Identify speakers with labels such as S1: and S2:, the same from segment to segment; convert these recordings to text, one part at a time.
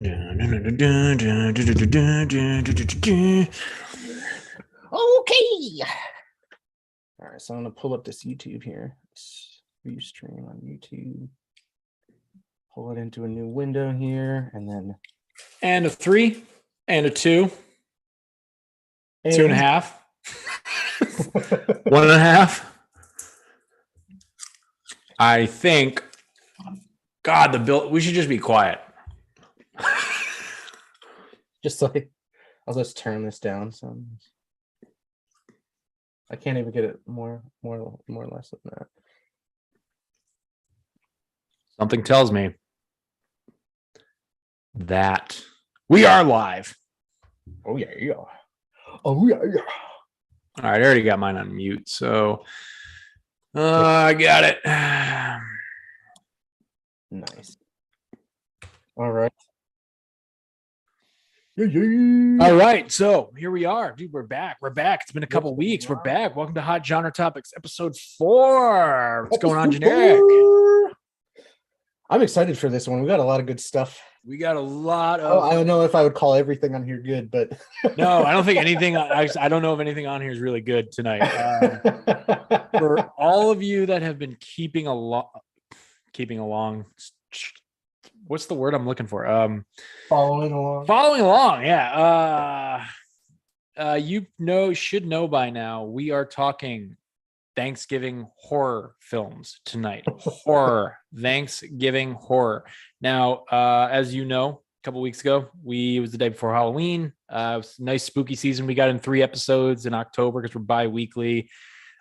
S1: Okay. All right, so I'm gonna pull up this YouTube here. View stream on YouTube. Pull it into a new window here, and then
S2: And a 3 and a 2. 2.5. 1.5. I think. God, the bill. We should just be quiet.
S1: Just like I'll just turn this down some. I can't even get it more or less than that.
S2: Something tells me that we are live.
S1: Oh yeah. Oh yeah.
S2: All right, I already got mine on mute, so I got it.
S1: Nice. All right.
S2: All right, so here we are, dude. We're back. It's been a couple weeks. We're back. Welcome to Hot Genre Topics, episode 4. What's going on, Generic?
S1: I'm excited for this one. We got a lot of good stuff.
S2: We got a lot of.
S1: I don't know if I would call everything on here good, but
S2: no, I don't think anything. I don't know if anything on here is really good tonight. For all of you that have been keeping along. What's the word I'm looking for?
S1: Following along.
S2: Yeah. Should know by now. We are talking Thanksgiving horror films tonight. Thanksgiving horror. Now, as you know, a couple weeks ago, it was the day before Halloween. It was a nice spooky season. We got in 3 episodes in October because we're bi-weekly.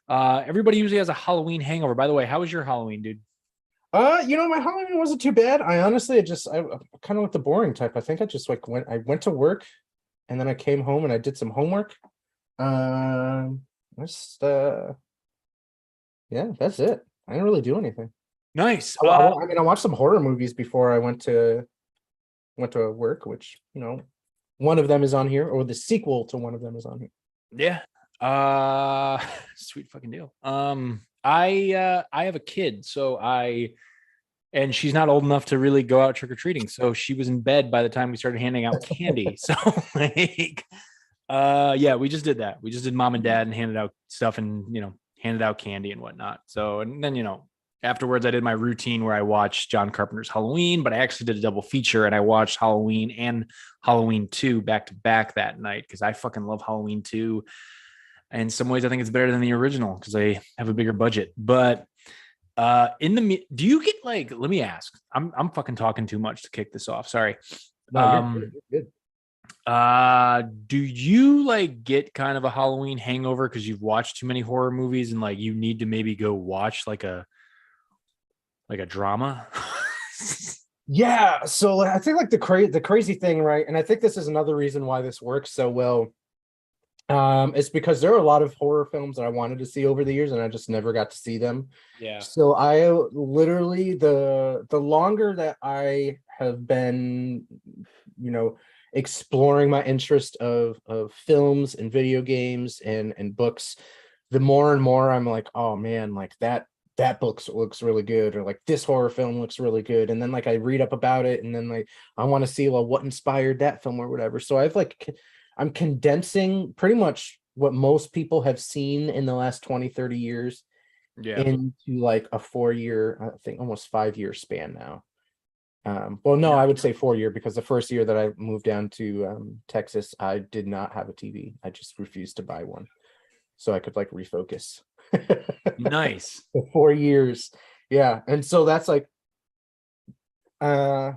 S2: Everybody usually has a Halloween hangover. By the way, how was your Halloween, dude?
S1: My Halloween wasn't too bad. I honestly, I kind of like the boring type. I think I just went to work, and then I came home and I did some homework. Yeah, that's it. I didn't really do anything.
S2: Nice.
S1: I watched some horror movies before I went to work, which, one of them is on here, or the sequel to one of them is on here.
S2: Yeah. Sweet fucking deal. I have a kid, and she's not old enough to really go out trick-or-treating. So she was in bed by the time we started handing out candy. So yeah, we just did that. We just did mom and dad and handed out stuff and, handed out candy and whatnot. So, and then, afterwards I did my routine where I watched John Carpenter's Halloween, but I actually did a double feature and I watched Halloween and Halloween 2 back to back that night because I fucking love Halloween 2. In some ways, I think it's better than the original because they have a bigger budget. But do you get let me ask? I'm fucking talking too much to kick this off. Sorry.
S1: No, you're good.
S2: Do you get kind of a Halloween hangover because you've watched too many horror movies and you need to maybe go watch like a drama?
S1: Yeah. So I think the crazy thing, right? And I think this is another reason why this works so well. It's because there are a lot of horror films that I wanted to see over the years and I just never got to see them.
S2: Yeah.
S1: So I literally the longer that I have been, exploring my interest of films and video games and books, the more and more I'm like, oh man, that book looks really good, or this horror film looks really good, and then I read up about it, and then I want to see what inspired that film or whatever. So I'm condensing pretty much what most people have seen in the last 20-30 years into a 4-year, I think almost 5-year span now. I would say 4-year because the first year that I moved down to Texas, I did not have a TV. I just refused to buy one so I could refocus.
S2: Nice.
S1: For 4 years. Yeah. And so that's and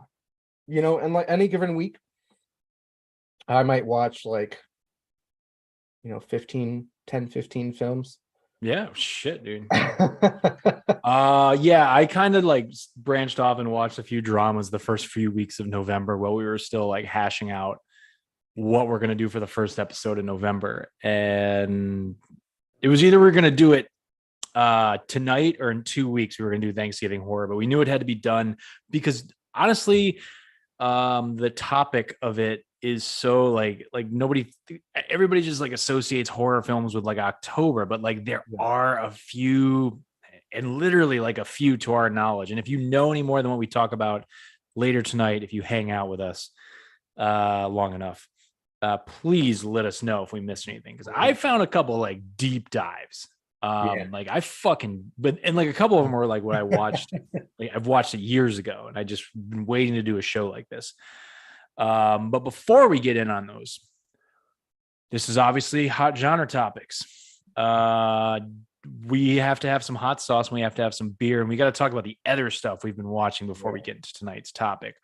S1: any given week, I might watch 15 films.
S2: Yeah, shit, dude. Yeah, I kind of branched off and watched a few dramas the first few weeks of November while we were still hashing out what we're gonna do for the first episode in November. And it was either we're gonna do it tonight or in 2 weeks we were gonna do Thanksgiving horror, but we knew it had to be done because honestly, the topic of it is so everybody just associates horror films with October, but there are a few, and literally a few to our knowledge. And if you know any more than what we talk about later tonight, if you hang out with us, long enough. Please let us know if we missed anything, because I found a couple like deep dives. Like I fucking, and like a couple of them were like what I watched. Like I've watched it years ago, and I just been waiting to do a show like this. But before we get in on those, this is obviously hot genre topics. We have to have some hot sauce, and we have to have some beer, and we got to talk about the other stuff we've been watching before we get into tonight's topic.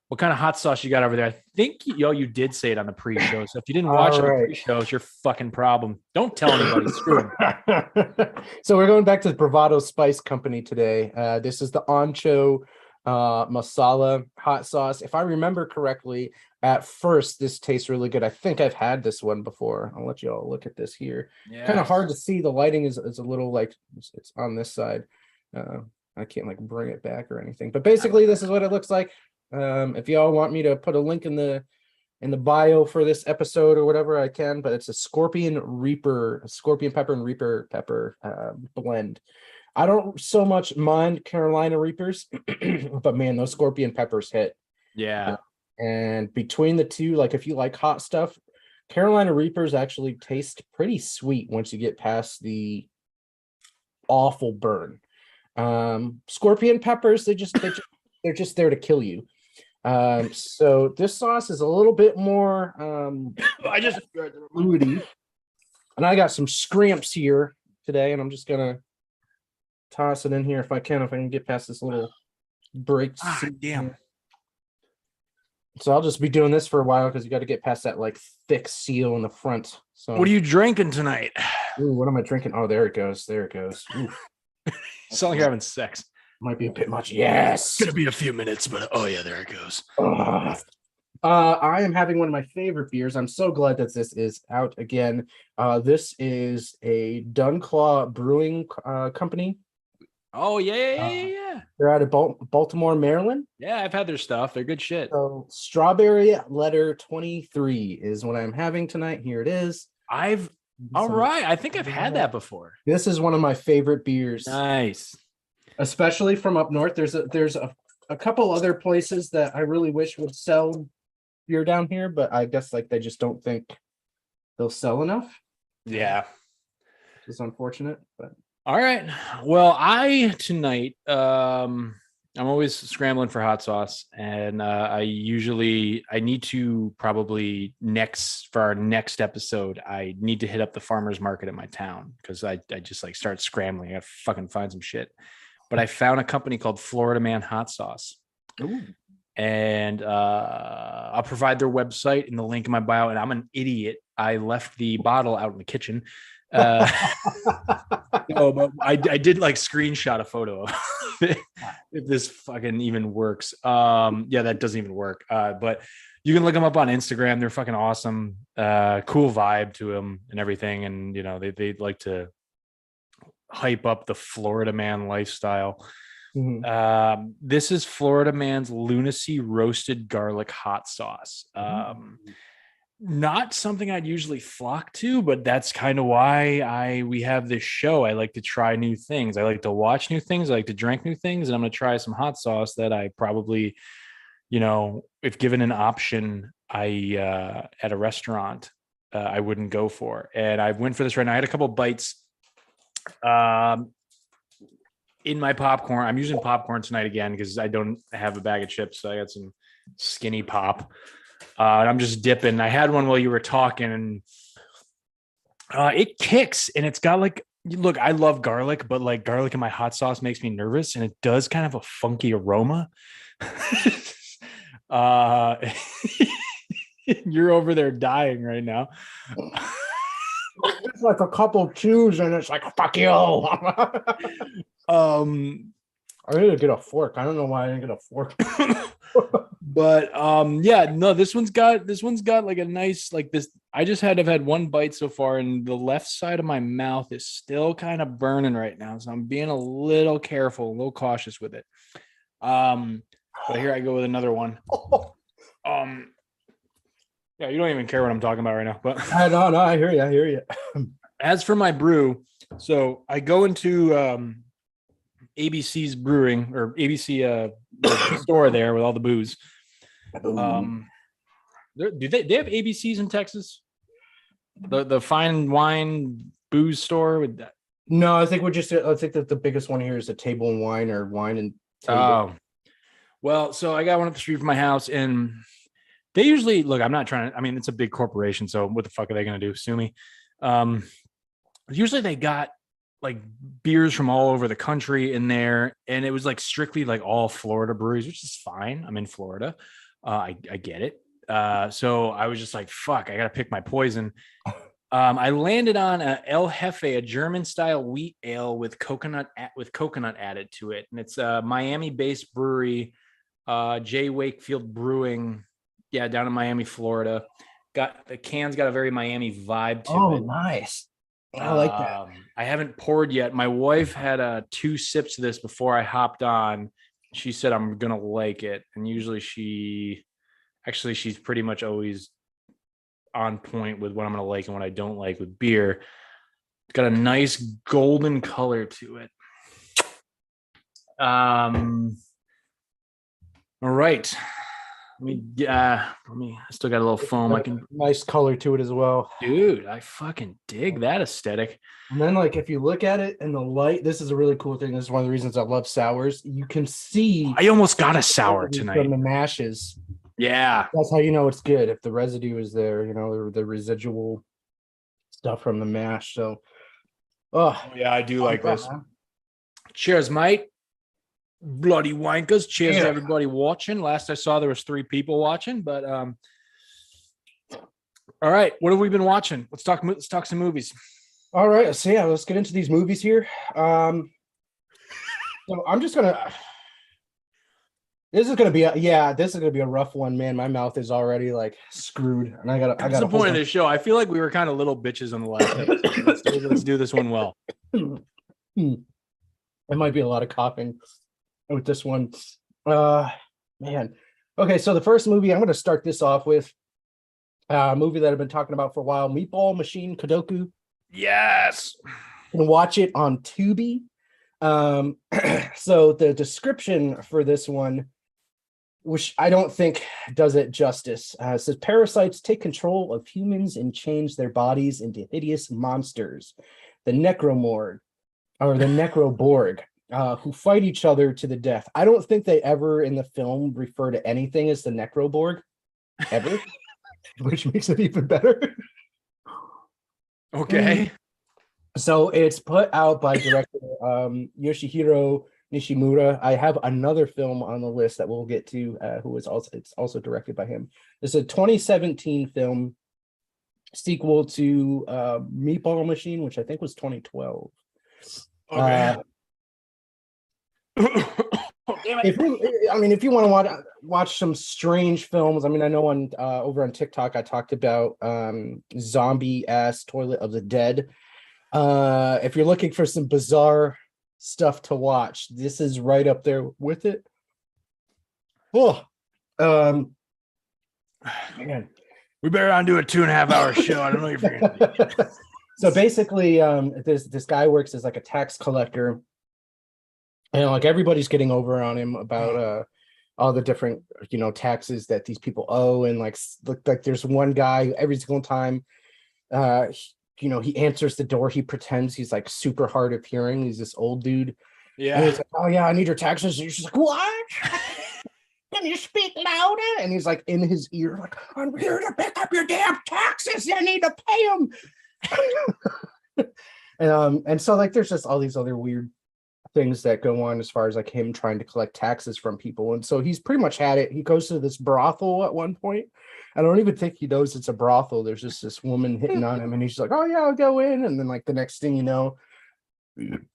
S2: What kind of hot sauce you got over there? I think you did say it on the pre-show. So if you didn't watch it on the pre-show, it's your fucking problem. Don't tell anybody. Screw them.
S1: So we're going back to the Bravado Spice Company today. This is the Ancho masala hot sauce. If I remember correctly, at first this tastes really good. I think I've had this one before. I'll let you all look at this here. Yes. Kind of hard to see. The lighting is a little like it's on this side. I can't like bring it back or anything. But basically, this is what it looks like. If y'all want me to put a link in the bio for this episode or whatever, I can, but it's a scorpion pepper and reaper pepper blend. I don't so much mind Carolina Reapers, but man, those scorpion peppers hit.
S2: Yeah.
S1: And between the two, like if you like hot stuff, Carolina Reapers actually taste pretty sweet once you get past the awful burn. Scorpion peppers, they're just there to kill you. So this sauce is a little bit more fluidy. And I got some scrimps here today, and I'm just gonna toss it in here if I can get past this little break.
S2: Damn.
S1: So I'll just be doing this for a while because you got to get past that like thick seal in the front. So
S2: what are you drinking tonight?
S1: Ooh, what am I drinking? Oh, there it goes.
S2: Sound like you're having sex.
S1: Might be a bit much. Yes.
S2: It's gonna be a few minutes, but oh yeah, there it goes.
S1: I am having one of my favorite beers. I'm so glad that this is out again. This is a Dunclaw Brewing Company.
S2: Oh yeah.
S1: They're out of Baltimore, Maryland.
S2: Yeah, I've had their stuff. They're good shit.
S1: So Strawberry Letter 23 is what I'm having tonight. Here it is.
S2: All right. I think I've had that before.
S1: This is one of my favorite beers.
S2: Nice.
S1: Especially from up north. There's a couple other places that I really wish would sell beer down here, but I guess like they just don't think they'll sell enough.
S2: Yeah.
S1: It's unfortunate, but
S2: all right. Well, tonight, I'm always scrambling for hot sauce, and I need to probably for our next episode, I need to hit up the farmer's market in my town because I just like start scrambling. I gotta fucking find some shit. But I found a company called Florida Man Hot Sauce. Ooh. And I'll provide their website in the link in my bio. And I'm an idiot. I left the bottle out in the kitchen. But I did like screenshot a photo of it, if this fucking even works. Yeah, that doesn't even work. But you can look them up on Instagram. They're fucking awesome. Cool vibe to them and everything. And they like to hype up the Florida Man lifestyle. Mm-hmm. This is Florida Man's Lunacy Roasted Garlic Hot Sauce. Not something I'd usually flock to, but that's kind of why we have this show. I like to try new things. I like to watch new things. I like to drink new things, and I'm going to try some hot sauce that I probably, if given an option, at a restaurant, I wouldn't go for. And I went for this right now. I had a couple bites in my popcorn. I'm using popcorn tonight again because I don't have a bag of chips. So I got some Skinny Pop. And I'm just dipping. I had one while you were talking, and it kicks, and it's got like, look, I love garlic, but like garlic in my hot sauce makes me nervous, and it does kind of a funky aroma. You're over there dying right now.
S1: It's like a couple chews, and it's like, fuck you. I need to get a fork. I don't know why I didn't get a fork.
S2: But this one's got like a nice, like this. I just have had one bite so far, and the left side of my mouth is still kind of burning right now. So I'm being a little careful, a little cautious with it. But here I go with another one. Yeah, you don't even care what I'm talking about right now, but
S1: no, I hear you.
S2: As for my brew, so I go into ABC's brewing, or ABC store there with all the booze. Do they have ABCs in Texas? The fine wine booze store with that.
S1: No, I think I think that the biggest one here is a Table and Wine or Wine and Table.
S2: Oh, well, so I got one up the street from my house, and they usually look. I'm not trying to. I mean, it's a big corporation, so what the fuck are they going to do? Sue me? Usually they got like beers from all over the country in there, and it was like strictly like all Florida breweries, which is fine. I'm in Florida. I get it. So I was just like, fuck, I got to pick my poison. I landed on a El Jefe, a German style wheat ale with coconut added to it. And it's a Miami based brewery, J Wakefield Brewing. Yeah. Down in Miami, Florida. Got the can's got a very Miami vibe to it.
S1: Oh, nice. I like that.
S2: I haven't poured yet. My wife had 2 sips of this before I hopped on. She said, I'm going to like it. And usually she's pretty much always on point with what I'm going to like and what I don't like with beer. It's got a nice golden color to it. All right. I still got a little foam.
S1: Nice color to it as well.
S2: Dude, I fucking dig that aesthetic.
S1: And then like, if you look at it in the light, this is a really cool thing. This is one of the reasons I love sours. You can see
S2: I almost got a sour tonight
S1: from the mashes.
S2: Yeah.
S1: That's how you know it's good. If the residue is there, the residual stuff from the mash. So,
S2: yeah, I do like this. Cheers, mate. Bloody wankers. Cheers to everybody watching. Last I saw, there was 3 people watching, but all right. What have we been watching? Let's talk some movies.
S1: All right. So yeah, let's get into these movies here. So I'm just gonna. This is gonna be a rough one, man. My mouth is already like screwed, and I got.
S2: That's the point of this show. I feel like we were kind of little bitches on the last episode. Let's do this one well.
S1: There might be a lot of coughing with this one. Man. Okay, so the first movie I'm going to start this off with a movie that I've been talking about for a while, Meatball Machine Kadoku.
S2: Yes.
S1: You can watch it on Tubi. So the description for this one, which I don't think does it justice, says parasites take control of humans and change their bodies into hideous monsters. The Necromorg, or the Necroborg, who fight each other to the death. I don't think they ever in the film refer to anything as the Necroborg, ever, which makes it even better.
S2: Okay.
S1: So it's put out by director Yoshihiro Nishimura. I have another film on the list that we'll get to, it's also directed by him. It's a 2017 film, sequel to Meatball Machine, which I think was 2012.
S2: Okay.
S1: If you want to watch some strange films, I mean, I know over on TikTok I talked about Zombie Ass Toilet of the Dead. If you're looking for some bizarre stuff to watch, this is right up there with it. Man.
S2: We better not do a 2.5 hour show. I don't know if you're gonna.
S1: So basically, this guy works as like a tax collector, and like everybody's getting over on him about all the different taxes that these people owe, and like there's one guy every single time he answers the door, he pretends he's like super hard of hearing. He's this old dude.
S2: Yeah.
S1: And he's like, oh yeah, I need your taxes. And he's just like, what? Can you speak louder? And he's like in his ear, like, I'm here to pick up your damn taxes. You need to pay them. And so like there's just all these other weird things that go on as far as like him trying to collect taxes from people. And so he's pretty much had it. He goes to this brothel at one point. I don't even think he knows it's a brothel. There's just this woman hitting on him, and he's like, oh yeah, I'll go in. And then like the next thing you know,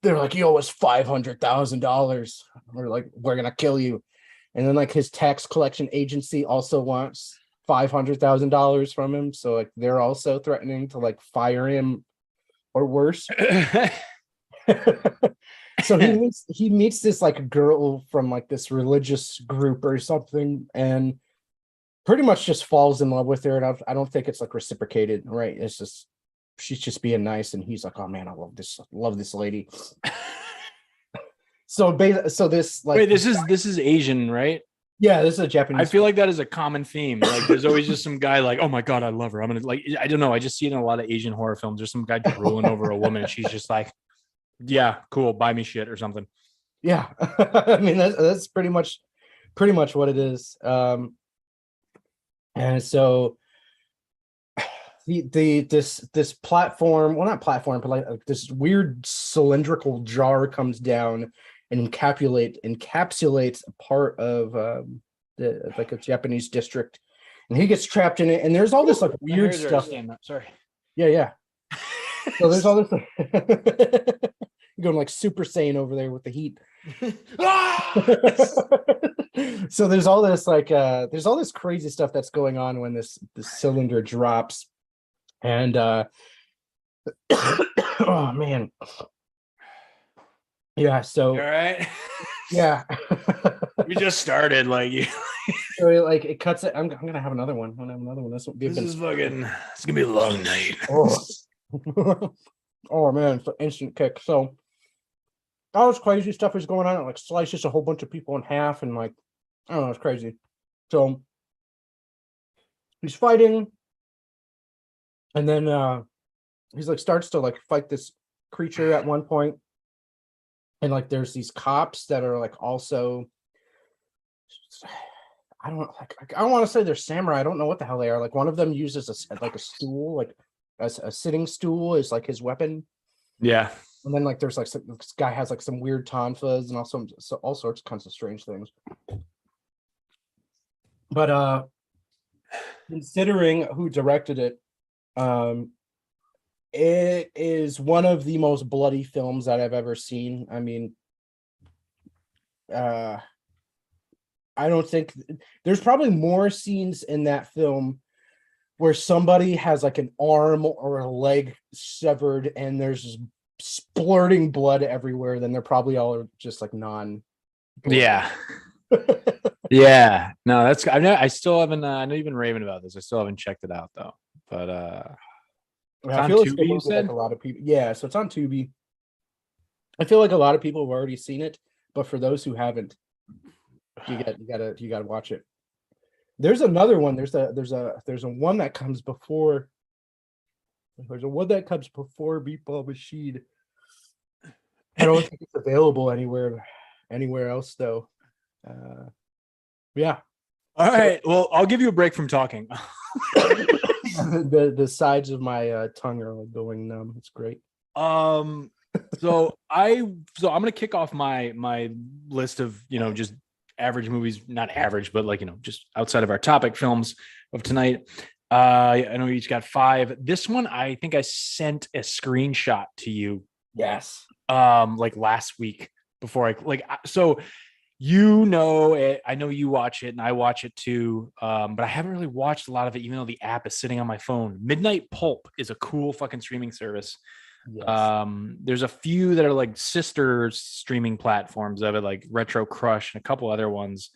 S1: they're like, you owe us $500,000. We're like, we're gonna kill you. And then like his tax collection agency also wants $500,000 from him. So like they're also threatening to like fire him or worse. So he meets this like girl from like this religious group or something, and pretty much just falls in love with her. And I don't think it's like reciprocated, right? It's just she's just being nice, and he's like, oh man, I love this lady. So this like,
S2: wait, this is Asian, right?
S1: Yeah, this is a
S2: I
S1: Japanese.
S2: feel like that is a common theme. Like there's always just some guy like, oh my God, I love her. I'm gonna like, I don't know. I just see it in a lot of Asian horror films. There's some guy drooling over a woman and she's just like, yeah, cool, buy me shit or something.
S1: Yeah, I mean that's pretty much what it is. And so this platform, well, not platform, but like this weird cylindrical jar comes down and encapsulates a part of the like a Japanese district, and he gets trapped in it. And there's all this like weird stuff.
S2: Sorry.
S1: Yeah, yeah. So there's all this. You're going like Super Saiyan over there with the heat. So there's all this like there's all this crazy stuff that's going on when this cylinder drops. And oh man. Yeah, so
S2: all right.
S1: yeah.
S2: We just started like you.
S1: So it cuts it. I'm gonna have another one. This will be
S2: This is fucking, it's gonna be a long night.
S1: Oh. Oh man, it's an instant kick. So all this crazy stuff is going on. It like slices a whole bunch of people in half, and like I don't know, it's crazy. So he's fighting, and then he's like starts to like fight this creature at one point, and like there's these cops that are like also, I don't want to say they're samurai. I don't know what the hell they are. Like one of them uses a stool, like a sitting stool is like his weapon.
S2: Yeah.
S1: And then like there's like this guy has like some weird tonfas and also all sorts of kinds of strange things. But considering who directed it, it is one of the most bloody films that I've ever seen. I mean, I don't think there's probably more scenes in that film where somebody has like an arm or a leg severed and there's just splurting blood everywhere. Then they're probably all just like non.
S2: Yeah. Yeah. No, that's, I still haven't, I know you've been raving about this. I still haven't checked it out though. But
S1: I feel it's Tubi, like a lot of people. Yeah, so it's on Tubi. I feel like a lot of people have already seen it, but for those who haven't, you gotta watch it. There's another one. There's a one that comes before. There's a one that comes before Meatball Machine. I don't think it's available anywhere else though. Yeah.
S2: All right. Well, I'll give you a break from talking.
S1: the sides of my tongue are like going numb. It's great.
S2: So I'm gonna kick off my list of just average movies, not average, but like just outside of our topic films of tonight. I know we each got 5. This one I think I sent a screenshot to you.
S1: Yes.
S2: Like last week before I so. I know you watch it and I watch it too. But I haven't really watched a lot of it, even though the app is sitting on my phone. Midnight Pulp is a cool fucking streaming service. Yes. There's a few that are like sister streaming platforms of it, like Retro Crush and a couple other ones.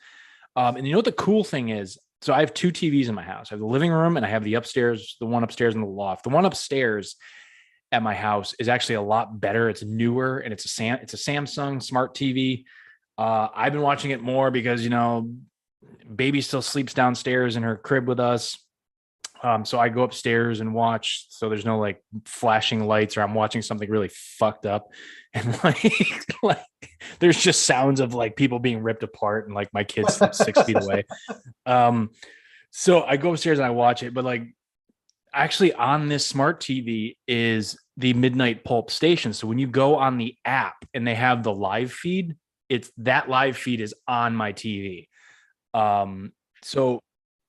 S2: And you know what the cool thing is? So I have 2 TVs in my house. I have the living room and I have the one upstairs in the loft. The one upstairs at my house is actually a lot better. It's newer and it's a Samsung smart TV. I've been watching it more because, baby still sleeps downstairs in her crib with us. So I go upstairs and watch. So there's no like flashing lights or I'm watching something really fucked up. And like there's just sounds of like people being ripped apart and like my kids sleep 6 feet away. So I go upstairs and I watch it, but like actually on this smart TV is the Midnight Pulp station. So when you go on the app and they have the live feed, it's that live feed is on my TV.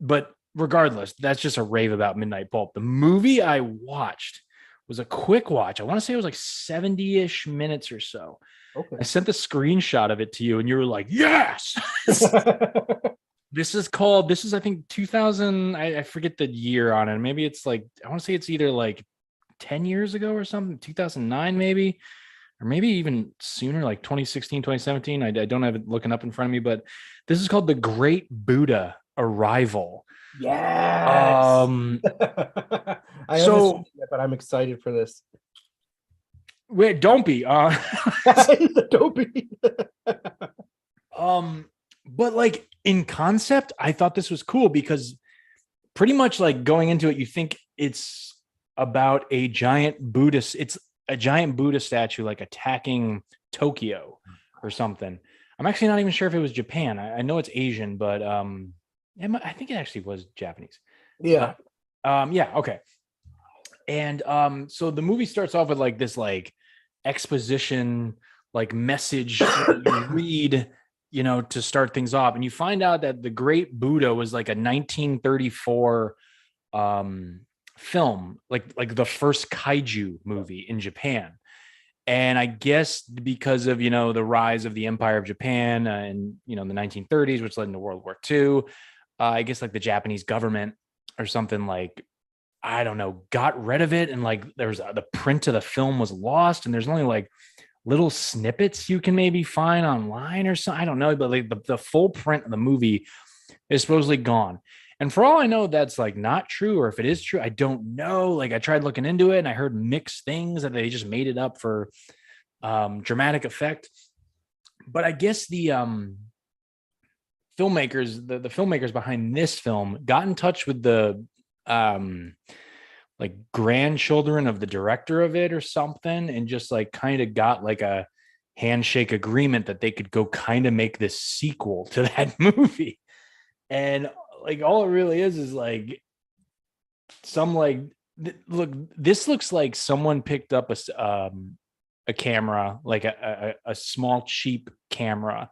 S2: But regardless, that's just a rave about Midnight Pulp. The movie I watched was a quick watch. I want to say it was like 70-ish minutes or so. Okay. I sent the screenshot of it to you and you were like, yes. This is I think 2000. I forget the year on it. Maybe it's like, I want to say it's either like 10 years ago or something, 2009 maybe. Or maybe even sooner, like 2016, 2017. I don't have it looking up in front of me, but this is called The Great Buddha Arrival.
S1: Yes. I haven't seen it, but I'm excited for this.
S2: Wait, don't be. Don't be. But like in concept, I thought this was cool because pretty much like going into it, you think it's about a giant Buddhist, it's a giant Buddha statue like attacking Tokyo or something. I'm actually not even sure if it was Japan. I know it's Asian, but I think it actually was Japanese.
S1: Yeah.
S2: Yeah, okay. And so the movie starts off with like this like exposition, like message you read, you know, to start things off. And you find out that the Great Buddha was like a 1934 film, like the first kaiju movie in Japan. And I guess because of, you know, the rise of the Empire of Japan and, you know, in the 1930s, which led into World War II, I guess like the Japanese government or something, like, I don't know, got rid of it. And like there's the print of the film was lost. And there's only like little snippets you can maybe find online or something. I don't know. But like the full print of the movie is supposedly gone. And for all I know, that's like not true. Or if it is true, I don't know. Like I tried looking into it and I heard mixed things that they just made it up for dramatic effect. But I guess the filmmakers, the filmmakers behind this film got in touch with the like grandchildren of the director of it or something, and just like kind of got like a handshake agreement that they could go kind of make this sequel to that movie. And like all it really is like some like look, this looks like someone picked up a camera, like a small cheap camera,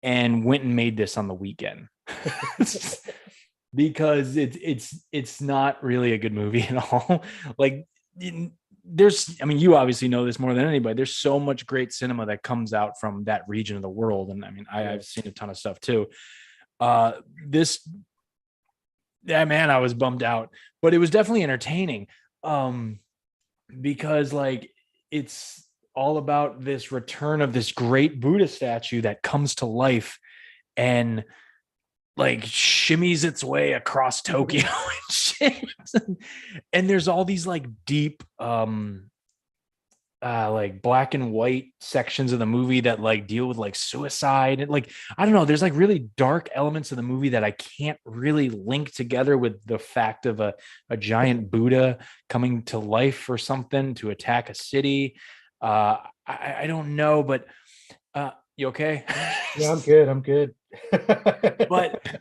S2: and went and made this on the weekend. Because it's not really a good movie at all. Like there's, I mean, you obviously know this more than anybody. There's so much great cinema that comes out from that region of the world, and I mean, I've seen a ton of stuff too. This, yeah, man, I was bummed out, but it was definitely entertaining. Because like it's all about this return of this great Buddha statue that comes to life and like shimmies its way across Tokyo and shit. And there's all these like deep like black and white sections of the movie that like deal with like suicide and like I don't know, there's like really dark elements of the movie that I can't really link together with the fact of a giant Buddha coming to life or something to attack a city. I don't know, but you okay?
S1: Yeah, I'm good.
S2: But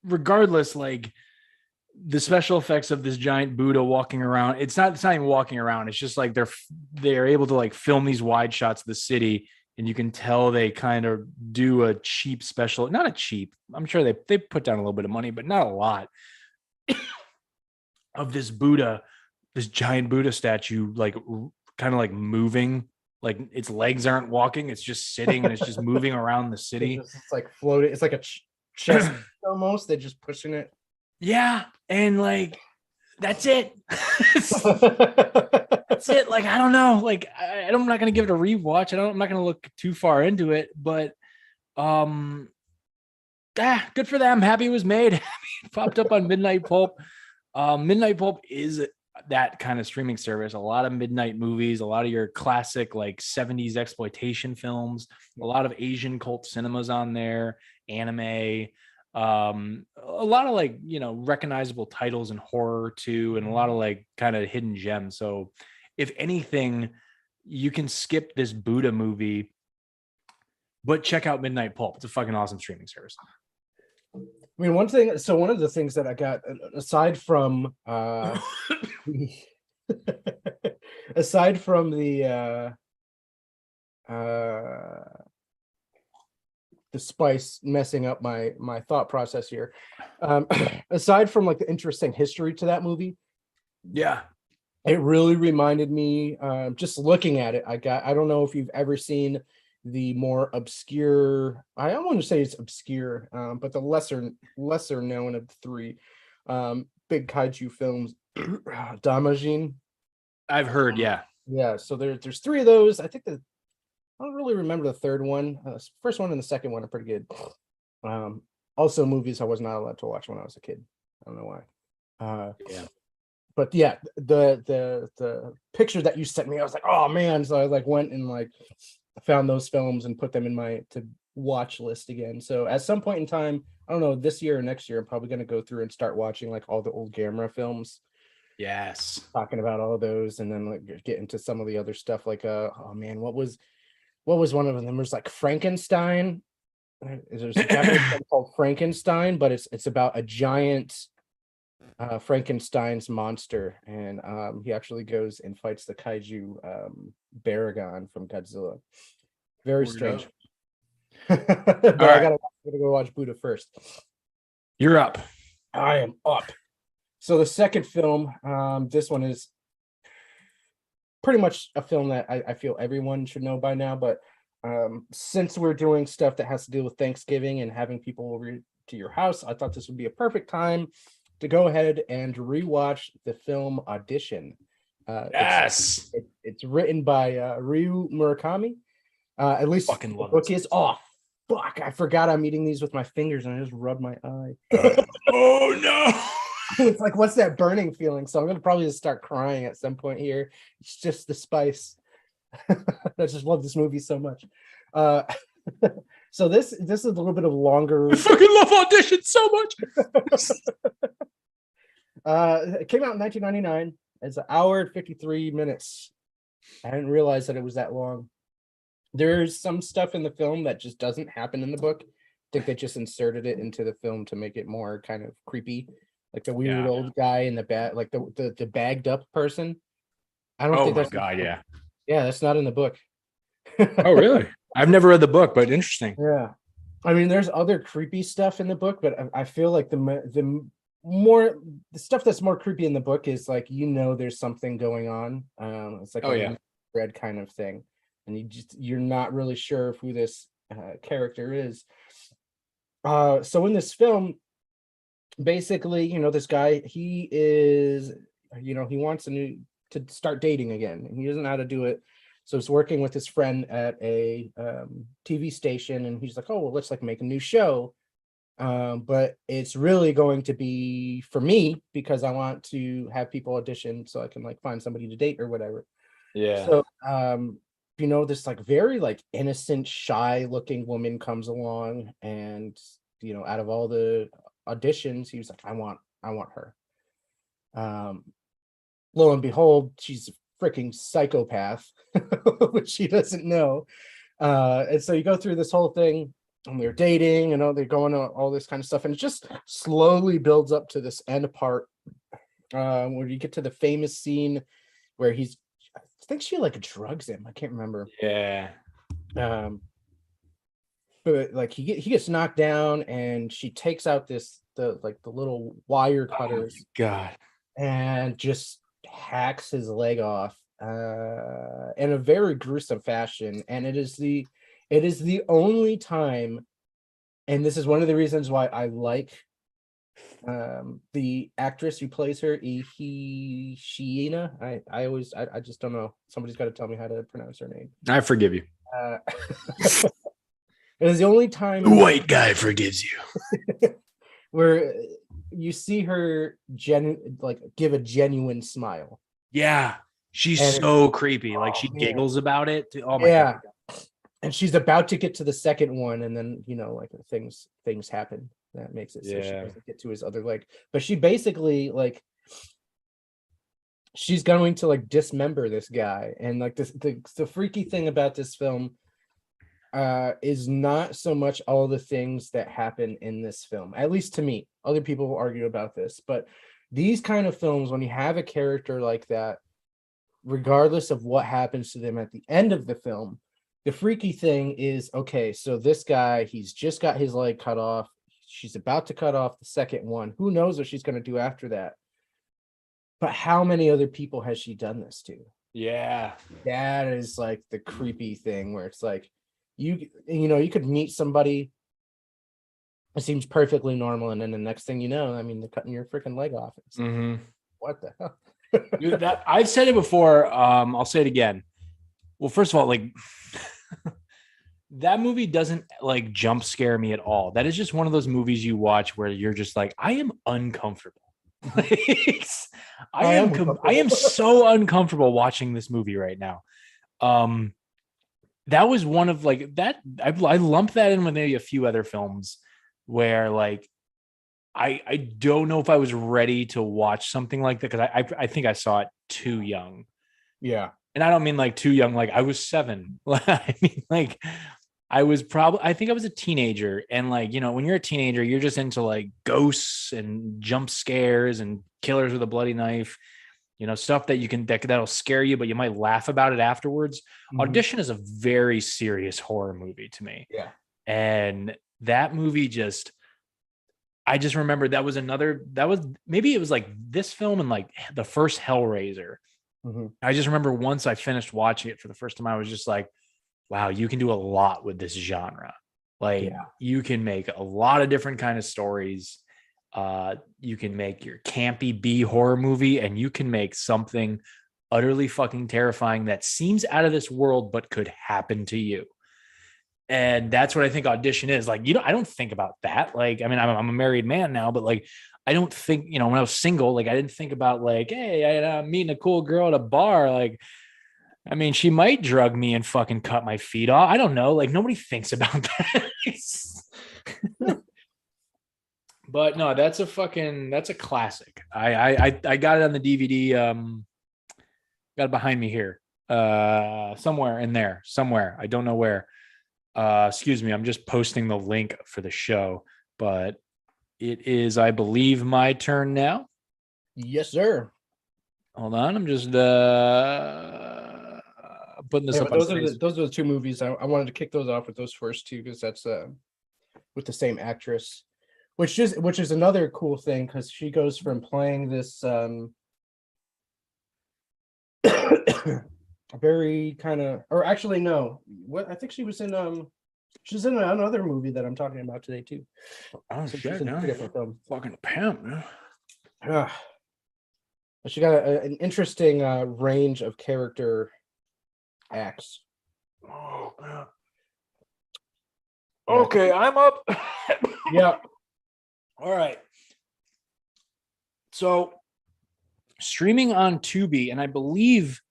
S2: regardless, like the special effects of this giant Buddha walking around, it's not even walking around. It's just like they're able to like film these wide shots of the city, and you can tell they kind of do a cheap special, not a cheap. I'm sure they put down a little bit of money, but not a lot of this Buddha, this giant Buddha statue, like kind of like moving. Like its legs aren't walking; it's just sitting and it's just moving around the city.
S1: It's like floating. It's like a chest almost. They're just pushing it.
S2: Yeah, and like that's it. That's it. Like I don't know. Like I'm not gonna give it a rewatch. I'm not gonna look too far into it. But good for them. Happy it was made. It popped up on Midnight Pulp. Midnight Pulp is that kind of streaming service. A lot of midnight movies, a lot of your classic like 70s exploitation films, a lot of Asian cult cinemas on there, anime, a lot of like, you know, recognizable titles in horror too, and a lot of like kind of hidden gems. So if anything, you can skip this Buddha movie, but check out Midnight Pulp. It's a fucking awesome streaming service.
S1: I mean, one of the things that I got aside from aside from the spice messing up my thought process here, aside from like the interesting history to that movie,
S2: yeah,
S1: it really reminded me, just looking at it, I don't know if you've ever seen the more obscure, I don't want to say it's obscure, but the lesser known of the three big kaiju films, Damajin.
S2: I've heard. Yeah.
S1: So there's three of those. I think I don't really remember the third one. First one and the second one are pretty good. Also movies I was not allowed to watch when I was a kid. I don't know why.
S2: Yeah.
S1: But yeah, the picture that you sent me, I was like, oh man. So I like went and like found those films and put them in my to watch list again. So at some point in time, I don't know, this year or next year, I'm probably going to go through and start watching like all the old Gamera films,
S2: Yes.
S1: talking about all of those, and then like get into some of the other stuff. Like oh man, what was one of them? There's like Frankenstein. There's a Japanese film called Frankenstein, but it's about a giant Frankenstein's monster, and he actually goes and fights the kaiju Baragon from Godzilla. Very
S2: Word
S1: strange.
S2: up.
S1: But
S2: All
S1: I
S2: right.
S1: gotta go watch Buddha first.
S2: You're up.
S1: I am up. So the second film, this one is pretty much a film that I feel everyone should know by now, but since we're doing stuff that has to do with Thanksgiving and having people over to your house, I thought this would be a perfect time to go ahead and rewatch the film Audition.
S2: Yes.
S1: It's written by Ryu Murakami. At least
S2: Fucking
S1: the
S2: love
S1: book
S2: this.
S1: is off. Fuck, I forgot I'm eating these with my fingers and I just rubbed my eye.
S2: Oh no.
S1: It's like, what's that burning feeling? So I'm gonna probably just start crying at some point here. It's just the spice. I just love this movie so much. So this is a little bit of longer.
S2: I fucking love Audition so much.
S1: It came out in 1999. It's an hour and 53 minutes. I didn't realize that it was that long. There's some stuff in the film that just doesn't happen in the book. I think they just inserted it into the film to make it more kind of creepy, like the weird
S2: Yeah.
S1: old guy in the bag, like the bagged up person. I don't
S2: Oh
S1: think
S2: my
S1: that's
S2: god, yeah.
S1: Yeah, that's not in the book.
S2: Oh really? I've never read the book, but interesting.
S1: Yeah, I mean, there's other creepy stuff in the book, but I feel like the stuff that's more creepy in the book is like, there's something going on. It's like
S2: Oh, yeah.
S1: red kind of thing, and you're not really sure of who this character is. So in this film, basically, this guy, he is, he wants to start dating again, and he doesn't know how to do it. So he's working with his friend at a TV station, and he's like, "Oh, well, let's like make a new show, but it's really going to be for me because I want to have people audition so I can like find somebody to date or whatever."
S2: Yeah.
S1: So, this like very like innocent, shy looking woman comes along, and out of all the auditions, he was like, "I want her." Lo and behold, she's a freaking psychopath, which she doesn't know. And so you go through this whole thing, and they're dating, and they're going on all this kind of stuff, and it just slowly builds up to this end part, where you get to the famous scene where I think she like drugs him. I can't remember.
S2: Yeah.
S1: But like he gets knocked down, and she takes out the little wire cutters.
S2: Oh god.
S1: And just hacks his leg off in a very gruesome fashion. And it is the only time, and this is one of the reasons why I like the actress who plays her, Shiina. I just don't know. Somebody's got to tell me how to pronounce her name.
S2: I forgive you.
S1: It is the only time
S2: The white guy forgives you.
S1: where you see her give a genuine smile.
S2: Yeah. She's
S1: And
S2: so creepy. Like she
S1: man.
S2: giggles about it. Oh my
S1: Yeah.
S2: god.
S1: And she's about to get to the second one, and then like things happen that makes it so she
S2: Yeah.
S1: doesn't get to his other leg. But she basically like she's going to like dismember this guy. And like the freaky thing about this film is not so much all the things that happen in this film, at least to me. Other people will argue about this, but these kind of films, when you have a character like that, regardless of what happens to them at the end of the film, the freaky thing is, okay, so this guy, he's just got his leg cut off. She's about to cut off the second one. Who knows what she's going to do after that? But how many other people has she done this to?
S2: Yeah.
S1: That is like the creepy thing, where it's like, you could meet somebody, it seems perfectly normal, and then the next thing you know, I mean, they're cutting your freaking leg off. It's like, what the hell?
S2: Dude, that I've said it before. I'll say it again. Well, first of all, like that movie doesn't like jump scare me at all. That is just one of those movies you watch where you're just like, I am uncomfortable. I am so uncomfortable watching this movie right now. that was one of like that. I lumped that in with maybe a few other films where like I don't know if I was ready to watch something like that because I think I saw it too young.
S1: Yeah.
S2: And I don't mean like too young, like I was 7. I mean like I think I was a teenager. And like, you know, when you're a teenager, you're just into like ghosts and jump scares and killers with a bloody knife, you know, stuff that that'll scare you, but you might laugh about it afterwards. Audition is a very serious horror movie to me.
S1: Yeah.
S2: And that movie I just remember that was maybe it was like this film and like the first Hellraiser. I just remember once I finished watching it for the first time, I was just like, wow, you can do a lot with this genre. Like you can make a lot of different kind of stories. You can make your campy B horror movie, and you can make something utterly fucking terrifying that seems out of this world, but could happen to you. And that's what I think Audition is. Like, you know, I don't think about that. Like, I mean, I'm a married man now, but like, I don't think, you know, when I was single, like I didn't think about like, hey, I'm meeting a cool girl at a bar. Like, I mean, she might drug me and fucking cut my feet off. I don't know. Like nobody thinks about that. But no, that's a classic. I got it on the DVD. Got it behind me here. Somewhere in there, somewhere. I don't know where. Excuse me. I'm just posting the link for the show, but it is, I believe, my turn now.
S1: Yes, sir.
S2: Hold on. I'm just putting this up.
S1: Those are the two movies I wanted to kick those off with, those first two, because that's with the same actress, which is another cool thing because she goes from playing this very kind of, or actually no, what I think she was in she's in another movie that I'm talking about today too.
S2: Oh
S1: so
S2: shit, no.
S1: Different film.
S2: Fucking pimp, man.
S1: She got an interesting range of character acts.
S2: Oh man. Okay, I'm up.
S1: Yeah.
S2: All right. So streaming on Tubi, and I believe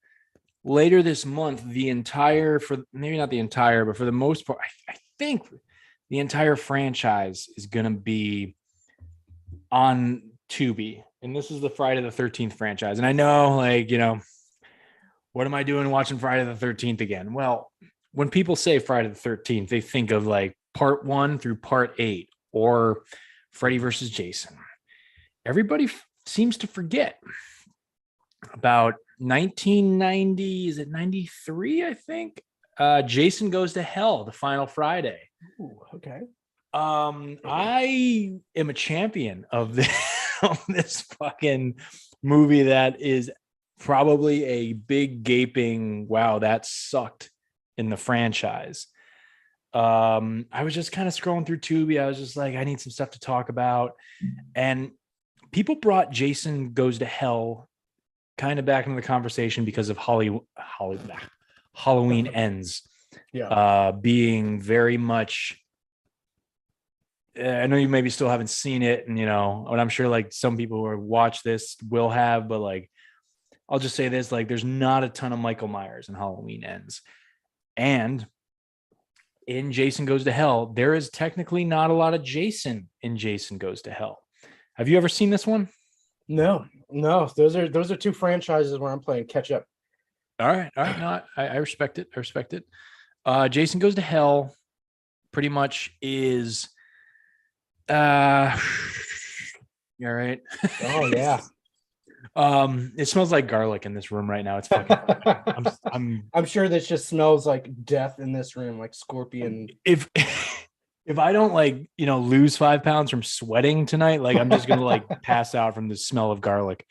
S2: later this month, maybe not the entire, but for the most part, I think the entire franchise is going to be on Tubi. And this is the Friday the 13th franchise. And I know, like, you know, what am I doing watching Friday the 13th again? Well, when people say Friday the 13th, they think of like part 1 through part 8 or Freddy versus Jason. Everybody seems to forget about 1990, is it 93? I think Jason Goes to Hell, the final Friday.
S1: Ooh, okay.
S2: I am a champion of this fucking movie that is probably a big gaping wow, that sucked in the franchise. I was just kind of scrolling through Tubi. I was just like, I need some stuff to talk about. And people brought Jason Goes to Hell kind of back into the conversation because of Halloween Ends. Yeah. Being very much, I know you maybe still haven't seen it, and you know, and I'm sure like some people who watch this will have, but like, I'll just say this, like, there's not a ton of Michael Myers in Halloween Ends. And in Jason Goes to Hell, there is technically not a lot of Jason in Jason Goes to Hell. Have you ever seen this one?
S1: No. Those are two franchises where I'm playing catch up.
S2: All right. No, I respect it. Jason Goes to Hell pretty much is you all right?
S1: Oh yeah.
S2: It smells like garlic in this room right now. It's fucking
S1: I'm sure this just smells like death in this room, like scorpion.
S2: If I don't like, you know, lose 5 pounds from sweating tonight, like I'm just gonna like pass out from the smell of garlic.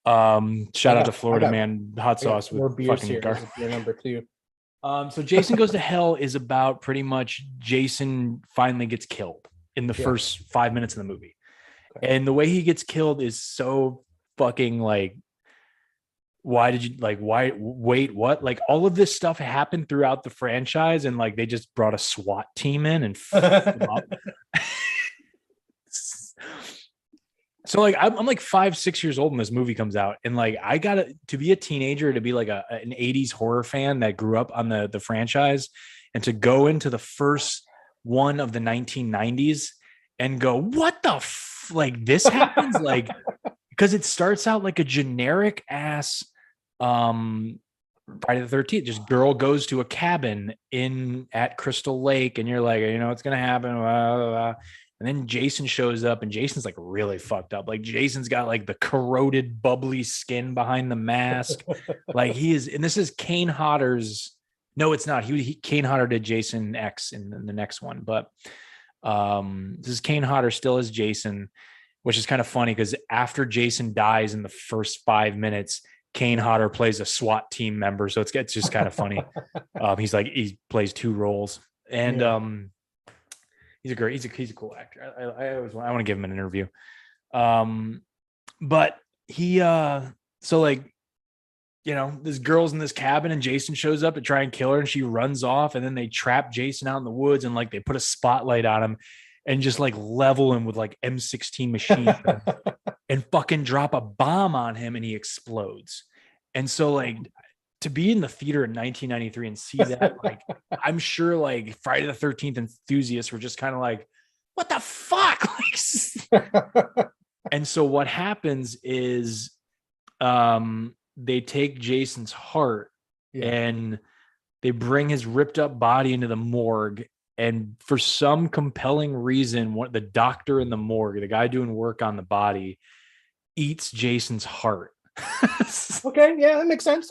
S2: Shout out to Florida Man hot sauce with fucking garlic.
S1: Number 2.
S2: So Jason Goes to Hell is about pretty much Jason finally gets killed in the first 5 minutes of the movie. Okay. And the way he gets killed is so fucking like, wait, what? Like all of this stuff happened throughout the franchise, and like they just brought a SWAT team in and fucked him up. So like I'm like 5, 6 years old when this movie comes out, and like I got to be a teenager, to be like an 80s horror fan that grew up on the franchise, and to go into the first one of the 1990s and go, what the like this happens, like, because it starts out like a generic ass Friday the 13th. Just girl goes to a cabin at Crystal Lake, and you're like, it's gonna happen. Blah, blah, blah. And then Jason shows up, and Jason's like really fucked up. Like Jason's got like the corroded, bubbly skin behind the mask. Like he is, and this is Kane Hodder's. No, it's not. Kane Hodder did Jason X in the next one, but this is Kane Hodder still as Jason, which is kind of funny because after Jason dies in the first 5 minutes, Kane Hodder plays a SWAT team member. So it's just kind of funny. He plays 2 roles, and he's a cool actor. I want to give him an interview. But he so like, this girl's in this cabin, and Jason shows up to try and kill her, and she runs off, and then they trap Jason out in the woods, and like they put a spotlight on him and just like level him with like M16 machine guns and fucking drop a bomb on him, and he explodes. And so like to be in the theater in 1993 and see that, like, I'm sure like Friday the 13th enthusiasts were just kind of like, what the fuck? And so what happens is they take Jason's heart and they bring his ripped up body into the morgue. And for some compelling reason, the doctor in the morgue, the guy doing work on the body, eats Jason's heart.
S1: Okay, yeah, that makes sense.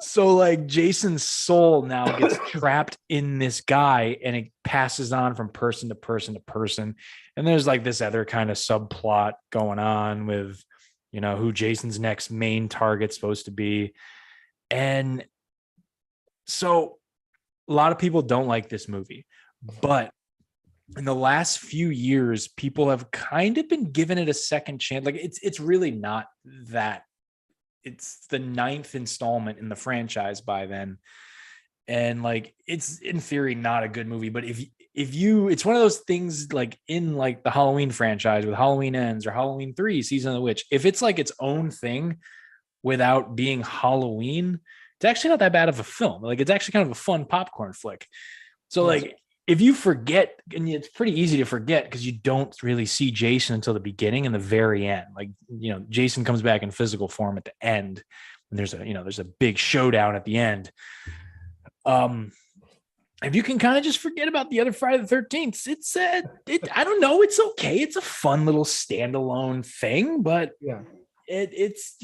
S2: So like Jason's soul now gets trapped in this guy, and it passes on from person to person to person. And there's like this other kind of subplot going on with, who Jason's next main target's supposed to be. And so a lot of people don't like this movie, but in the last few years, people have kind of been giving it a second chance. Like it's really not that. It's the 9th installment in the franchise by then. And like, it's in theory not a good movie, but if it's one of those things like in like the Halloween franchise with Halloween Ends or Halloween 3 Season of the Witch, if it's like its own thing without being Halloween, it's actually not that bad of a film. Like it's actually kind of a fun popcorn flick. So like, if you forget, and it's pretty easy to forget because you don't really see Jason until the beginning and the very end. Like, Jason comes back in physical form at the end, and there's a big showdown at the end. If you can kind of just forget about the other Friday the 13th, it's I don't know, it's okay. It's a fun little standalone thing, but it's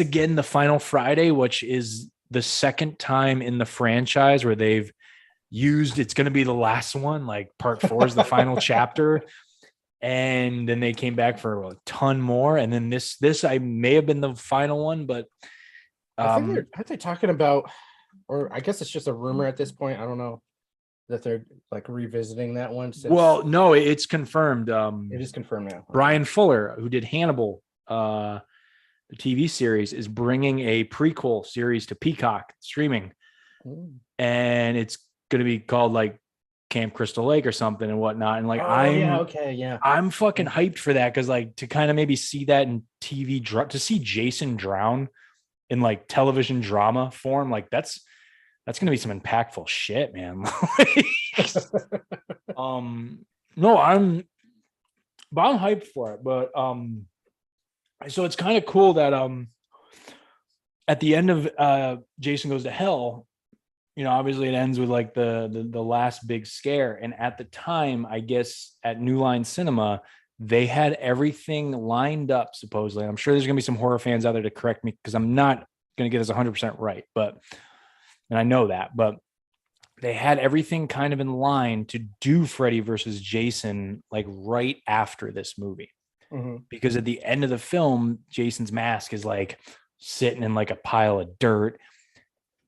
S2: again the final Friday, which is the second time in the franchise where they've used it's going to be the last one. Like part 4 is the final chapter, and then they came back for a ton more, and then this I may have been the final one, but
S1: I think aren't they talking about, or I guess it's just a rumor at this point, I don't know, that they're like revisiting that one since...
S2: Well, no, it's confirmed.
S1: It is confirmed now.
S2: Brian Fuller, who did Hannibal, the TV series, is bringing a prequel series to Peacock streaming. And it's going to be called like Camp Crystal Lake or something and whatnot. And like, I'm fucking hyped for that. Cause like to kind of maybe see that in TV, to see Jason drown in like television drama form, like that's going to be some impactful shit, man. No, I'm hyped for it, but so it's kind of cool that at the end of Jason Goes to Hell, obviously it ends with like the last big scare. And at the time, I guess at New Line Cinema, they had everything lined up, supposedly. I'm sure there's going to be some horror fans out there to correct me because I'm not going to get this 100% right, and I know that, but they had everything kind of in line to do Freddy versus Jason like right after this movie. Because at the end of the film, Jason's mask is like sitting in like a pile of dirt,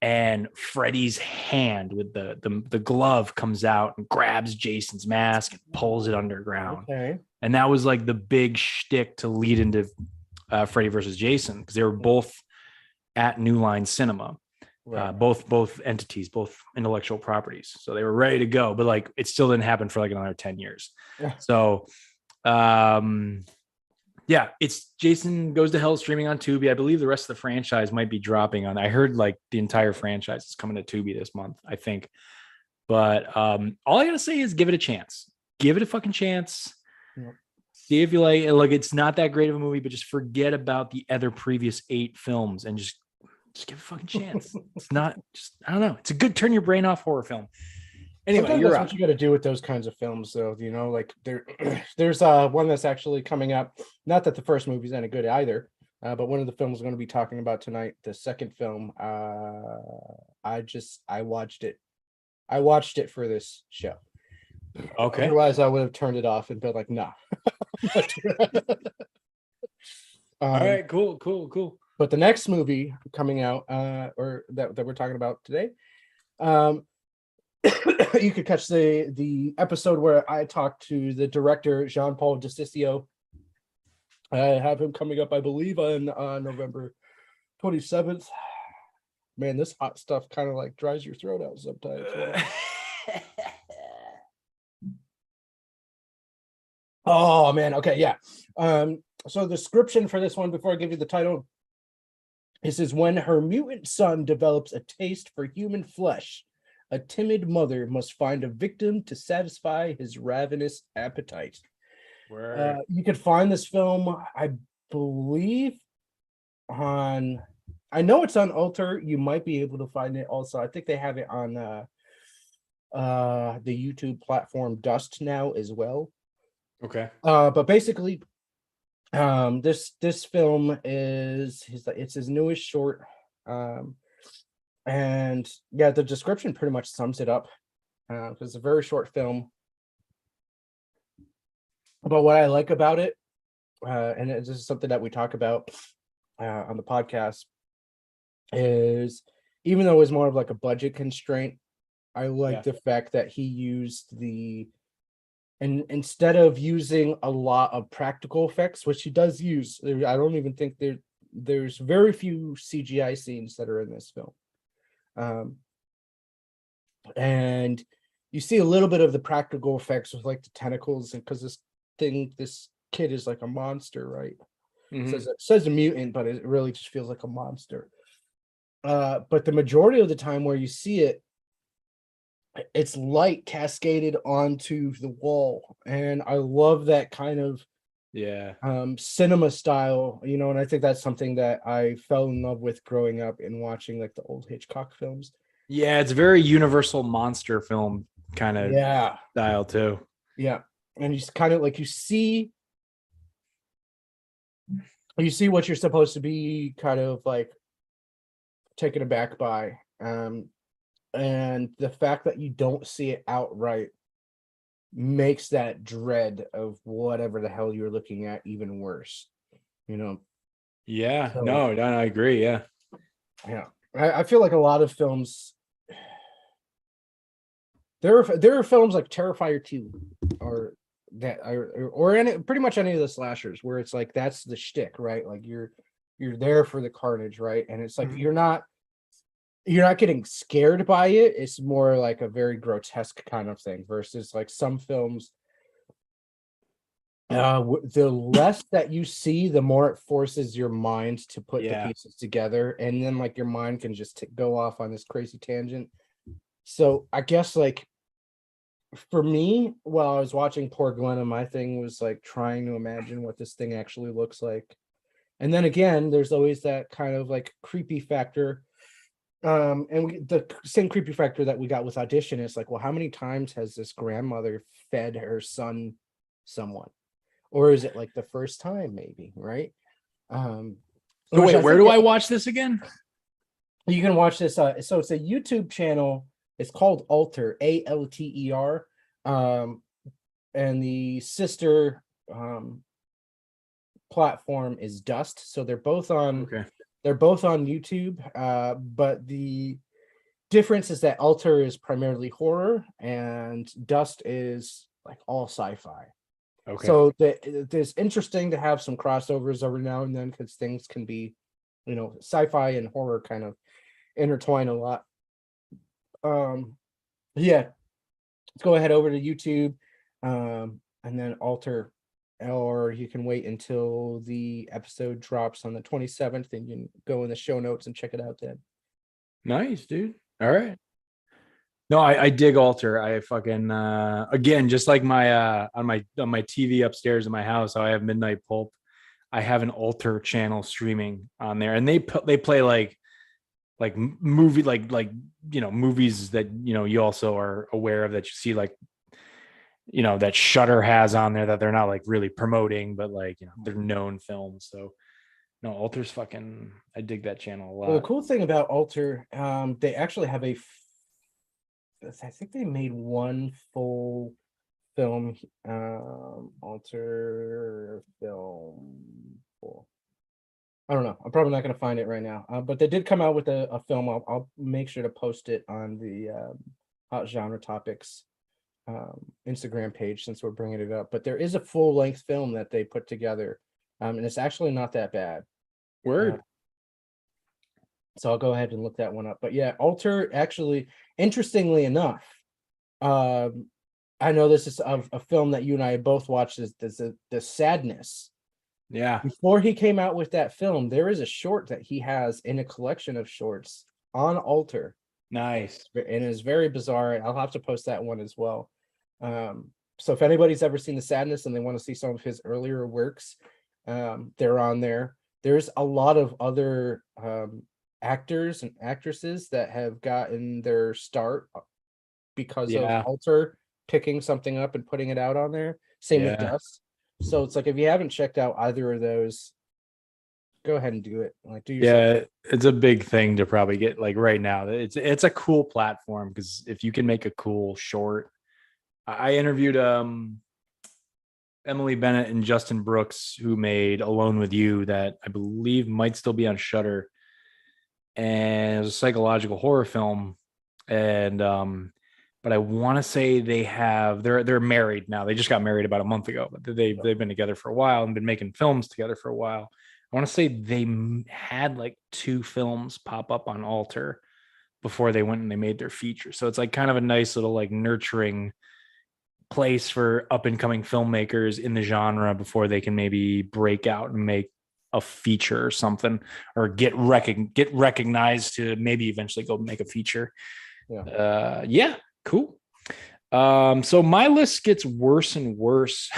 S2: and Freddy's hand with the glove comes out and grabs Jason's mask and pulls it underground.
S1: Okay.
S2: And that was like the big shtick to lead into Freddy versus Jason, because they were both at New Line Cinema, right. Both entities, both intellectual properties. So they were ready to go, but like it still didn't happen for like another 10 years. So Yeah, it's Jason Goes to Hell streaming on Tubi. I believe the rest of the franchise might be dropping on. I heard like the entire franchise is coming to Tubi this month, I think. But all I gotta say is give it a chance. Give it a fucking chance.
S1: Yep.
S2: See if you like it. Look, it's not that great of a movie, but just forget about the other previous 8 films and just give it a fucking chance. It's not just, I don't know. It's a good turn your brain off horror film. Anyway,
S1: Sometimes
S2: you're
S1: that's
S2: up.
S1: what you got to do with those kinds of films, though. You know, like there's one that's actually coming up. Not that the first movie's any good either, but one of the films we're going to be talking about tonight, the second film. I watched it. I watched it for this show.
S2: Okay.
S1: Otherwise, I would have turned it off and been like, "Nah."
S2: All right. Cool.
S1: But the next movie coming out, or that we're talking about today, you could catch the episode where I talked to the director Jean-Paul Diciccio. I have him coming up, I believe, on November 27th. Man, this hot stuff kind of like dries your throat out sometimes. Oh man, okay, yeah. So the description for this one, before I give you the title, it says, when her mutant son develops a taste for human flesh, a timid mother must find a victim to satisfy his ravenous appetite. You could find this film, I believe, on, I know it's on Alter. You might be able to find it also. I think they have it on the YouTube platform Dust now as well.
S2: Okay.
S1: But basically, this film is it's his newest short. And yeah, the description pretty much sums it up. It's a very short film. But what I like about it, and this is something that we talk about on the podcast, is even though it was more of like a budget constraint, I like the fact that he used and instead of using a lot of practical effects, which he does use, I don't even think there's very few CGI scenes that are in this film. And you see a little bit of the practical effects with like the tentacles, and because this kid is like a monster, right?
S2: Mm-hmm.
S1: It says a mutant, but it really just feels like a monster. But the majority of the time where you see it, it's light cascaded onto the wall, and I love that kind of cinema style, you know. And I think that's something that I fell in love with growing up and watching like the old Hitchcock films.
S2: Yeah, it's very Universal monster film kind of style too.
S1: Yeah, and you kind of like you see what you're supposed to be kind of like taken aback by. And the fact that you don't see it outright makes that dread of whatever the hell you're looking at even worse, you know?
S2: Yeah, so, no, I agree. Yeah.
S1: I feel like a lot of films, there are films like Terrifier 2 or pretty much any of the slashers where it's like that's the shtick, right? Like you're there for the carnage, right? And it's like you're not getting scared by it. It's more like a very grotesque kind of thing versus like some films. The less that you see, the more it forces your mind to put the pieces together, and then like your mind can just go off on this crazy tangent. So I guess like for me, while I was watching Poor Glenna, my thing was like trying to imagine what this thing actually looks like. And then again, there's always that kind of like creepy factor. And the same creepy factor that we got with Audition is like, well, how many times has this grandmother fed her son someone? Or is it like the first time, maybe, right?
S2: So wait, where do I watch this again?
S1: You can watch this. So it's a YouTube channel. It's called Alter, ALTER. And the sister platform is Dust. So they're both on YouTube. But the difference is that Alter is primarily horror and Dust is like all sci-fi. Okay. So it's interesting to have some crossovers every now and then because things can be, you know, sci-fi and horror kind of intertwine a lot. Let's go ahead over to YouTube, and then Alter, or you can wait until the episode drops on the 27th, and you can go in the show notes and check it out then.
S2: Nice, dude. All right. No, I dig Alter. I fucking again, just like my on my TV upstairs in my house, how I have Midnight Pulp. I have an Alter channel streaming on there, and they play like movie like movies that you also are aware of, that you see like that Shutter has on there that they're not like really promoting, but like they're known films. So no, Alter's fucking, I dig that channel a lot.
S1: Well, the cool thing about Alter, they actually have I think they made one full film, Alter film. I don't know. I'm probably not going to find it right now. But they did come out with a film. I'll make sure to post it on the Hot Genre Topics Instagram page, since we're bringing it up. But there is a full length film that they put together, and it's actually not that bad.
S2: Word.
S1: So I'll go ahead and look that one up. But yeah, Alter, actually, interestingly enough, I know this is a film that you and I both watched. Is the Sadness.
S2: Yeah.
S1: Before he came out with that film, there is a short that he has in a collection of shorts on Alter.
S2: Nice.
S1: And it's very bizarre. I'll have to post that one as well. So if anybody's ever seen The Sadness and they want to see some of his earlier works, they're on there. There's a lot of other actors and actresses that have gotten their start because of Alter picking something up and putting it out on there. Same with Dust. So it's like, if you haven't checked out either of those, go ahead and do it. Like, do yourself.
S2: It's a big thing to probably get like right now. It's a cool platform, because if you can make a cool short. I interviewed Emily Bennett and Justin Brooks, who made Alone with You, that I believe might still be on Shudder, and it was a psychological horror film. And but I want to say they're married now. They just got married about a month ago, but they've been together for a while and been making films together for a while. I want to say they had like 2 films pop up on Alter before they went and they made their feature. So it's like kind of a nice little like nurturing place for up and coming filmmakers in the genre before they can maybe break out and make a feature or something, or get recognized to maybe eventually go make a feature. Cool. So my list gets worse and worse.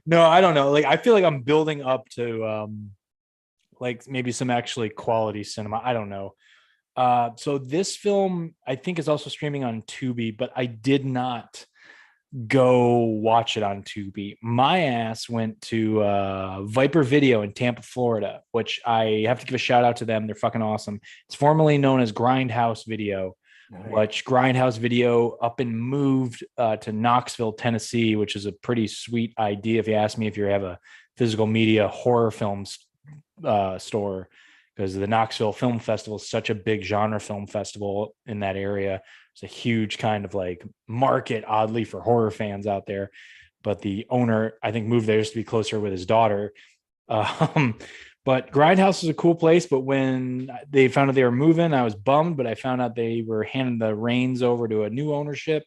S2: No, I don't know. Like, I feel like I'm building up to like maybe some actually quality cinema. I don't know. So this film, I think, is also streaming on Tubi, but I did not go watch it on Tubi. My ass went to Viper Video in Tampa, Florida, which I have to give a shout out to them. They're fucking awesome. It's formerly known as Grindhouse Video, which Grindhouse Video up and moved to Knoxville, Tennessee, which is a pretty sweet idea if you ask me, if you have a physical media horror films store, because the Knoxville Film Festival is such a big genre film festival in that area. It's a huge kind of like market, oddly, for horror fans out there. But the owner, I think, moved there just to be closer with his daughter. But Grindhouse is a cool place. But when they found out they were moving, I was bummed. But I found out they were handing the reins over to a new ownership,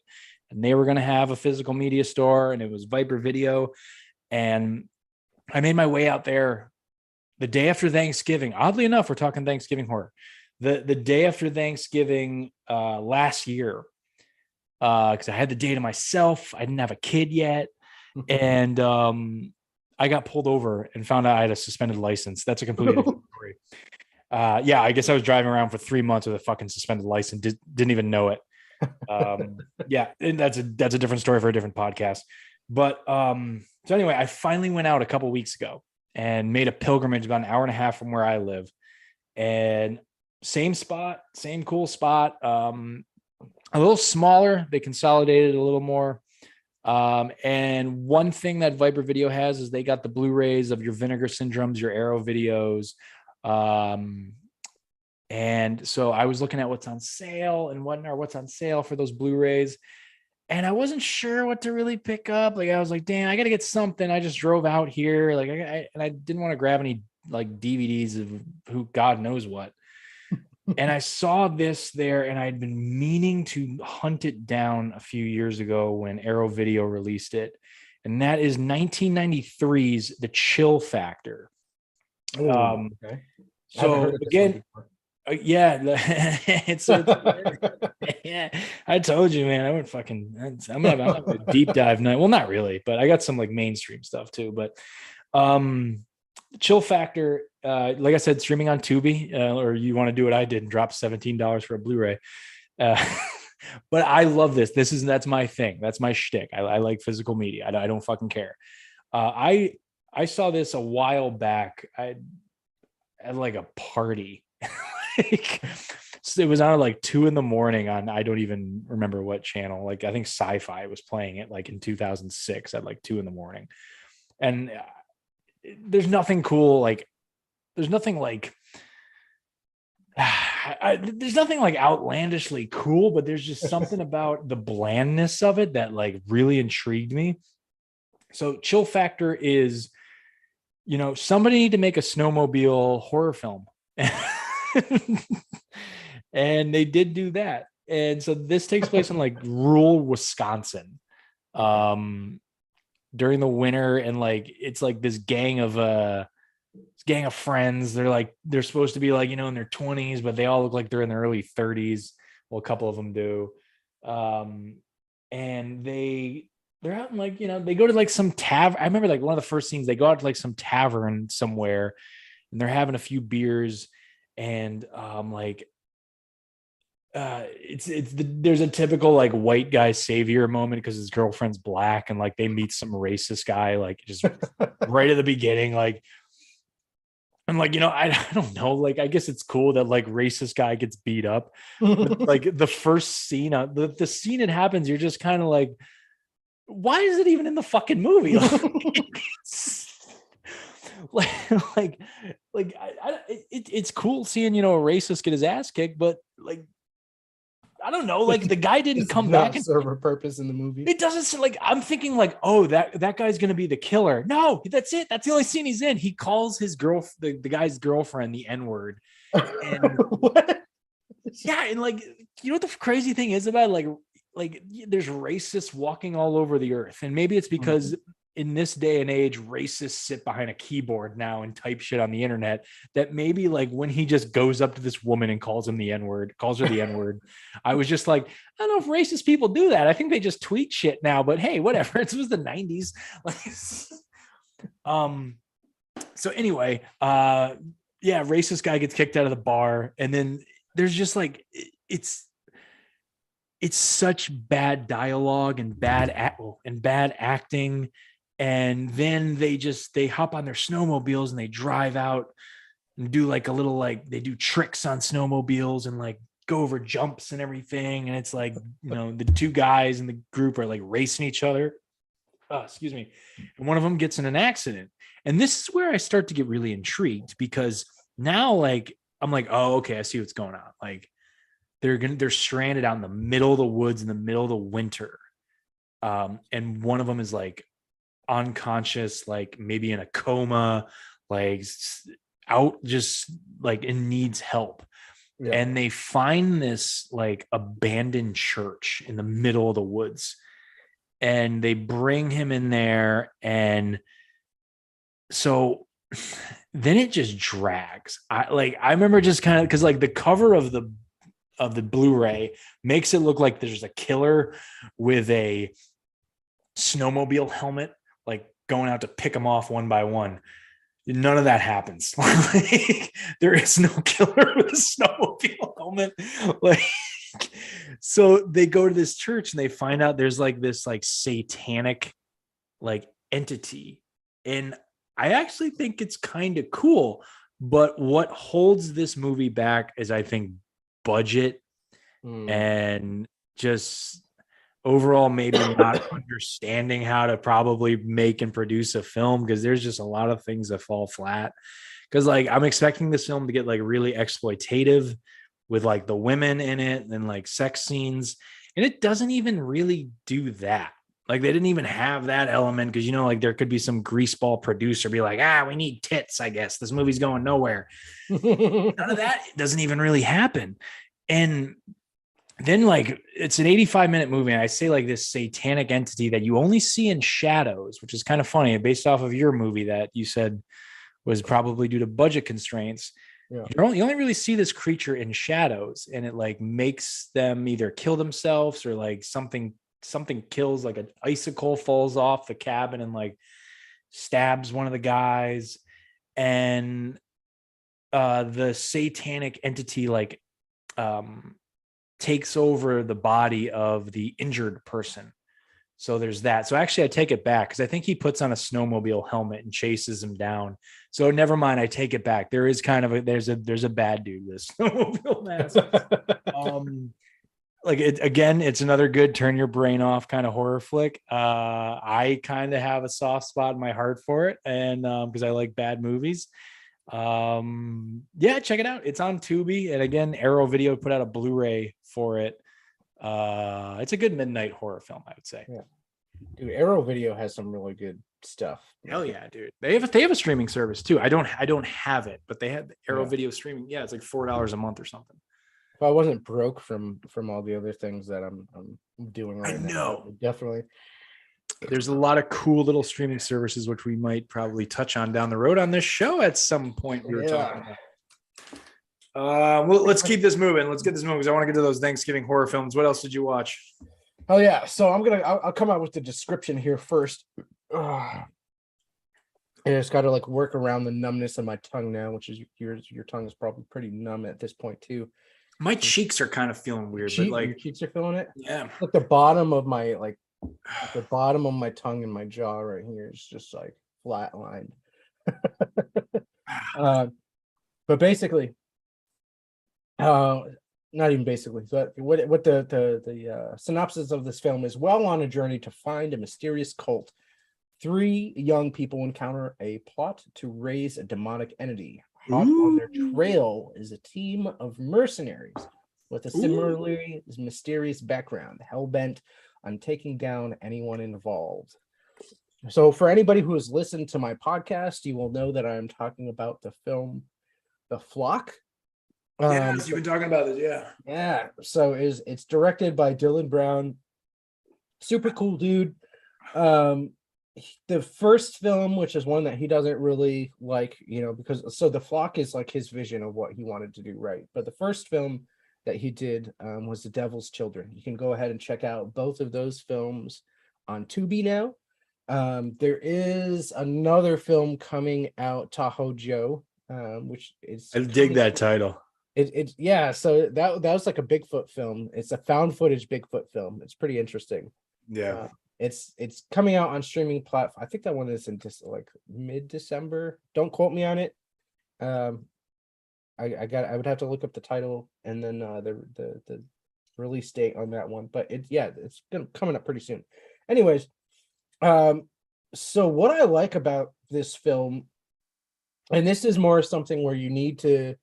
S2: and they were going to have a physical media store, and it was Viper Video. And I made my way out there the day after Thanksgiving. Oddly enough, we're talking Thanksgiving horror. The day after Thanksgiving last year, because I had the day to myself. I didn't have a kid yet. And I got pulled over and found out I had a suspended license. That's a completely different story. I guess I was driving around for 3 months with a fucking suspended license. Didn't even know it. And that's a different story for a different podcast. But so anyway, I finally went out a couple weeks ago and made a pilgrimage about an hour and a half from where I live. And same spot, same cool spot. A little smaller. They consolidated a little more. And one thing that Viper Video has is they got the Blu-rays of your Vinegar Syndromes, your Arrow videos. And so I was looking at what's on sale and what's on sale for those Blu-rays. And I wasn't sure what to really pick up. Like, I was like, damn, I got to get something. I just drove out here. Like, I didn't want to grab any like DVDs of who God knows what. And I saw this there, and I'd been meaning to hunt it down a few years ago when Arrow Video released it. and that is 1993's The Chill Factor.
S1: Ooh,
S2: Um,
S1: okay. I haven't
S2: so
S1: heard of this one
S2: again,
S1: before.
S2: yeah, yeah. I told you, man. I would fucking. I'm gonna have a deep dive night. Well, not really, but I got some like mainstream stuff too. But Chill Factor, like I said, streaming on Tubi, or you want to do what I did and drop $17 for a Blu-ray. But I love this. That's my thing. That's my shtick. I like physical media. I don't fucking care. I saw this a while back. I at like a party. Like, so it was on like 2 a.m. on, I don't even remember what channel. Like I think Sci-Fi was playing it like in 2006 at like 2 a.m. And there's nothing cool. Like there's nothing like there's nothing like outlandishly cool, but there's just something about the blandness of it that like really intrigued me. So Chill Factor is, somebody need to make a snowmobile horror film. And they did do that. And so this takes place in like rural Wisconsin during the winter. And like, it's like this gang of friends. They're supposed to be like, in their 20s, but they all look like they're in their early 30s. Well, a couple of them do. And they're out in like, they go to like some tavern. I remember like one of the first scenes, they go out to like some tavern somewhere and they're having a few beers. And there's a typical like white guy savior moment because his girlfriend's black and like they meet some racist guy like just right at the beginning, like, and like, I don't know, like I guess it's cool that like racist guy gets beat up, but like the first scene, the scene it happens, you're just kind of like, why is it even in the fucking movie? It's cool seeing a racist get his ass kicked, but like I don't know, like the guy didn't come back and
S1: serve a purpose in the movie.
S2: It doesn't, like I'm thinking like, oh, that guy's gonna be the killer. No, that's it. That's the only scene he's in. He calls his the guy's girlfriend the N-word. And
S1: what?
S2: Yeah, and like what the crazy thing is about like there's racists walking all over the earth, and maybe it's because in this day and age, racists sit behind a keyboard now and type shit on the internet, that maybe like when he just goes up to this woman and calls her the N-word, I was just like, I don't know if racist people do that. I think they just tweet shit now, but hey, whatever. It was the 90s. So anyway, racist guy gets kicked out of the bar, and then there's just like, it's such bad dialogue and bad acting. And then they hop on their snowmobiles and they drive out and do like a little, like they do tricks on snowmobiles and like go over jumps and everything. And it's like, the two guys in the group are like racing each other. Excuse me. And one of them gets in an accident. And this is where I start to get really intrigued, because now like, I'm like, oh, okay, I see what's going on. Like they're stranded out in the middle of the woods in the middle of the winter. And one of them is like unconscious, like maybe in a coma, like out, just like and needs help. Yeah. And they find this like abandoned church in the middle of the woods, and they bring him in there. And so then it just drags. I remember just kind of, because like the cover of the Blu-ray makes it look like there's a killer with a snowmobile helmet, like going out to pick them off one by one. None of that happens. Like, there is no killer with a snowmobile helmet. Like, so they go to this church and they find out there's like this like satanic like entity. And I actually think it's kind of cool. But what holds this movie back is, I think, budget and just overall maybe not understanding how to probably make and produce a film, because there's just a lot of things that fall flat. Because like I'm expecting this film to get like really exploitative with like the women in it and like sex scenes, and it doesn't even really do that. Like they didn't even have that element, because like there could be some greaseball producer be like, we need tits, I guess this movie's going nowhere. None of that doesn't even really happen. And then like it's an 85-minute movie, and I say like this satanic entity that you only see in shadows, which is kind of funny based off of your movie that you said was probably due to budget constraints.
S1: Yeah.
S2: You only really see this creature in shadows, and it like makes them either kill themselves or like something kills, like an icicle falls off the cabin and like stabs one of the guys, and the satanic entity like takes over the body of the injured person. So there's that. So actually I take it back, because I think he puts on a snowmobile helmet and chases him down. So never mind, I take it back. There is kind of there's a bad dude with a snowmobile mask. Like it again, it's another good turn your brain off kind of horror flick. I kind of have a soft spot in my heart for it, and because I like bad movies. Yeah, check it out. It's on Tubi, and again, Arrow Video put out a Blu-ray for it. It's a good midnight horror film, I would say.
S1: Yeah. Dude, Arrow Video has some really good stuff.
S2: Hell yeah, dude. They have a streaming service too. I don't have it, but they have Arrow Video streaming. Yeah, it's like $4 a month or something.
S1: If I wasn't broke from all the other things that I'm doing right now,
S2: know.
S1: definitely.
S2: There's a lot of cool little streaming services which we might probably touch on down the road on this show at some point. We were talking about. Well, let's keep this moving. Let's get this moving, because I want to get to those Thanksgiving horror films. What else did you watch?
S1: Oh yeah, so I'll come out with the description here first. And I just got to like work around the numbness of my tongue now, which is your tongue is probably pretty numb at this point too.
S2: My cheeks are kind of feeling weird, but like
S1: your cheeks are feeling it.
S2: Yeah,
S1: like the bottom of my tongue and my jaw right here is just like flatlined. But basically, not even basically. So what the synopsis of this film is: while on a journey to find a mysterious cult, 3 young people encounter a plot to raise a demonic entity. Hot on their trail is a team of mercenaries with a similarly mysterious background, hell-bent on taking down anyone involved. So for anybody who has listened to my podcast, you will know that I'm talking about the film The Flock.
S2: Yes, you've been talking about this, yeah.
S1: Yeah, so it's directed by Dylan Brown. Super cool dude. The first film, which is one that he doesn't really like, because so The Flock is like his vision of what he wanted to do, right? But the first film that he did was The Devil's Children. You can go ahead and check out both of those films on Tubi now. There is another film coming out, Tahoe Joe, which is
S2: I dig that title.
S1: Yeah, so that was like a Bigfoot film. It's a found footage Bigfoot film. It's pretty interesting.
S2: Yeah.
S1: It's coming out on streaming platform. I think that one is in just like mid-December. Don't quote me on it. I would have to look up the title and then the release date on that one. But it's coming up pretty soon. Anyways, so what I like about this film, and this is more something where you need to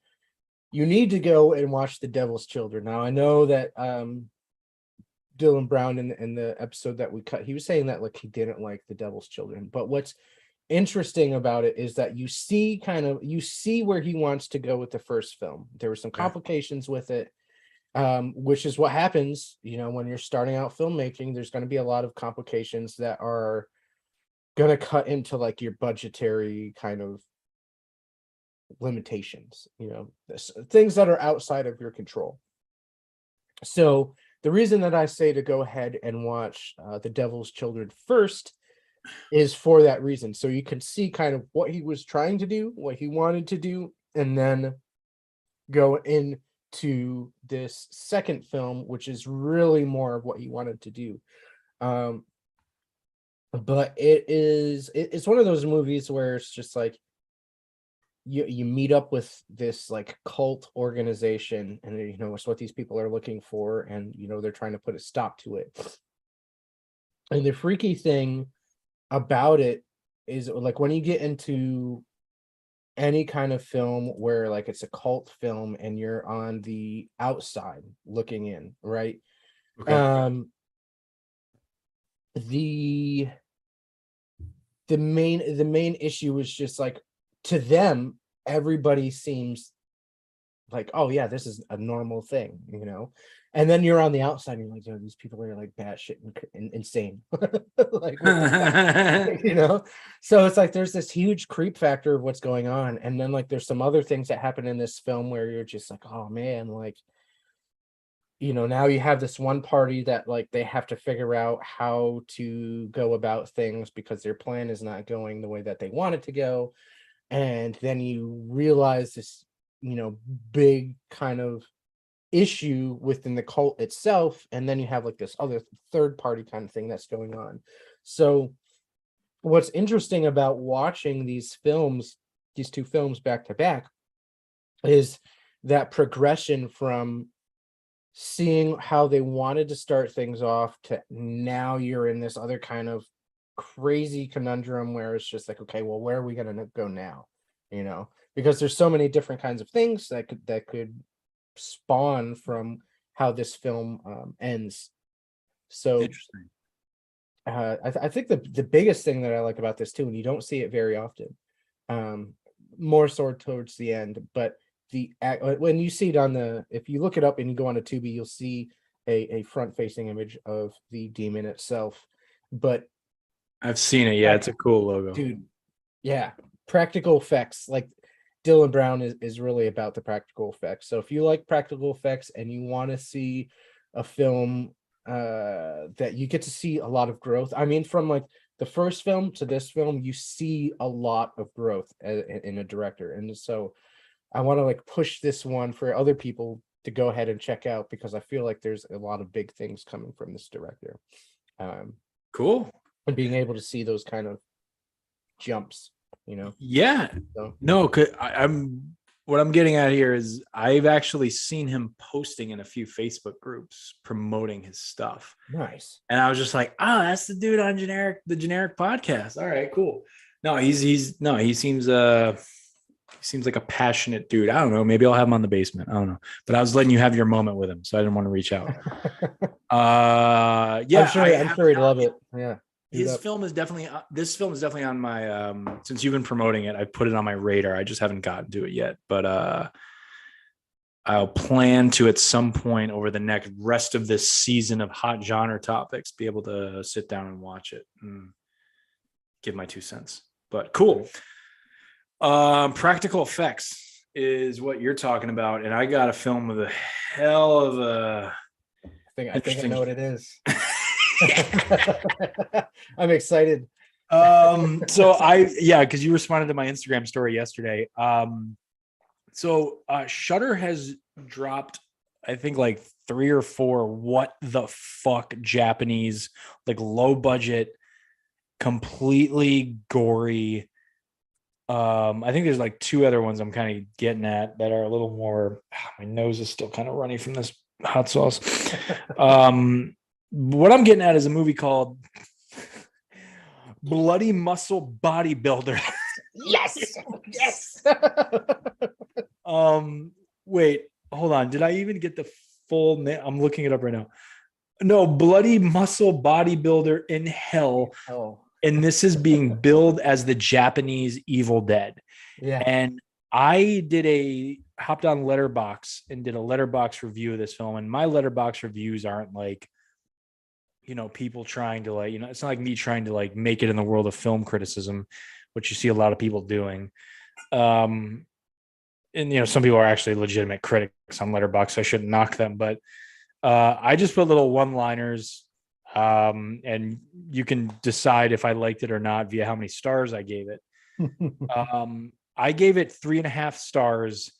S1: go and watch The Devil's Children. Now I know that Dylan Brown in the episode that we cut, he was saying that like he didn't like The Devil's Children, but what's interesting about it is that you see where he wants to go with the first film. There were some complications with it, which is what happens, when you're starting out filmmaking. There's going to be a lot of complications that are going to cut into like your budgetary kind of limitations, things that are outside of your control. So the reason that I say to go ahead and watch The Devil's Children first is for that reason. So you can see kind of what he was trying to do, what he wanted to do, and then go into this second film, which is really more of what he wanted to do. But it's one of those movies where it's just like you meet up with this like cult organization, and it's what these people are looking for, and they're trying to put a stop to it. And the freaky thing about it is like when you get into any kind of film where like it's a cult film and you're on the outside looking in, right? Okay. The main issue is just like, to them, everybody seems like, oh yeah, this is a normal thing, And then you're on the outside and you're like, yo, these people are like batshit insane. Like, what the fuck? You know? So it's like there's this huge creep factor of what's going on. And then like there's some other things that happen in this film where you're just like, oh man, like, you know, now you have this one party that like they have to figure out how to go about things because their plan is not going the way that they want it to go. And then you realize this, you know, big kind of issue within the cult itself, and then you have like this other third party kind of thing that's going on. So what's interesting about watching these films, these two films back to back, is that progression from seeing how they wanted to start things off to now you're in this other kind of crazy conundrum where it's just like, okay, well, where are we going to go now, you know, because there's so many different kinds of things that could spawn from how this film ends. So
S2: Interesting.
S1: I think the biggest thing that I like about this too, and you don't see it very often, more so towards the end, but when you see it on if you look it up and you go on to Tubi, you'll see a front facing image of the demon itself. But
S2: I've seen it. Yeah, it's a cool logo.
S1: Dude, yeah, practical effects. Like Dylan Brown is really about the practical effects. So if you like practical effects and you want to see a film that you get to see a lot of growth, I mean, from like the first film to this film, you see a lot of growth in a director. And so I want to like push this one for other people to go ahead and check out, because I feel like there's a lot of big things coming from this director.
S2: Cool.
S1: And being able to see those kind of jumps, you know.
S2: Yeah.
S1: So
S2: No, what I'm getting at here is I've actually seen him posting in a few Facebook groups promoting his stuff.
S1: nice.
S2: And I was just like, oh, that's the dude on the generic podcast. All right, cool. No, he seems like a passionate dude. I don't know. Maybe I'll have him on the basement. I don't know. But I was letting you have your moment with him, so I didn't want to reach out. Yeah,
S1: I'm sure he'd love it. Yeah.
S2: This film is definitely on my since you've been promoting it, I put it on my radar. I just haven't gotten to it yet, but I'll plan to at some point over the next rest of this season of hot genre topics be able to sit down and watch it and give my 2 cents. But cool. Practical effects is what you're talking about, and I got a film with a hell of a
S1: I think I know what it is. I'm excited.
S2: Because you responded to my Instagram story yesterday. Shudder has dropped, I think, like 3 or 4 what the fuck Japanese, like low budget, completely gory. I think there's like 2 other ones I'm kind of getting at that are a little more. My nose is still kind of runny from this hot sauce. What I'm getting at is a movie called Bloody Muscle Bodybuilder.
S1: Yes.
S2: Wait, hold on. Did I even get the full name? I'm looking it up right now. No, Bloody Muscle Bodybuilder in Hell.
S1: Oh.
S2: And this is being billed as the Japanese Evil Dead.
S1: Yeah.
S2: And I hopped on Letterboxd and did a Letterboxd review of this film. And my Letterboxd reviews aren't like, you know, people trying to like, you know, it's not like me trying to like make it in the world of film criticism, which you see a lot of people doing. And, you know, some people are actually legitimate critics on Letterboxd, so I shouldn't knock them, but I just put little one-liners, and you can decide if I liked it or not via how many stars I gave it. I gave it 3.5 stars,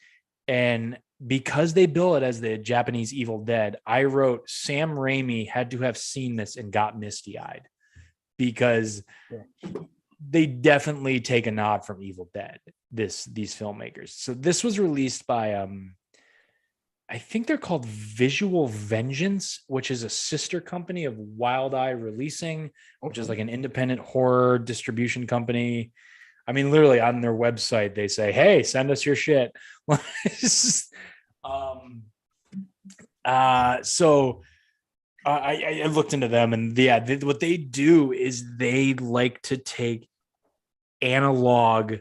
S2: and because they bill it as the Japanese Evil Dead, I wrote Sam Raimi had to have seen this and got misty-eyed, because they definitely take a nod from Evil Dead, these filmmakers. So this was released by I think they're called Visual Vengeance, which is a sister company of Wild Eye Releasing, which is like an independent horror distribution company. I mean, literally on their website, they say, hey, send us your shit. I looked into them, and what they do is they like to take analog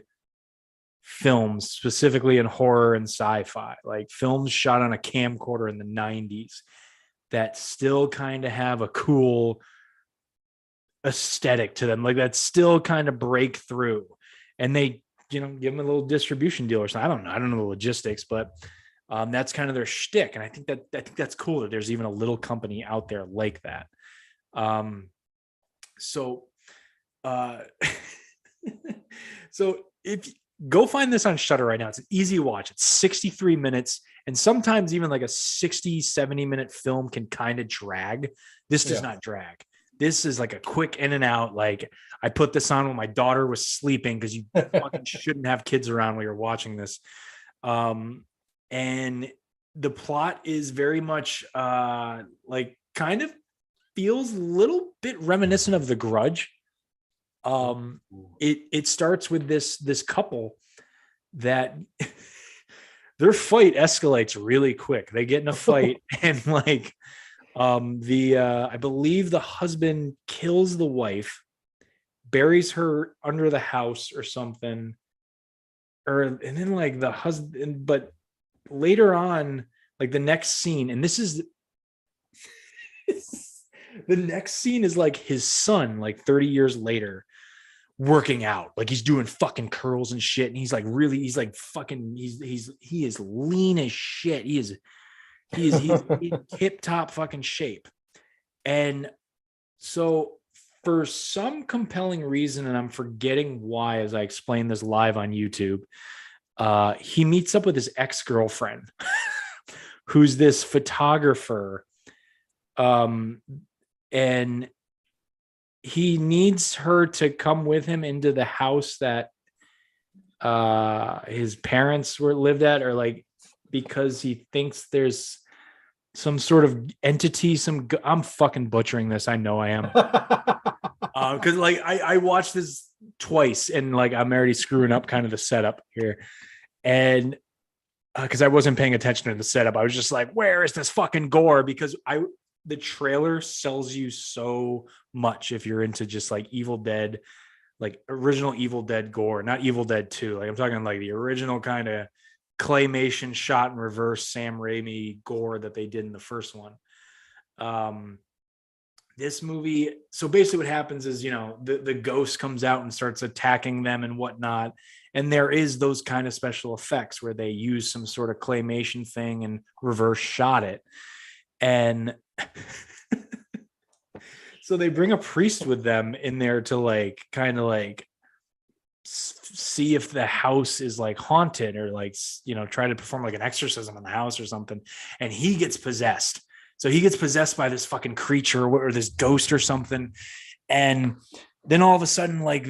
S2: films, specifically in horror and sci-fi, like films shot on a camcorder in the 90s, that still kind of have a cool aesthetic to them, like that still kind of break through, and they, you know, give them a little distribution deal or something. I don't know the logistics, but that's kind of their shtick. And I think that's cool that there's even a little company out there like that. So so if go find this on Shudder right now, it's an easy watch. It's 63 minutes, and sometimes even like a 60-70 minute film can kind of drag. This does not drag. This is like a quick in and out. Like, I put this on when my daughter was sleeping, because you fucking shouldn't have kids around while you're watching this. And the plot is very much like kind of feels a little bit reminiscent of The Grudge. It starts with this couple that their fight escalates really quick. They get in a fight and like I believe the husband kills the wife, buries her under the house or something, and then like the husband, but later on, like the next scene, and this is the next scene is like his son, like 30 years later, working out, like he's doing fucking curls and shit, and he's like he is lean as shit. He's in tip top fucking shape. And so for some compelling reason, and I'm forgetting why, as I explained this live on YouTube, he meets up with his ex-girlfriend, who's this photographer, and he needs her to come with him into the house that his parents lived at, or like, because he thinks there's some sort of entity, I'm fucking butchering this. I know I am. Cause like I watched this twice, and like I'm already screwing up kind of the setup here. And because I wasn't paying attention to the setup, I was just like, where is this fucking gore? Because the trailer sells you so much if you're into just like Evil Dead, like original Evil Dead gore, not Evil Dead 2. Like I'm talking like the original kind of claymation shot in reverse Sam Raimi gore that they did in the first one. This movie, so basically what happens is, you know, the ghost comes out and starts attacking them and whatnot. And there is those kind of special effects where they use some sort of claymation thing and reverse shot it. And so they bring a priest with them in there to like kind of like see if the house is like haunted, or like, you know, try to perform like an exorcism in the house or something. And he gets possessed. So he gets possessed by this fucking creature or this ghost or something. And then all of a sudden, like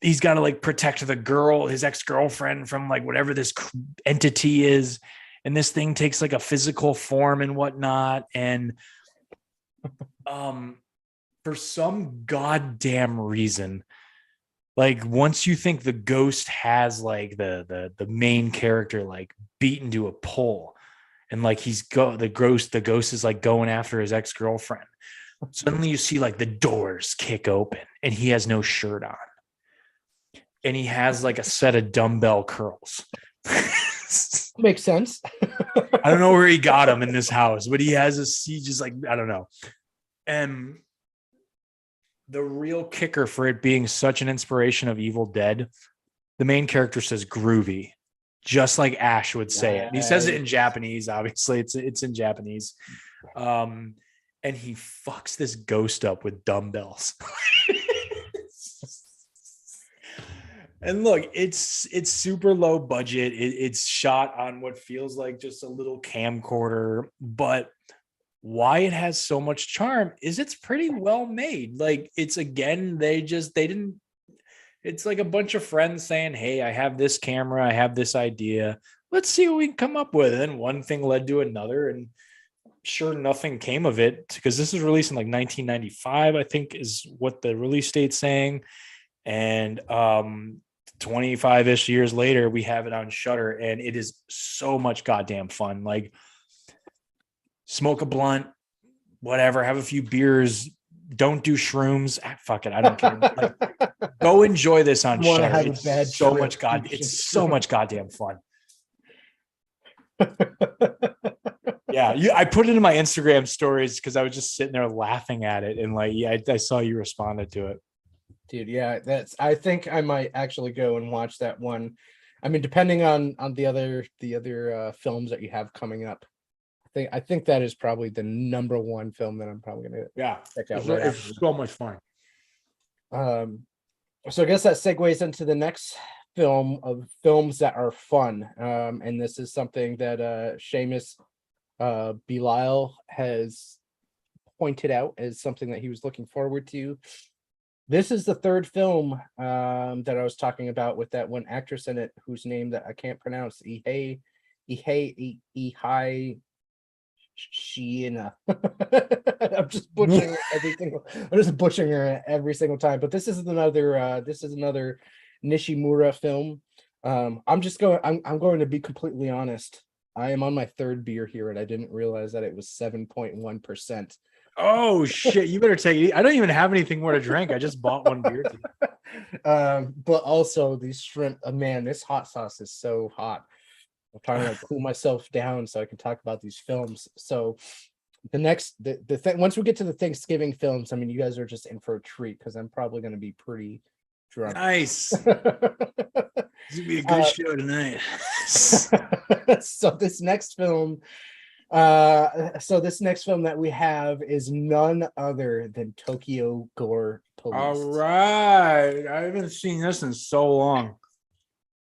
S2: he's got to like protect the girl, his ex-girlfriend, from like whatever this entity is. And this thing takes like a physical form and whatnot. And for some goddamn reason, like once you think the ghost has like the main character like beaten to a pulp, and like the ghost is like going after his ex-girlfriend, suddenly you see like the doors kick open and he has no shirt on, and he has like a set of dumbbell curls.
S1: Makes sense.
S2: I don't know where he got them in this house, but he just like, I don't know. And the real kicker for it being such an inspiration of Evil Dead, the main character says groovy, just like Ash would say it. And he says it in Japanese, obviously. It's in Japanese. And he fucks this ghost up with dumbbells. And look, it's super low budget. It's shot on what feels like just a little camcorder, but why it has so much charm is it's pretty well made. Like it's, again, it's like a bunch of friends saying, hey, I have this camera, I have this idea, let's see what we can come up with. And one thing led to another, and sure, nothing came of it, because this was released in like 1995, I think is what the release date's saying. And 25-ish years later, we have it on Shudder, and it is so much goddamn fun. Like, smoke a blunt, whatever, have a few beers, don't do shrooms. Fuck it, I don't care. Like, go enjoy this on Shudder. It's so much goddamn fun. Yeah, I put it in my Instagram stories because I was just sitting there laughing at it, and like, yeah, I saw you responded to it.
S1: Dude, yeah, I think I might actually go and watch that one. I mean, depending on the other films that you have coming up. I think that is probably the number one film that I'm probably gonna
S2: Yeah,
S1: check out right after
S2: it's so much fun.
S1: um so I guess that segues into the next film of films that are fun. And this is something that Seamus Belial has pointed out as something that he was looking forward to. This is the third film that I was talking about with that one actress in it whose name that I can't pronounce. Ihai Sheena. I'm just butchering her every single time. But this is another Nishimura film. I'm going to be completely honest. I am on my third beer here, and I didn't realize that it was 7.1%.
S2: Oh shit! You better take it. I don't even have anything more to drink. I just bought one beer today.
S1: But also these shrimp. Man, this hot sauce is so hot. I'm trying to like cool myself down so I can talk about these films. So the thing, once we get to the Thanksgiving films, I mean, you guys are just in for a treat because I'm probably going to be pretty drunk.
S2: Nice. This would be a good show tonight.
S1: So this next film that we have is none other than Tokyo Gore Police.
S2: All right. I haven't seen this in so long.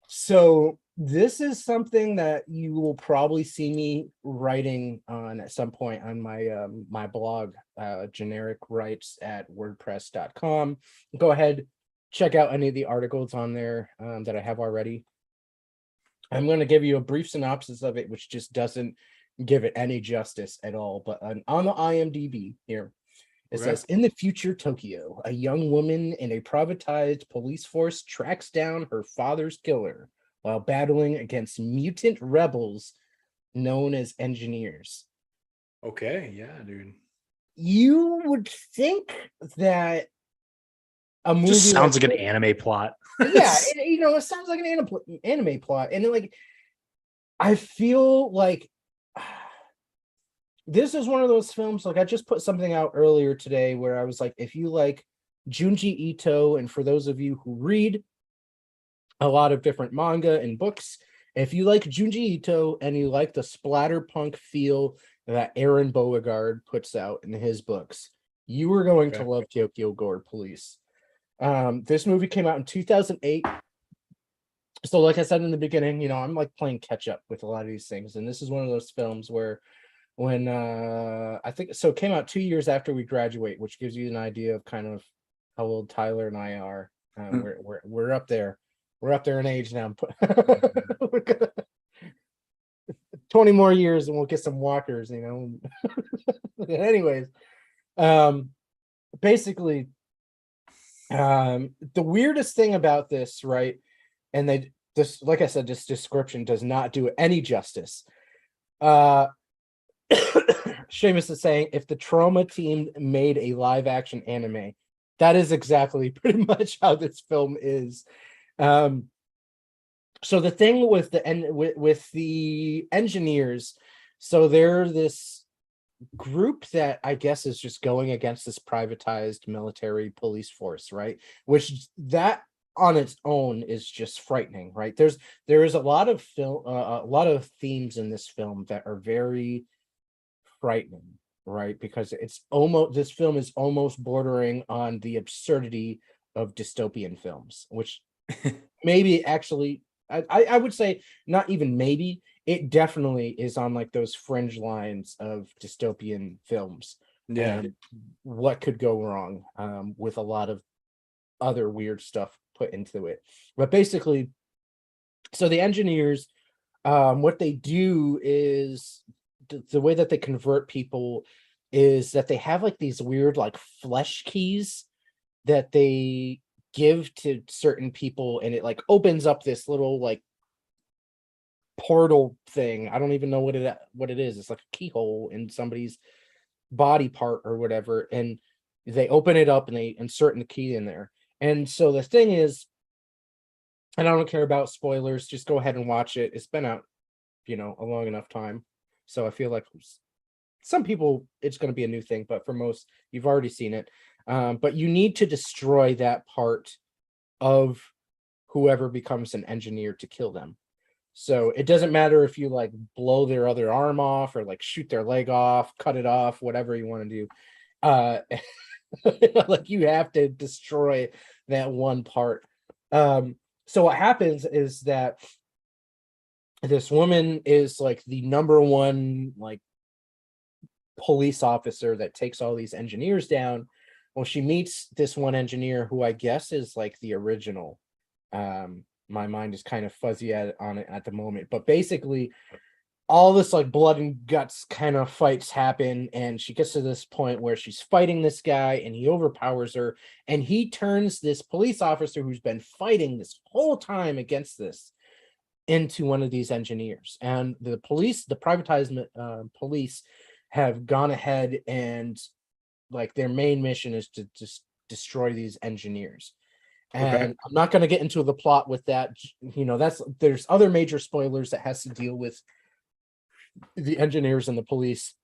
S1: So this is something that you will probably see me writing on at some point on my my blog, generic writes at wordpress.com. Go ahead, check out any of the articles on there that I have already. I'm going to give you a brief synopsis of it, which just doesn't give it any justice at all. But on the IMDb here, it says, in the future Tokyo, a young woman in a privatized police force tracks down her father's killer while battling against mutant rebels known as engineers.
S2: Okay, yeah, dude.
S1: You would think that a movie
S2: just sounds like an anime plot.
S1: Yeah, it sounds like an anime plot. And then, like, I feel like this is one of those films, like I just put something out earlier today where I was like, if you like Junji Ito, and for those of you who read a lot of different manga and books, if you like Junji Ito and you like the splatterpunk feel that Aaron Beauregard puts out in his books, you are going to love Tokyo Gore Police. This movie came out in 2008. So like I said in the beginning, I'm like playing catch up with a lot of these things. And this is one of those films where when I think so it came out 2 years after we graduate, which gives you an idea of kind of how old Tyler and I are. We're up there. We're up there in age now. 20 more years and we'll get some walkers, Anyways, basically, the weirdest thing about this, right? And like I said, this description does not do it any justice. Seamus is saying, if the Trauma team made a live action anime, that is exactly pretty much how this film is. So the thing with the engineers, so they're this group that I guess is just going against this privatized military police force, right? Which that on its own is just frightening, right? There is a lot of a lot of themes in this film that are very frightening, right? Because this film is almost bordering on the absurdity of dystopian films, which maybe actually I would say not even maybe, it definitely is on like those fringe lines of dystopian films.
S2: Yeah.
S1: And what could go wrong with a lot of other weird stuff put into it. But basically, so the engineers, what they do is the way that they convert people is that they have like these weird like flesh keys that they give to certain people, and it like opens up this little like portal thing. I don't even know what it is. It's like a keyhole in somebody's body part or whatever, and they open it up and they insert the key in there. And so the thing is, and I don't care about spoilers, just go ahead and watch it. It's been out, a long enough time. So I feel like some people it's going to be a new thing, but for most, you've already seen it. But you need to destroy that part of whoever becomes an engineer to kill them. So it doesn't matter if you like blow their other arm off or like shoot their leg off, cut it off, whatever you want to do. Uh like you have to destroy that one part. So what happens is that this woman is like the number one like police officer that takes all these engineers down. Well, she meets this one engineer who I guess is like the original. My mind is kind of fuzzy on it at the moment, but basically all this like blood and guts kind of fights happen, and she gets to this point where she's fighting this guy and he overpowers her, and he turns this police officer who's been fighting this whole time against this into one of these engineers. And the police, the privatized police, have gone ahead and like their main mission is to just destroy these engineers. And
S2: Okay.
S1: I'm not going to get into the plot with that. There's other major spoilers that has to deal with the engineers and the police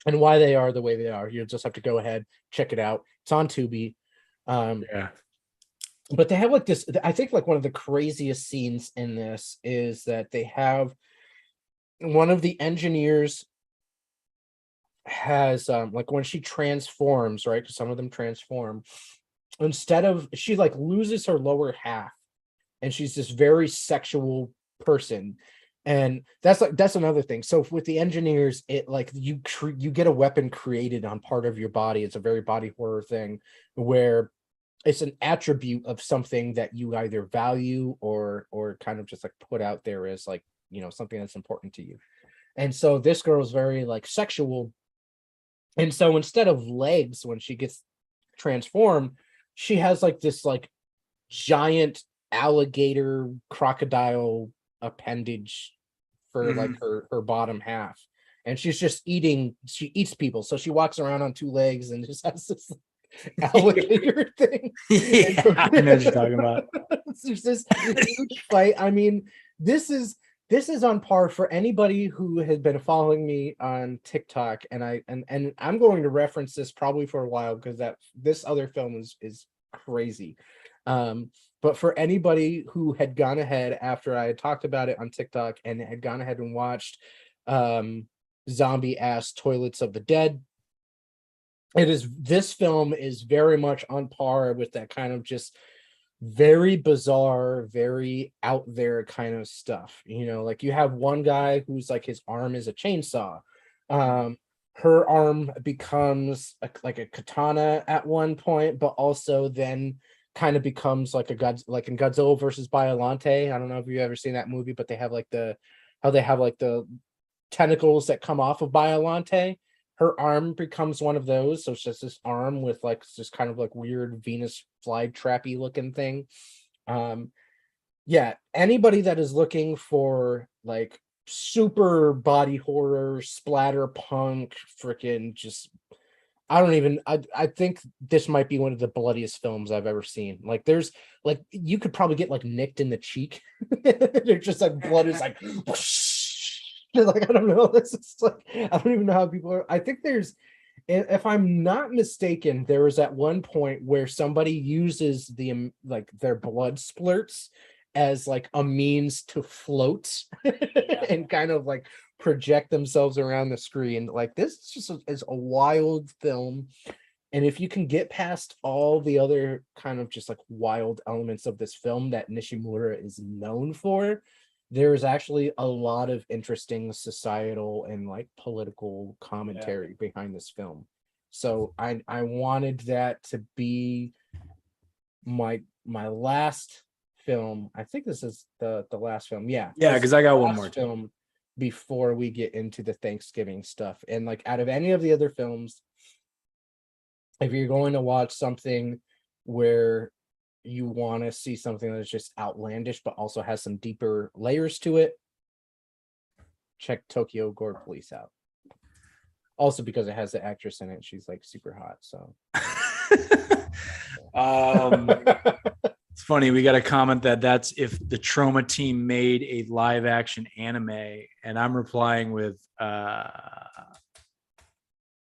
S1: and why they are the way they are. You just have to go ahead, check it out. It's on Tubi.
S2: Yeah.
S1: But they have like this, I think like one of the craziest scenes in this is that they have one of the engineers has like when she transforms, right? Because some of them transform, instead of she like loses her lower half and she's this very sexual person. And that's another thing. So with the engineers, it like you get a weapon created on part of your body. It's a very body horror thing where it's an attribute of something that you either value or kind of just like put out there as like, something that's important to you. And so this girl's very like sexual. And so instead of legs, when she gets transformed, she has like this like giant alligator crocodile appendage for like her bottom half. And she's just she eats people. So she walks around on two legs and just has this alligator thing.
S2: Yeah, I know what you're talking about.
S1: There's this huge fight. I mean, this is on par for anybody who has been following me on TikTok, and I'm going to reference this probably for a while because this other film is crazy. But for anybody who had gone ahead after I had talked about it on TikTok and had gone ahead and watched Zombie Ass Toilets of the Dead, this film is very much on par with that kind of just very bizarre, very out there kind of stuff. Like you have one guy who's like his arm is a chainsaw. Her arm becomes like a katana at one point, but also then kind of becomes like like in Godzilla versus Biollante. I don't know if you've ever seen that movie, but they have like the tentacles that come off of Biollante. Her arm becomes one of those. So it's just this arm with like just kind of like weird Venus flytrappy looking thing. Yeah, anybody that is looking for like super body horror, splatter punk, freaking just I think this might be one of the bloodiest films I've ever seen. Like there's like you could probably get like nicked in the cheek. They're just like blood is like like I don't know. This is like I don't even know how people are. I think there's, if I'm not mistaken, there was at one point where somebody uses the like their blood splurts as like a means to float and kind of like project themselves around the screen. Like this is a wild film. And if you can get past all the other kind of just like wild elements of this film that Nishimura is known for, there is actually a lot of interesting societal and like political commentary behind this film. So I wanted that to be my last film. I think this is the last film. Yeah,
S2: because I got one more
S1: film before we get into the Thanksgiving stuff. And like out of any of the other films, if you're going to watch something where you want to see something that's just outlandish but also has some deeper layers to it, check Tokyo Gore Police out. Also because it has the actress in it, she's like super hot. So
S2: as funny. We got a comment that's if the Trauma team made a live action anime, and I'm replying with, yeah,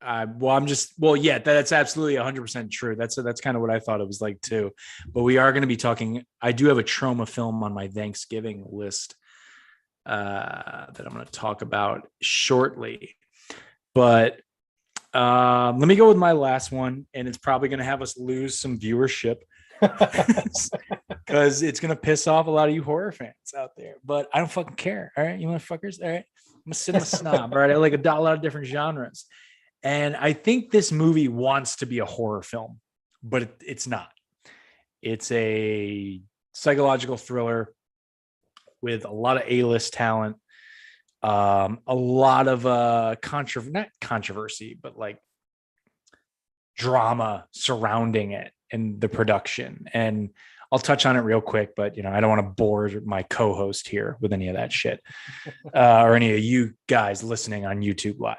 S2: that's absolutely 100% true. That's kind of what I thought it was like too. But we are going to be talking. I do have a Trauma film on my Thanksgiving list that I'm going to talk about shortly. But let me go with my last one, and it's probably going to have us lose some viewership because it's going to piss off a lot of you horror fans out there. But I don't fucking care. All right, you motherfuckers. All right, I'm a cinema snob. All right, I like a lot of different genres. And I think this movie wants to be a horror film, but it's not. It's a psychological thriller with a lot of A-list talent, a lot of not controversy, but like drama surrounding it and the production. And I'll touch on it real quick, but I don't want to bore my co-host here with any of that shit, or any of you guys listening on YouTube Live.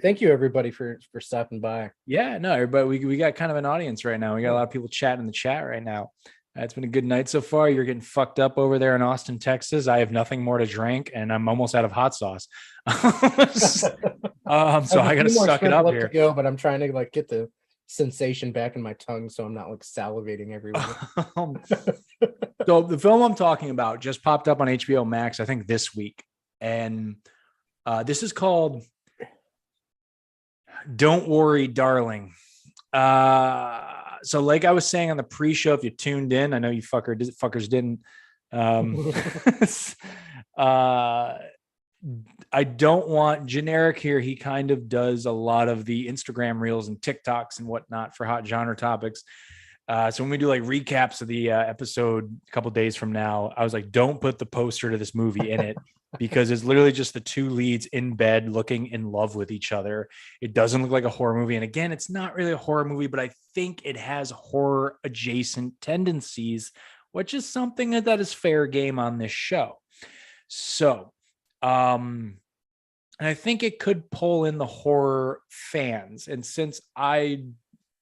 S1: Thank you everybody for stopping by.
S2: Yeah, no, everybody, we got kind of an audience right now. We got a lot of people chatting in the chat right now. It's been a good night so far. You're getting fucked up over there in Austin, Texas. I have nothing more to drink, and I'm almost out of hot sauce. So I got to suck it up here.
S1: To go, but I'm trying to like get the sensation back in my tongue, so I'm not like salivating everywhere.
S2: So the film I'm talking about just popped up on HBO Max, I think this week, and this is called Don't Worry, Darling. So like I was saying on the pre-show, if you tuned in, I know you fuckers didn't. I don't want generic here. He kind of does a lot of the Instagram reels and TikToks and whatnot for hot genre topics. So when we do like recaps of the episode a couple days from now, I was like, don't put the poster to this movie in it because it's literally just the two leads in bed looking in love with each other. It doesn't look like a horror movie. And again, it's not really a horror movie, but I think it has horror adjacent tendencies, which is something that is fair game on this show. So, and I think it could pull in the horror fans. And since I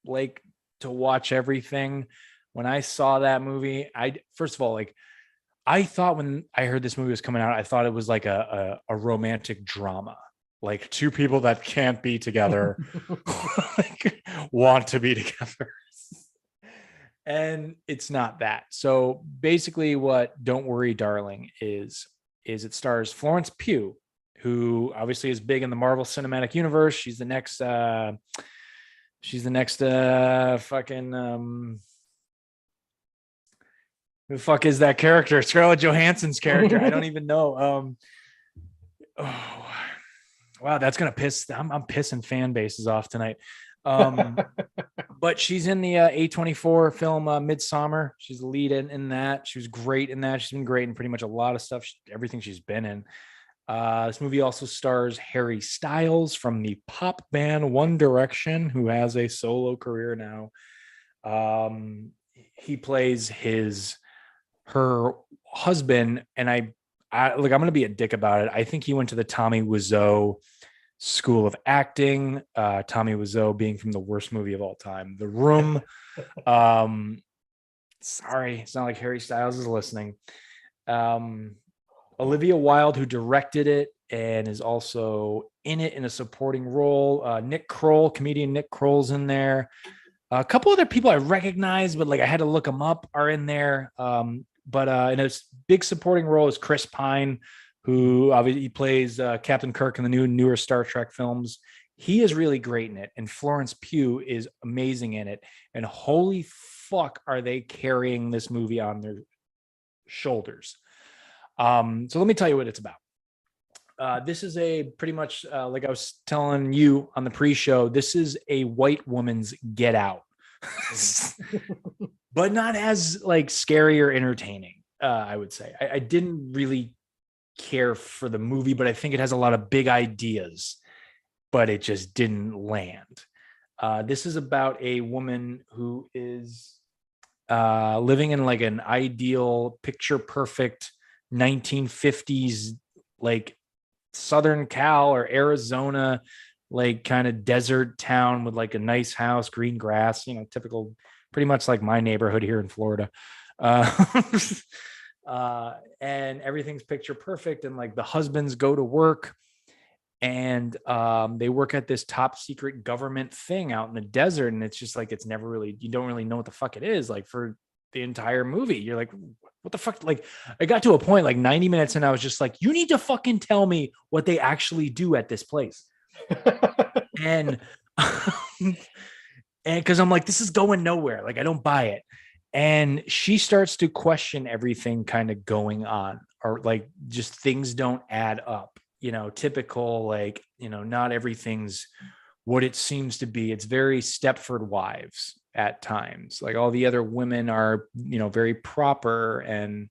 S2: like to watch everything, when I saw that movie, first of all, like I thought when I heard this movie was coming out, I thought it was like a romantic drama, like two people that can't be together like, want to be together. And it's not that. So basically what Don't Worry, Darling is it stars Florence Pugh, who obviously is big in the Marvel Cinematic Universe. She's the next fucking who the fuck is that character? Scarlett Johansson's character. I don't even know. Oh, wow, that's gonna piss. I'm pissing fan bases off tonight. But she's in the A24 film Midsommar. She's the lead in that. She was great in that. She's been great in pretty much a lot of stuff. Everything she's been in. This movie also stars Harry Styles from the pop band One Direction, who has a solo career now. He plays her husband, and I'm going to be a dick about it. I think he went to the Tommy Wiseau School of Acting. Tommy Wiseau being from the worst movie of all time, The Room. Sorry, it's not like Harry Styles is listening. Olivia Wilde, who directed it and is also in it in a supporting role. Nick Kroll, comedian Nick Kroll's in there. A couple other people I recognize, but like I had to look them up, are in there. But in a big supporting role is Chris Pine, who obviously he plays Captain Kirk in the newer Star Trek films. He is really great in it. And Florence Pugh is amazing in it. And holy fuck, are they carrying this movie on their shoulders. So let me tell you what it's about. This is a pretty much like I was telling you on the pre-show, this is a white woman's Get Out, but not as like scary or entertaining. I would say I didn't really care for the movie, but I think it has a lot of big ideas, but it just didn't land. This is about a woman who is living in like an ideal, picture perfect 1950s, like Southern Cal or Arizona, like kind of desert town with like a nice house, green grass, typical pretty much like my neighborhood here in Florida. Uh, and everything's picture perfect. And like the husbands go to work and they work at this top secret government thing out in the desert. And it's just like, it's never really, you don't really know what the fuck it is. Like for the entire movie, you're like, what the fuck? Like I got to a point like 90 minutes and I was just like, you need to fucking tell me what they actually do at this place. And and because I'm like, this is going nowhere. Like I don't buy it. And she starts to question everything kind of going on, or like just things don't add up, typical, like, not everything's what it seems to be. It's very Stepford Wives at times. Like all the other women are, very proper and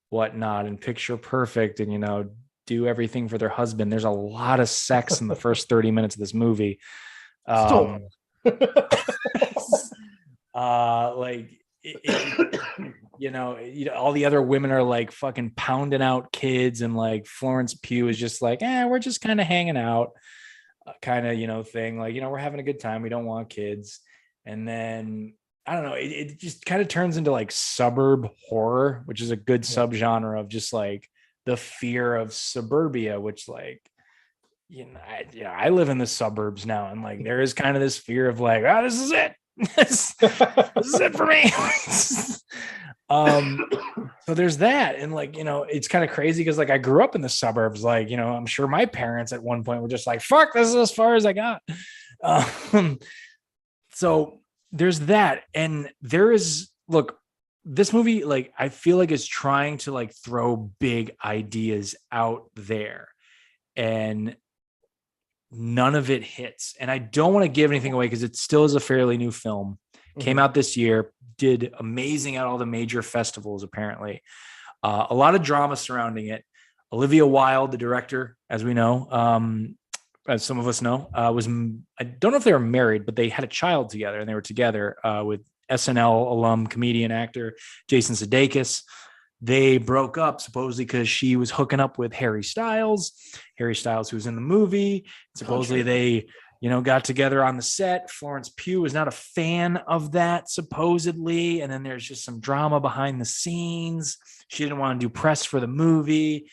S2: whatnot and picture perfect and, do everything for their husband. There's a lot of sex in the first 30 minutes of this movie. Like all the other women are like fucking pounding out kids, and like Florence Pugh is just like, we're just kind of hanging out, kind of, thing. Like, we're having a good time. We don't want kids. And then I don't know, it just kind of turns into like suburb horror, which is a good subgenre of just like the fear of suburbia, which like, I live in the suburbs now, and like there is kind of this fear of like, this is it. this is it for me. So there's that. And like, it's kind of crazy because like I grew up in the suburbs. Like, I'm sure my parents at one point were just like, fuck, this is as far as I got. So there's that. And there is, look, this movie, like, I feel like is trying to like throw big ideas out there, and none of it hits. And I don't want to give anything away because it still is a fairly new film. Came out this year, did amazing at all the major festivals, apparently. A lot of drama surrounding it. Olivia Wilde, the director, as we know, as some of us know, I don't know if they were married, but they had a child together, and they were together with SNL alum, comedian, actor Jason Sudeikis. They broke up supposedly because she was hooking up with Harry Styles, who was in the movie. Supposedly they, got together on the set. Florence Pugh was not a fan of that, supposedly. And then there's just some drama behind the scenes. She didn't want to do press for the movie.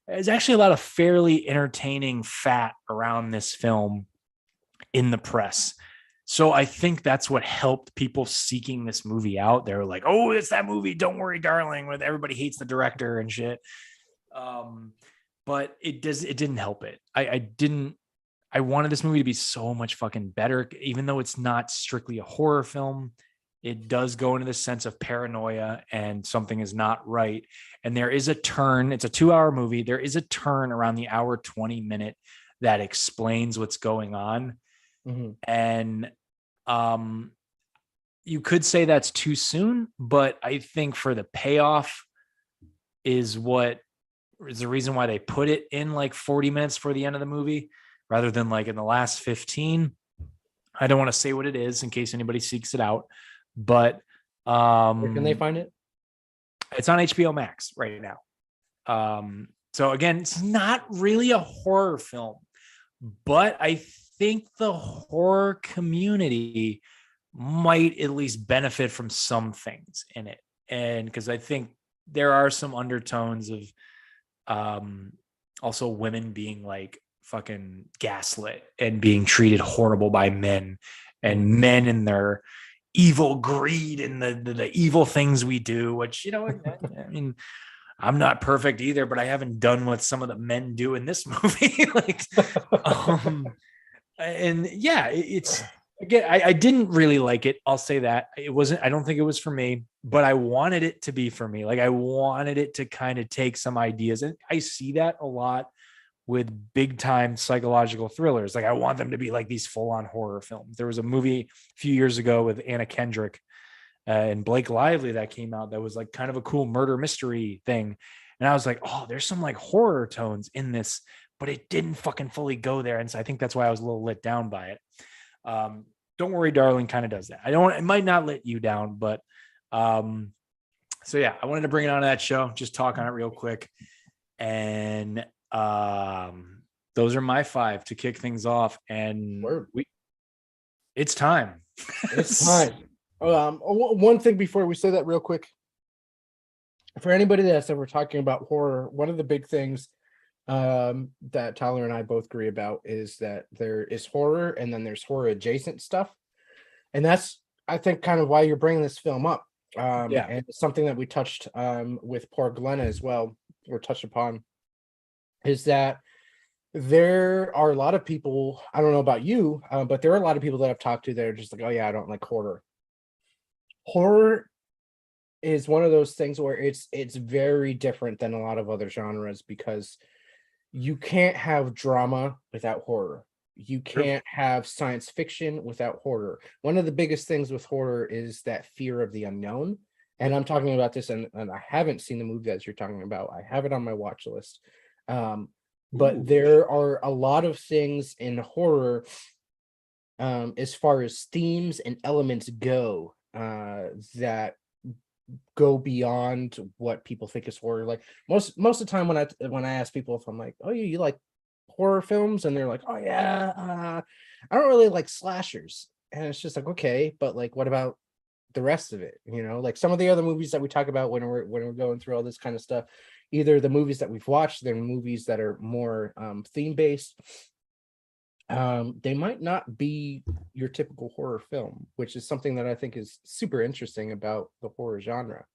S2: There's actually a lot of fairly entertaining fat around this film in the press. So I think that's what helped people seeking this movie out. They were like, oh, it's that movie, Don't Worry, Darling, with everybody hates the director and shit. But it didn't help it. I wanted this movie to be so much fucking better, even though it's not strictly a horror film. It does go into the sense of paranoia and something is not right. And there is a turn. It's a 2-hour movie. There is a turn around the hour 20 minute that explains what's going on. Mm-hmm. And you could say that's too soon, but I think for the payoff is what is the reason why they put it in like 40 minutes for the end of the movie rather than like in the last 15. I don't want to say what it is in case anybody seeks it out, but
S1: where can they find it?
S2: It's on HBO Max right now. So again, it's not really a horror film, but I think the horror community might at least benefit from some things in it. And because I think there are some undertones of also women being like fucking gaslit and being treated horrible by men, and men and their evil greed and the evil things we do, which, I mean, I'm not perfect either, but I haven't done what some of the men do in this movie. And yeah, it's again, I didn't really like it. I'll say that I don't think it was for me, but I wanted it to be for me. Like I wanted it to kind of take some ideas. And I see that a lot with big time psychological thrillers. Like I want them to be like these full on horror films. There was a movie a few years ago with Anna Kendrick and Blake Lively that came out that was like kind of a cool murder mystery thing. And I was like, oh, there's some like horror tones in this, but it didn't fucking fully go there. And so I think that's why I was a little let down by it. Don't Worry, Darling kind of does that. It might not let you down, but so yeah, I wanted to bring it on to that show, just talk on it real quick. And those are my 5 to kick things off. And it's time.
S1: It's time. One thing before we say that real quick, for anybody that's ever talking about horror, one of the big things that Tyler and I both agree about is that there is horror and then there's horror adjacent stuff. And that's, I think, kind of why you're bringing this film up.
S2: Yeah.
S1: And it's something that we touched with poor Glenna as well, or touched upon, is that there are a lot of people, I don't know about you, but there are a lot of people that I've talked to that are just like, oh yeah, I don't like horror. Horror is one of those things where it's very different than a lot of other genres because you can't have drama without horror. You
S2: True.
S1: can't have science fiction without horror. One of the biggest things with horror is that fear of the unknown. And I'm talking about this, and I haven't seen the movie that you're talking about. I have it on my watch list. But
S2: Ooh.
S1: there are a lot of things in horror, as far as themes and elements go, that go beyond what people think is horror. Like most of the time when I ask people if I'm like, oh, you like horror films, and they're like, oh yeah, I don't really like slashers, and it's just like, okay, but like what about the rest of it? Like some of the other movies that we talk about when we're going through all this kind of stuff, either the movies that we've watched, they're movies that are more theme based. They might not be your typical horror film, which is something that I think is super interesting about the horror genre.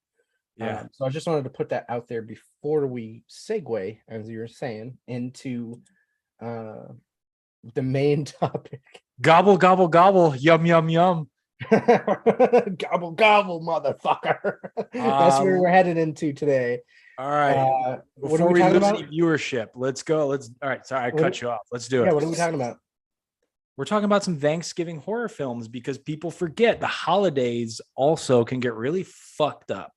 S2: Yeah.
S1: So I just wanted to put that out there before we segue, as you were saying, into uh, the main topic.
S2: Gobble, gobble, gobble. Yum, yum, yum.
S1: Gobble gobble, motherfucker. That's where we're headed into today.
S2: All right.
S1: What are
S2: Before
S1: we
S2: we
S1: talking
S2: lose
S1: about?
S2: any viewership, let's go. All right. Sorry, I cut you off. Let's do it.
S1: Yeah, what are we talking about?
S2: We're talking about some Thanksgiving horror films because people forget the holidays also can get really fucked up.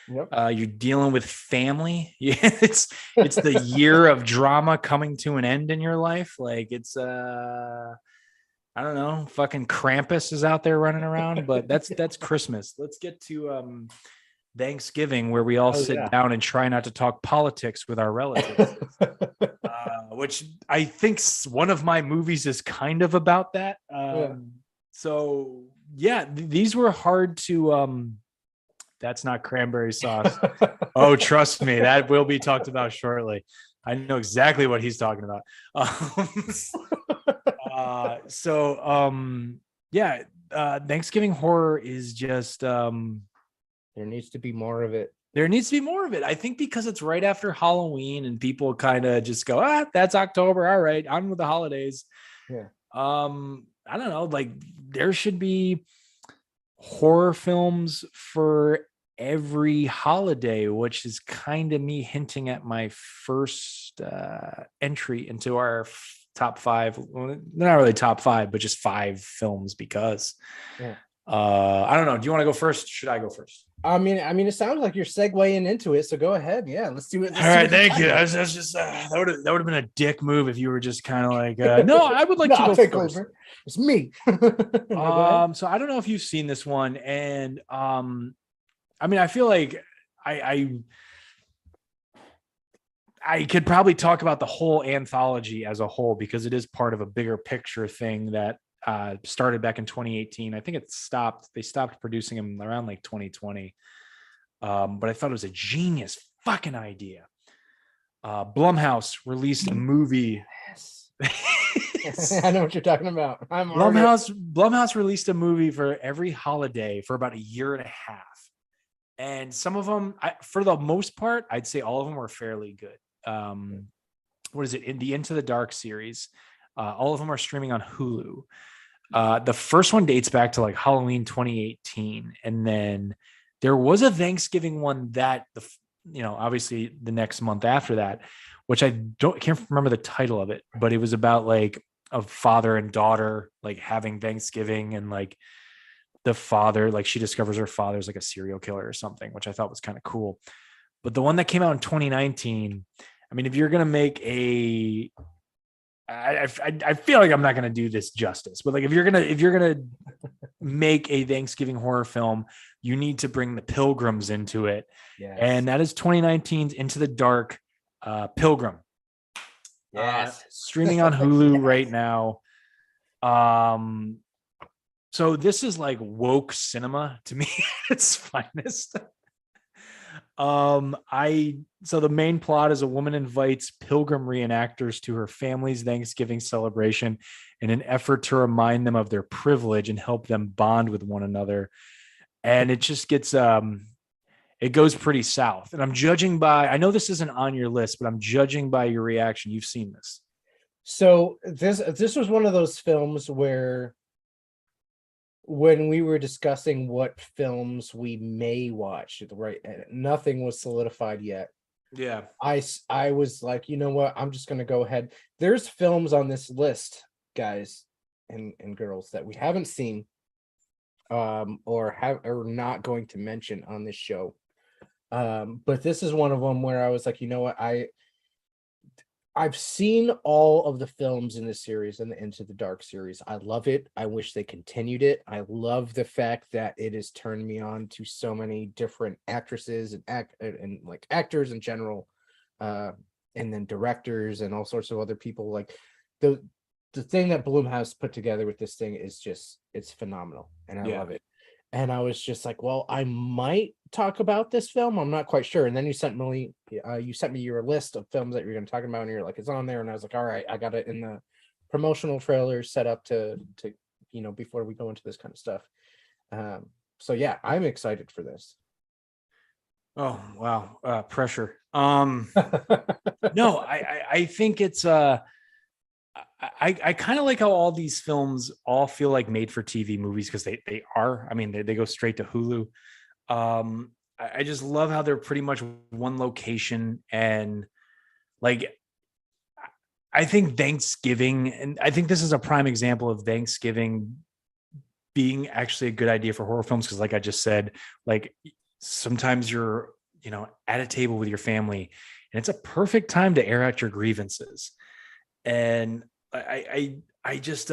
S1: Yep.
S2: You're dealing with family. Yeah, it's the year of drama coming to an end in your life. Like it's I don't know, fucking Krampus is out there running around, but that's Christmas. Let's get to Thanksgiving, where we all sit down and try not to talk politics with our relatives. Which I think one of my movies is kind of about that. So yeah, these were hard to. That's not cranberry sauce. Oh, trust me, that will be talked about shortly. I know exactly what he's talking about. Thanksgiving horror is just
S1: there needs to be more of it.
S2: There needs to be more of it. I think because it's right after Halloween and people kind of just go, that's October. All right, on with the holidays.
S1: Yeah.
S2: I don't know. Like there should be horror films for every holiday, which is kind of me hinting at my first entry into our top five. Well, not really top five, but just 5 films because I don't know. Do you want to go first? Should I go first?
S1: I mean, it sounds like you're segueing into it, so go ahead. Yeah, let's do it.
S2: All right, thank you. That's just that would have been a dick move if you were just kind of like, no, I would like to go first.
S1: It's me.
S2: So I don't know if you've seen this one, and I mean, I feel like I could probably talk about the whole anthology as a whole because it is part of a bigger picture thing that started back in 2018. I think they stopped producing them around like 2020. But I thought it was a genius fucking idea. Blumhouse released a movie.
S1: Yes. I know what you're talking about.
S2: Blumhouse released a movie for every holiday for about a year and a half. And some of them, for the most part, I'd say all of them were fairly good. What is it? In the Into the Dark series, all of them are streaming on Hulu. The first one dates back to like Halloween 2018. And then there was a Thanksgiving one that, obviously the next month after that, which can't remember the title of it, but it was about like a father and daughter, like having Thanksgiving and like the father, like she discovers her father's like a serial killer or something, which I thought was kind of cool. But the one that came out in 2019, I mean, if you're going to make I feel like I'm not going to do this justice, but like if you're going to make a Thanksgiving horror film, you need to bring the Pilgrims into it. Yes. And that is 2019's Into the Dark, Pilgrim.
S1: Yes.
S2: Streaming on Hulu right now. So this is like woke cinema to me at its finest. I so the main plot is a woman invites pilgrim reenactors to her family's Thanksgiving celebration in an effort to remind them of their privilege and help them bond with one another. And it just gets it goes pretty south. And I'm judging by, I know this isn't on your list, but I'm judging by your reaction. You've seen this.
S1: So this was one of those films where when we were discussing what films we may watch, right, nothing was solidified yet.
S2: Yeah.
S1: I was like, you know what, I'm just gonna go ahead. There's films on this list, guys and girls, that we haven't seen, or not going to mention on this show. But this is one of them where I was like, you know what, I've seen all of the films in this series and the Into the Dark series. I love it. I wish they continued it. I love the fact that it has turned me on to so many different actresses and like actors in general, and then directors and all sorts of other people. Like the thing that Blumhouse put together with this thing is just, it's phenomenal, and I love it. And I was just like, well, I might talk about this film. I'm not quite sure. And then you sent me your list of films that you're going to talk about, and you're like, it's on there. And I was like, all right, I got it in the promotional trailer set up to before we go into this kind of stuff. So yeah, I'm excited for this.
S2: Oh wow, pressure. No, I think it's I kind of like how all these films all feel like made for TV movies, because they are. I mean, they go straight to Hulu. I just love how they're pretty much one location, and like I think Thanksgiving, and I think this is a prime example of Thanksgiving being actually a good idea for horror films, because like I just said, like sometimes you're at a table with your family, and it's a perfect time to air out your grievances. And I just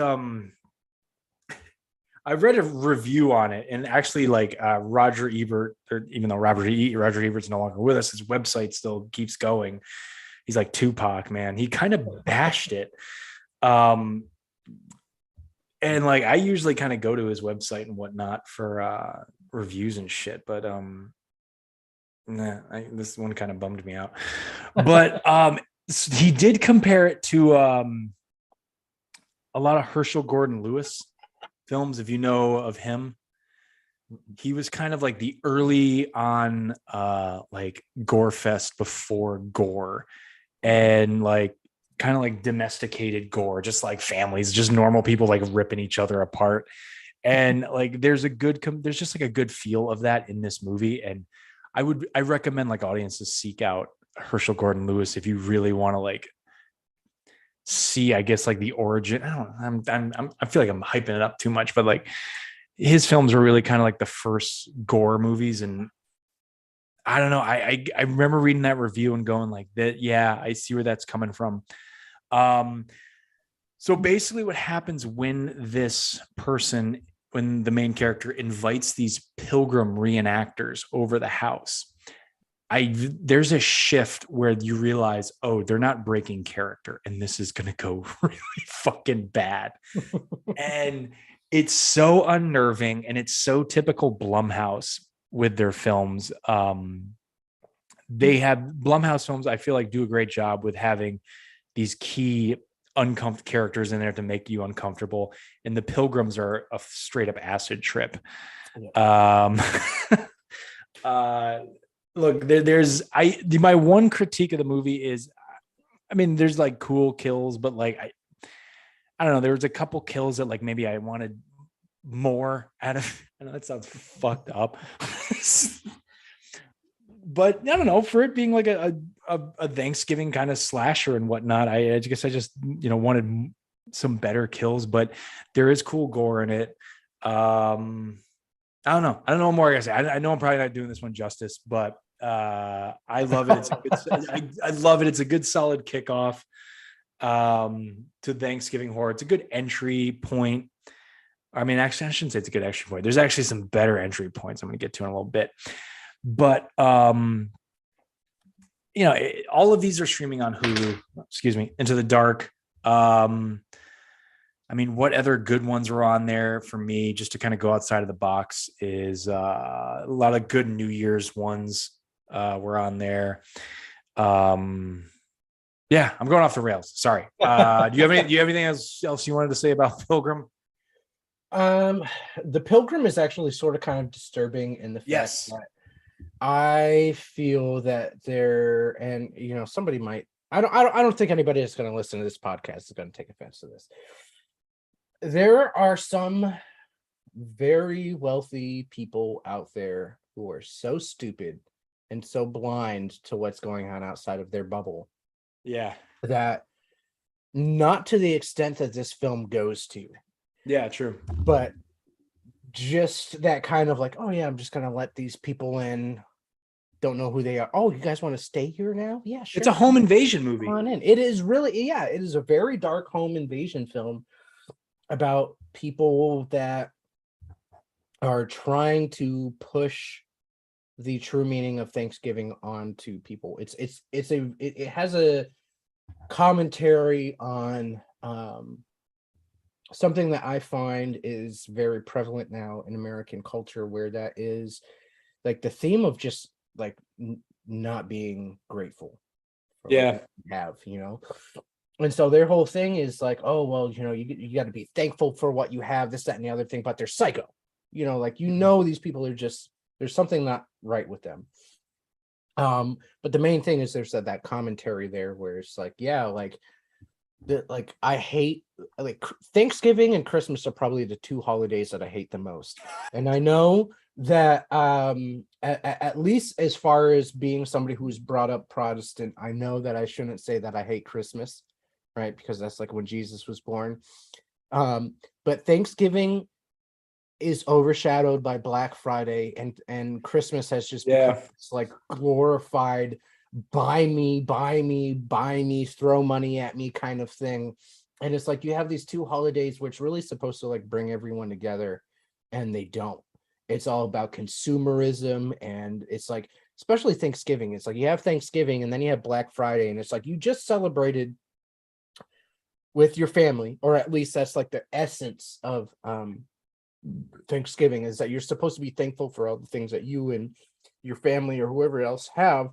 S2: I read a review on it, and actually like Roger Ebert, or even though Roger Ebert's no longer with us, his website still keeps going. He's like Tupac, man. He kind of bashed it. And like I usually kind of go to his website and whatnot for reviews and shit, but this one kind of bummed me out. But he did compare it to a lot of Herschel Gordon Lewis films, if you know of him. He was kind of like the early on like gore fest before gore, and like kind of like domesticated gore, just like families, just normal people like ripping each other apart. And like there's just like a good feel of that in this movie. And I recommend like audiences seek out Herschel Gordon Lewis if you really want to like see, I guess, like the origin. I feel like I'm hyping it up too much, but like his films were really kind of like the first gore movies. And I don't know, I remember reading that review and going like that, yeah, I see where that's coming from. So basically what happens when the main character invites these pilgrim reenactors over the house, there's a shift where you realize, oh, they're not breaking character, and this is going to go really fucking bad. And it's so unnerving, and it's so typical Blumhouse with their films. Blumhouse films, I feel like, do a great job with having these key uncomfortable characters in there to make you uncomfortable. And the pilgrims are a straight up acid trip. Yeah. Look, my one critique of the movie is, I mean, there's like cool kills, but like I don't know, there was a couple kills that like maybe I wanted more out of. I know that sounds fucked up. But I don't know, for it being like a Thanksgiving kind of slasher and whatnot, I guess I just wanted some better kills, but there is cool gore in it. I don't know what more I gotta say. I know I'm probably not doing this one justice, but I love it. I love it. It's a good solid kickoff to Thanksgiving horror. It's a good entry point. I mean, actually, I shouldn't say it's a good entry point. There's actually some better entry points I'm going to get to in a little bit. But all of these are streaming on Hulu. Excuse me, Into the Dark. I mean, what other good ones were on there for me? Just to kind of go outside of the box is a lot of good New Year's ones were on there. Um, yeah, I'm going off the rails. Sorry. Do you have any? Do you have anything else you wanted to say about Pilgrim?
S1: Um, the Pilgrim is actually sort of kind of disturbing in the fact
S2: Yes.
S1: that I feel that there, and somebody might. I don't think anybody that's going to listen to this podcast is going to take offense to this. There are some very wealthy people out there who are so stupid and so blind to what's going on outside of their bubble
S2: Yeah.
S1: that, not to the extent that this film goes to,
S2: Yeah. True.
S1: but just that kind of like, oh yeah, I'm just gonna let these people in, don't know who they are. Oh, you guys want to stay here now? Yeah, sure.
S2: It's a home invasion movie.
S1: Come on in. It is really, yeah, it is a very dark home invasion film about people that are trying to push the true meaning of Thanksgiving onto people. It has a commentary on something that I find is very prevalent now in American culture, where that is like the theme of just like not being grateful for
S2: Yeah.
S1: what you have, and so their whole thing is like, oh well, you got to be thankful for what you have, this, that, and the other thing, but they're psycho, like these people are just, there's something not right with them. But the main thing is there's that commentary there where it's like, yeah, like I hate, like, Thanksgiving and Christmas are probably the two holidays that I hate the most. And I know that at least as far as being somebody who's brought up Protestant, I know that I shouldn't say that I hate Christmas, right? Because that's like when Jesus was born. But Thanksgiving is overshadowed by Black Friday, and Christmas has just become this like glorified buy me, buy me, buy me, throw money at me kind of thing. And it's like you have these two holidays which really supposed to like bring everyone together, and they don't. It's all about consumerism, and it's like, especially Thanksgiving, it's like you have Thanksgiving and then you have Black Friday, and it's like you just celebrated with your family, or at least that's like the essence of Thanksgiving, is that you're supposed to be thankful for all the things that you and your family or whoever else have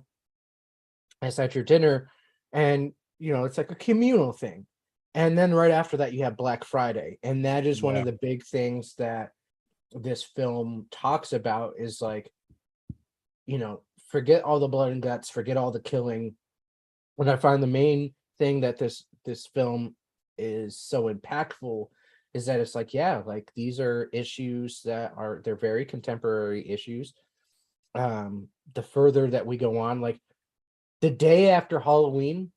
S1: as at your dinner, and it's like a communal thing. And then right after that you have Black Friday, and that is one of the big things that this film talks about, is like, forget all the blood and guts, forget all the killing. And I find the main thing that this film is so impactful is that it's like, yeah, like these are issues that they're very contemporary issues. The further that we go on, like the day after Halloween,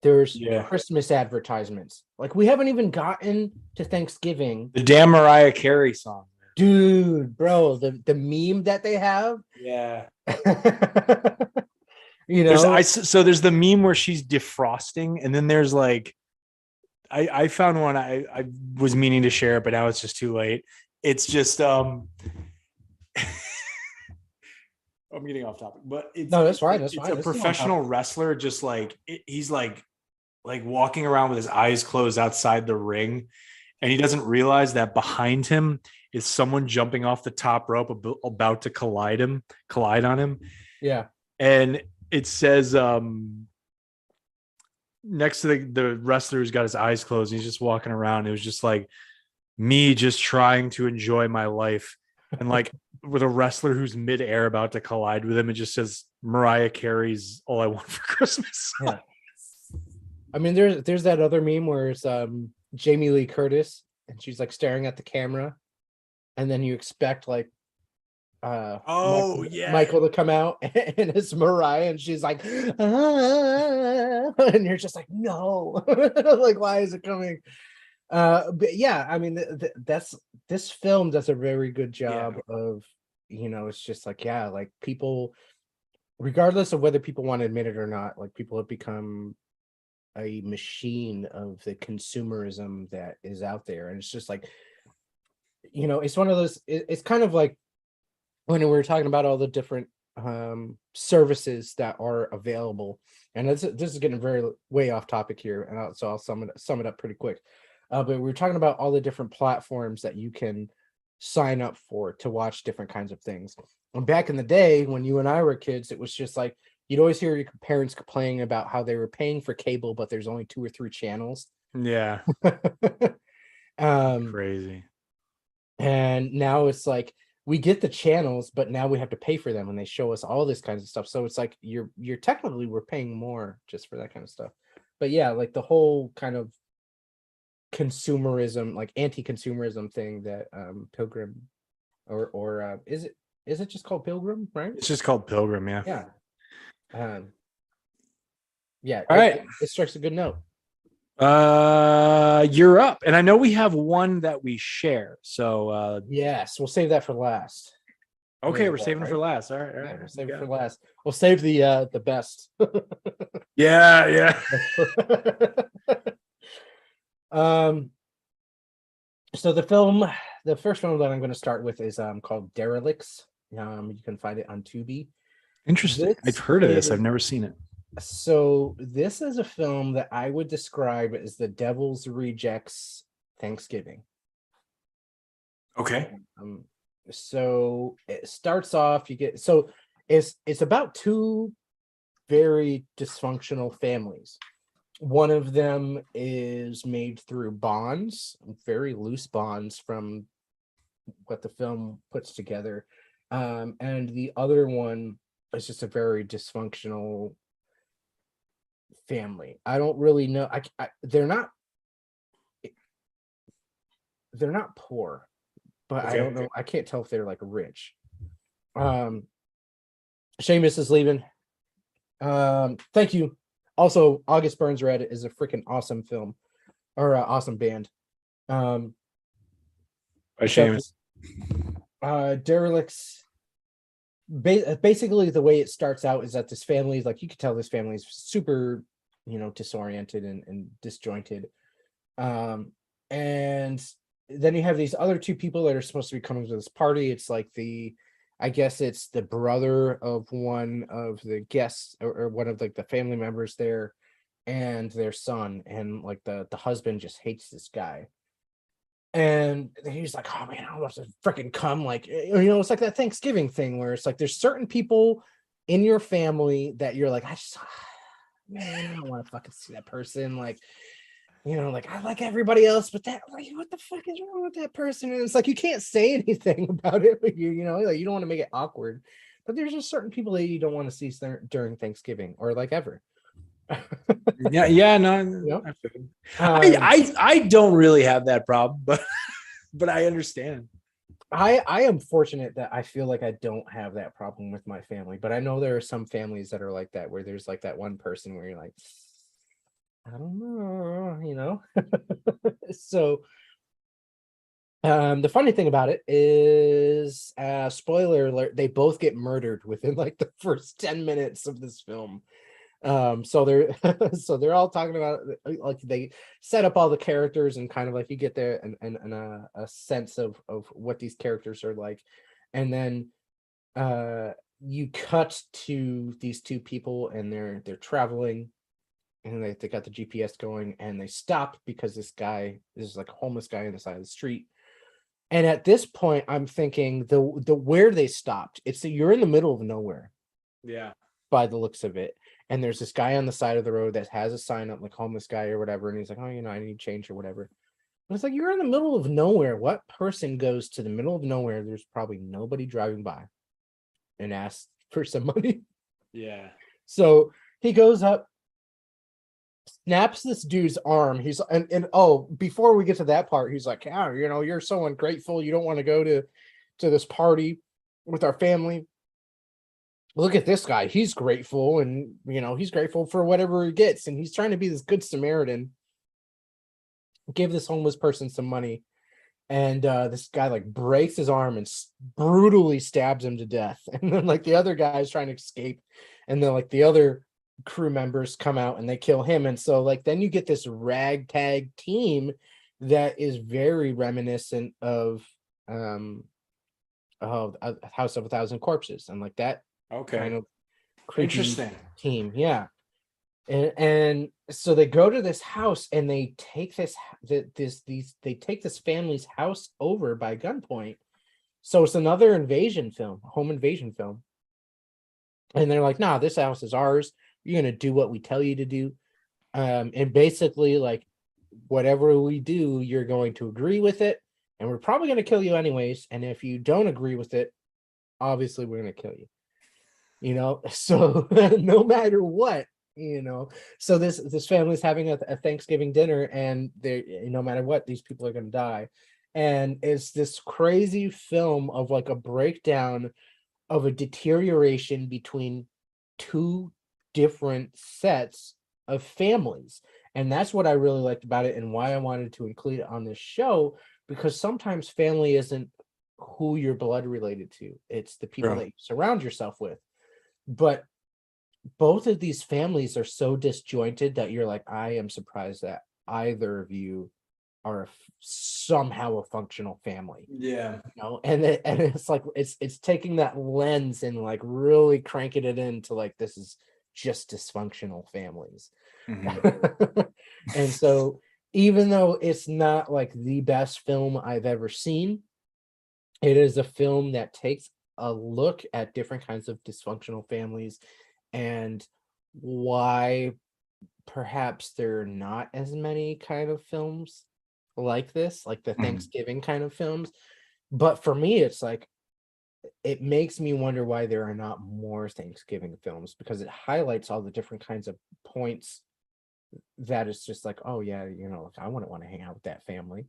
S1: there's Christmas advertisements. Like we haven't even gotten to Thanksgiving.
S2: The damn Mariah Carey song.
S1: Dude, bro, the meme that they have.
S2: Yeah.
S1: So
S2: there's the meme where she's defrosting, and then there's like, I found one I was meaning to share it, but now it's just too late. It's just I'm getting off topic, but
S1: that's fine.
S2: It's a professional wrestler, just like he's like walking around with his eyes closed outside the ring, and he doesn't realize that behind him is someone jumping off the top rope about to collide on him.
S1: Yeah.
S2: And it says next to the wrestler who's got his eyes closed, he's just walking around. It was just like me just trying to enjoy my life. And like with a wrestler who's midair about to collide with him, it just says Mariah Carey's All I Want for Christmas.
S1: Yeah. I mean, there's that other meme where it's Jamie Lee Curtis and she's like staring at the camera, and then you expect like Michael to come out, and it's Mariah, and she's like, and you're just like, no. Like, why is it coming? But yeah, I mean, this film does a very good job of, it's just like, yeah, like people, regardless of whether people want to admit it or not, like people have become a machine of the consumerism that is out there. And it's just like, it's one of those, it's kind of like when we were talking about all the different services that are available, and this is getting way off topic here, and so I'll sum it up pretty quick. But we were talking about all the different platforms that you can sign up for to watch different kinds of things. And back in the day when you and I were kids, it was just like you'd always hear your parents complaining about how they were paying for cable, but there's only 2 or 3 channels.
S2: Yeah.
S1: um,
S2: Crazy.
S1: and now it's like we get the channels, but now we have to pay for them, and they show us all this kinds of stuff. So it's like you're technically we're paying more just for that kind of stuff. But yeah, like the whole kind of consumerism, like anti-consumerism thing that Pilgrim or is it just called Pilgrim, right?
S2: It's just called Pilgrim. Yeah.
S1: Yeah. Yeah,
S2: All right.
S1: it strikes a good note.
S2: You're up. And I know we have one that we share. So
S1: Yes, we'll save that for last.
S2: okay,
S1: Yeah,
S2: we're saving it for last. All right. All
S1: Yeah,
S2: right.
S1: we'll save it for last. We'll save the best.
S2: Yeah, yeah.
S1: So the first film that I'm going to start with is called Derelicts. You can find it on Tubi.
S2: Interesting.
S1: This
S2: I've heard of this.
S1: is-
S2: I've never seen it.
S1: So this is a film that I would describe as the Devil's Rejects Thanksgiving.
S2: Okay.
S1: So it starts off, it's about two very dysfunctional families. One of them is made through bonds, very loose bonds from what the film puts together. And the other one is just a very dysfunctional family. I don't really know. They're not poor, but I don't know. I can't tell if they're like rich. Seamus is leaving. Thank you. Also, August Burns Red is a freaking awesome film or awesome band.
S2: By Seamus.
S1: Derelicts. Basically, the way it starts out is that this family, like you could tell, this family is super, disoriented and disjointed. And then you have these other two people that are supposed to be coming to this party. It's like I guess it's the brother of one of the guests or one of like the family members there and their son. And like the husband just hates this guy. And he's like, oh man, I want to freaking come. Like, it's like that Thanksgiving thing where it's like there's certain people in your family that you're like, man, I don't want to fucking see that person. Like, like I like everybody else, but what the fuck is wrong with that person? And it's like you can't say anything about it, but like you don't want to make it awkward. But there's just certain people that you don't want to see during Thanksgiving or like ever.
S2: Yeah, no. I don't really have that problem, but I understand.
S1: I am fortunate that I feel like I don't have that problem with my family, but I know there are some families that are like that, where there's like that one person where you're like, I don't know, So the funny thing about it is, spoiler alert, they both get murdered within like the first 10 minutes of this film. So they're all talking about, like, they set up all the characters and kind of like you get there and a sense of what these characters are like, and then you cut to these two people and they're traveling, and they got the GPS going, and they stop because this is like a homeless guy on the side of the street. And at this point, I'm thinking the where they stopped, it's that you're in the middle of nowhere.
S2: Yeah.
S1: By the looks of it. And there's this guy on the side of the road that has a sign up like homeless guy or whatever. And he's like, oh, I need change or whatever. But it's like, you're in the middle of nowhere. What person goes to the middle of nowhere? There's probably nobody driving by and asks for some money.
S2: Yeah.
S1: So he goes up, snaps this dude's arm. He's and oh, before we get to that part, he's like, yeah, you're so ungrateful. You don't want to go to this party with our family. Look at this guy. He's grateful, and he's grateful for whatever he gets, and he's trying to be this good Samaritan. Give this homeless person some money, and this guy like breaks his arm and brutally stabs him to death. And then like the other guy is trying to escape, and then like the other crew members come out and they kill him. And so like then you get this ragtag team that is very reminiscent of House of a Thousand Corpses, and like that.
S2: Okay.
S1: Kind of creepy
S2: Interesting
S1: team. Yeah. And so they go to this house and they take they take this family's house over by gunpoint. So it's another invasion film, home invasion film. And they're like, nah, this house is ours. You're gonna do what we tell you to do. And basically, like, whatever we do, you're going to agree with it, and we're probably going to kill you anyways. And if you don't agree with it, obviously we're going to kill you. So no matter what, So this family's having a Thanksgiving dinner, and they, no matter what, these people are going to die. And it's this crazy film of like a breakdown of a deterioration between two different sets of families. And that's what I really liked about it and why I wanted to include it on this show, because sometimes family isn't who you're blood related to. It's the people that you surround yourself with. But both of these families are so disjointed that you're like, I am surprised that either of you are somehow a functional family.
S2: Yeah.
S1: And it's like it's taking that lens and like really cranking it into like, this is just dysfunctional families. Mm-hmm. And so even though it's not like the best film I've ever seen, it is a film that takes a look at different kinds of dysfunctional families and why perhaps there are not as many kind of films like this, like the Thanksgiving kind of films. But for me, it's like, it makes me wonder why there are not more Thanksgiving films, because it highlights all the different kinds of points that it's just like, oh yeah, I wouldn't want to hang out with that family.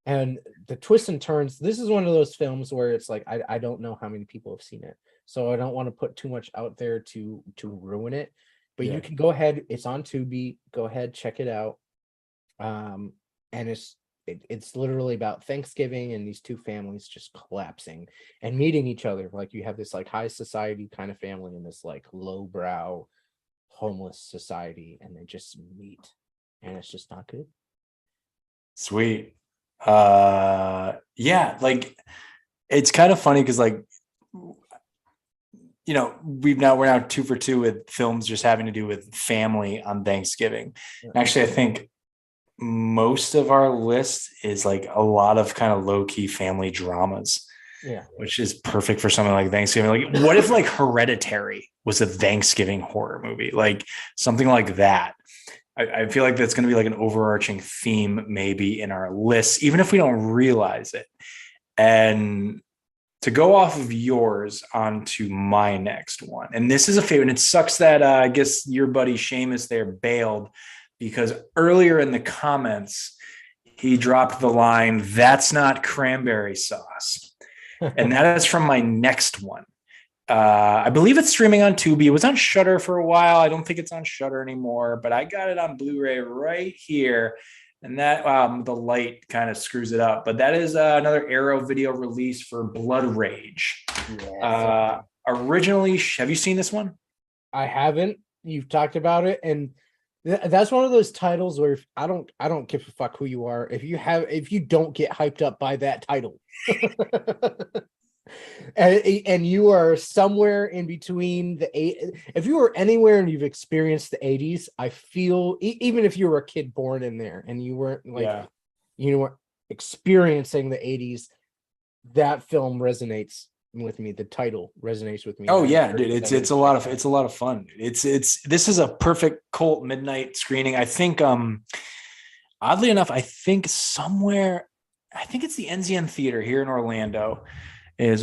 S1: And the twists and turns, this is one of those films where it's like, I don't know how many people have seen it, so I don't want to put too much out there to ruin it. But you can go ahead, it's on Tubi, go ahead, check it out. And it's literally about Thanksgiving and these two families just collapsing and meeting each other. Like, you have this like high society kind of family and this like lowbrow homeless society, and they just meet, and it's just not good.
S2: Sweet. Yeah, like, it's kind of funny because, like, we're now 2 for 2 with films just having to do with family on Thanksgiving. Yeah. Actually, I think most of our list is like a lot of kind of low-key family dramas.
S1: Yeah,
S2: which is perfect for something like Thanksgiving. Like, what if like Hereditary was a Thanksgiving horror movie, like something like that? I feel like that's going to be like an overarching theme maybe in our list, even if we don't realize it. And to go off of yours onto my next one, and this is a favorite. And it sucks that I guess your buddy Seamus there bailed, because earlier in the comments he dropped the line, "That's not cranberry sauce." And that is from my next one. I believe it's streaming on Tubi. It was on Shudder for a while. I don't think it's on Shudder anymore, but I got it on Blu-ray right here. And that the light kind of screws it up. But that is another Arrow video release for Blood Rage. Yes. Originally, have you seen this one?
S1: I haven't. You've talked about it, and that's one of those titles where I don't give a fuck who you are. If you don't get hyped up by that title, and you are somewhere in between if you were anywhere and you've experienced the 80s, I feel even if you were a kid born in there and you weren't weren't experiencing the 80s, that film resonates with me. The title resonates with me.
S2: Oh yeah, dude, it's a lot of fun. This is a perfect cult midnight screening. I think oddly enough, I think it's the NZN Theater here in Orlando. I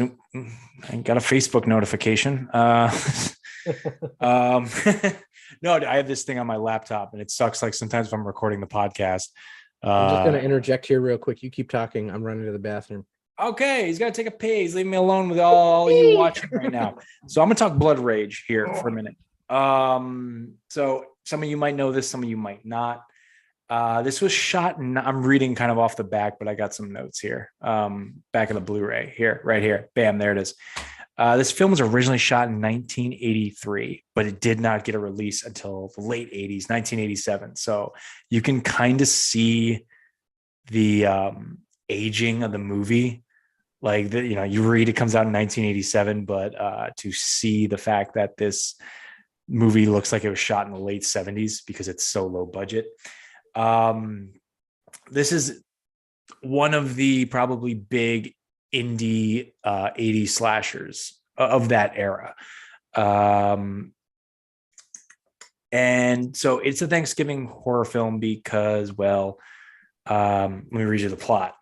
S2: got a Facebook notification. No, I have this thing on my laptop, and it sucks. Like, sometimes if I'm recording the podcast,
S1: I'm just gonna interject here real quick. You keep talking. I'm running to the bathroom.
S2: Okay, he's got to take a pee. He's leaving me alone with all you watching right now. So I'm going to talk Blood Rage here for a minute. So some of you might know this, some of you might not. This was shot, I'm reading kind of off the back, but I got some notes here. Back of the Blu-ray here, right here. Bam, there it is. This film was originally shot in 1983, but it did not get a release until the late 80s, 1987. So you can kind of see the aging of the movie. Like, you read it comes out in 1987, but to see the fact that this movie looks like it was shot in the late 70s because it's so low budget. This is one of the probably big indie 80s slashers of that era. And so it's a Thanksgiving horror film because, well, let me read you the plot.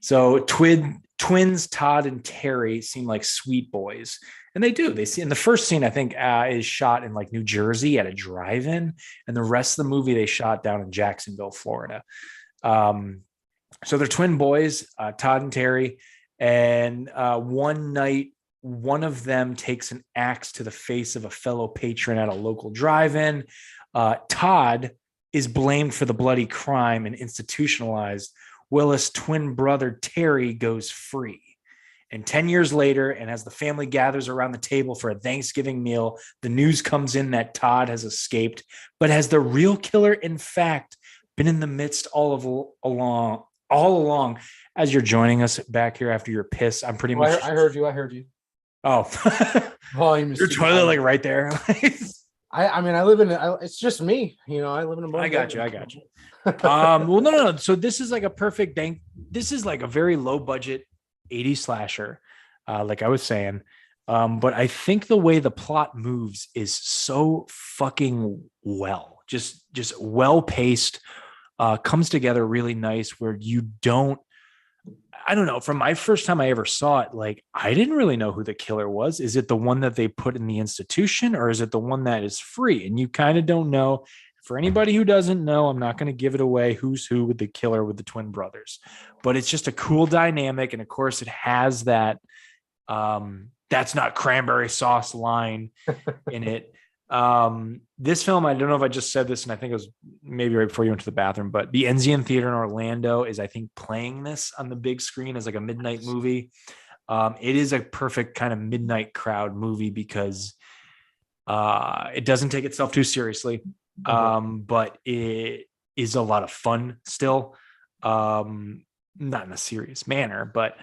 S2: So twins Todd and Terry seem like sweet boys, and they do. They see in the first scene, I think, is shot in like New Jersey at a drive-in, and the rest of the movie they shot down in Jacksonville, Florida. So they're twin boys, Todd and Terry, and one night, one of them takes an axe to the face of a fellow patron at a local drive-in. Todd is blamed for the bloody crime and institutionalized. Willis' twin brother Terry goes free. And 10 years later, and as the family gathers around the table for a Thanksgiving meal, the news comes in that Todd has escaped. But has the real killer, in fact, been in the midst all along? As you're joining us back here after your piss, I'm pretty much.
S1: I heard you.
S2: Oh,
S1: volume is
S2: your toilet
S1: high.
S2: like right there.
S1: I mean, I live in it's just me, I live in a.
S2: I got you. Well, no. So this is like a perfect thing. This is like a very low budget 80s slasher, like I was saying. But I think the way the plot moves is so fucking well, just well paced, comes together really nice where you don't. I don't know. From my first time I ever saw it, like I didn't really know who the killer was. Is it the one that they put in the institution, or is it the one that is free? And you kind of don't know. For anybody who doesn't know, I'm not going to give it away who's who with the killer with the twin brothers, but it's just a cool dynamic. And of course it has that, that's not cranberry sauce line in it. This film, I don't know if I just said this, and I think it was maybe right before you went to the bathroom, but the Enzian Theater in Orlando is, I think, playing this on the big screen as like a midnight movie. It is a perfect kind of midnight crowd movie because it doesn't take itself too seriously, but it is a lot of fun still. Not in a serious manner, but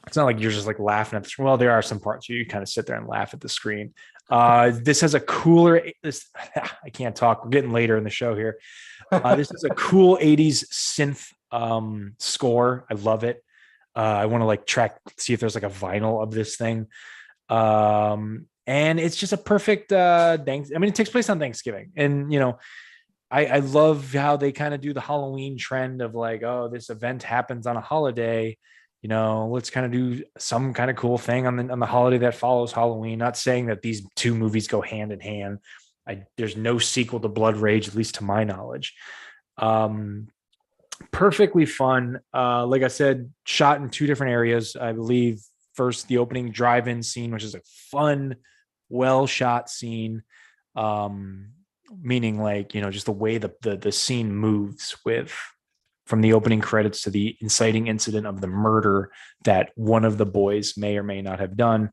S2: it's not like you're just like laughing at the screen. Well, there are some parts where you kind of sit there and laugh at the screen. This has a cooler, I can't talk. We're getting later in the show here. This is a cool 80s synth score. I love it. I want to like see if there's like a vinyl of this thing. And it's just a perfect it takes place on Thanksgiving. And, I love how they kind of do the Halloween trend of like, oh, this event happens on a holiday. Let's kind of do some kind of cool thing on the holiday that follows Halloween. Not saying that these two movies go hand in hand. There's no sequel to Blood Rage, at least to my knowledge. Perfectly fun. Like I said, shot in two different areas. I believe first the opening drive-in scene, which is a fun, well shot scene. Meaning like, just the way the scene moves from the opening credits to the inciting incident of the murder that one of the boys may or may not have done,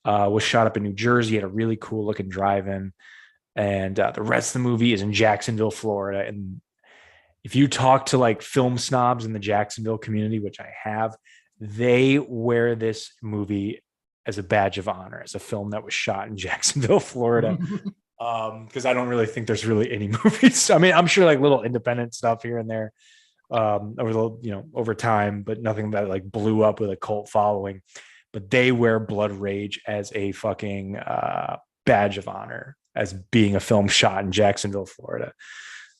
S2: was shot up in New Jersey at a really cool looking drive-in. And the rest of the movie is in Jacksonville, Florida. And if you talk to like film snobs in the Jacksonville community, which I have, they wear this movie as a badge of honor, as a film that was shot in Jacksonville, Florida. Because I don't really think there's really any movies. I mean, I'm sure like little independent stuff here and there over time, but nothing that like blew up with a cult following. But they wear Blood Rage as a fucking badge of honor, as being a film shot in Jacksonville, Florida.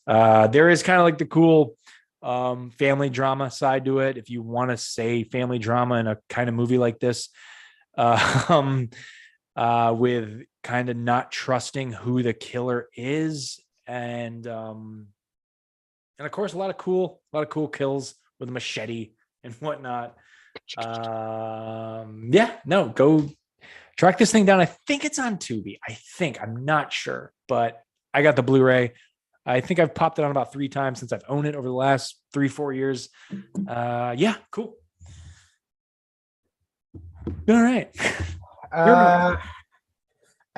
S2: There is kind of like the cool family drama side to it, if you want to say family drama in a kind of movie like this, with kind of not trusting who the killer is, and of course a lot of cool kills with a machete and whatnot. Go track this thing down. I think it's on Tubi. I'm not sure, but I got the Blu-ray. I think I've popped it on about 3 times since I've owned it over the last 3-4 years. Cool. All right.
S1: I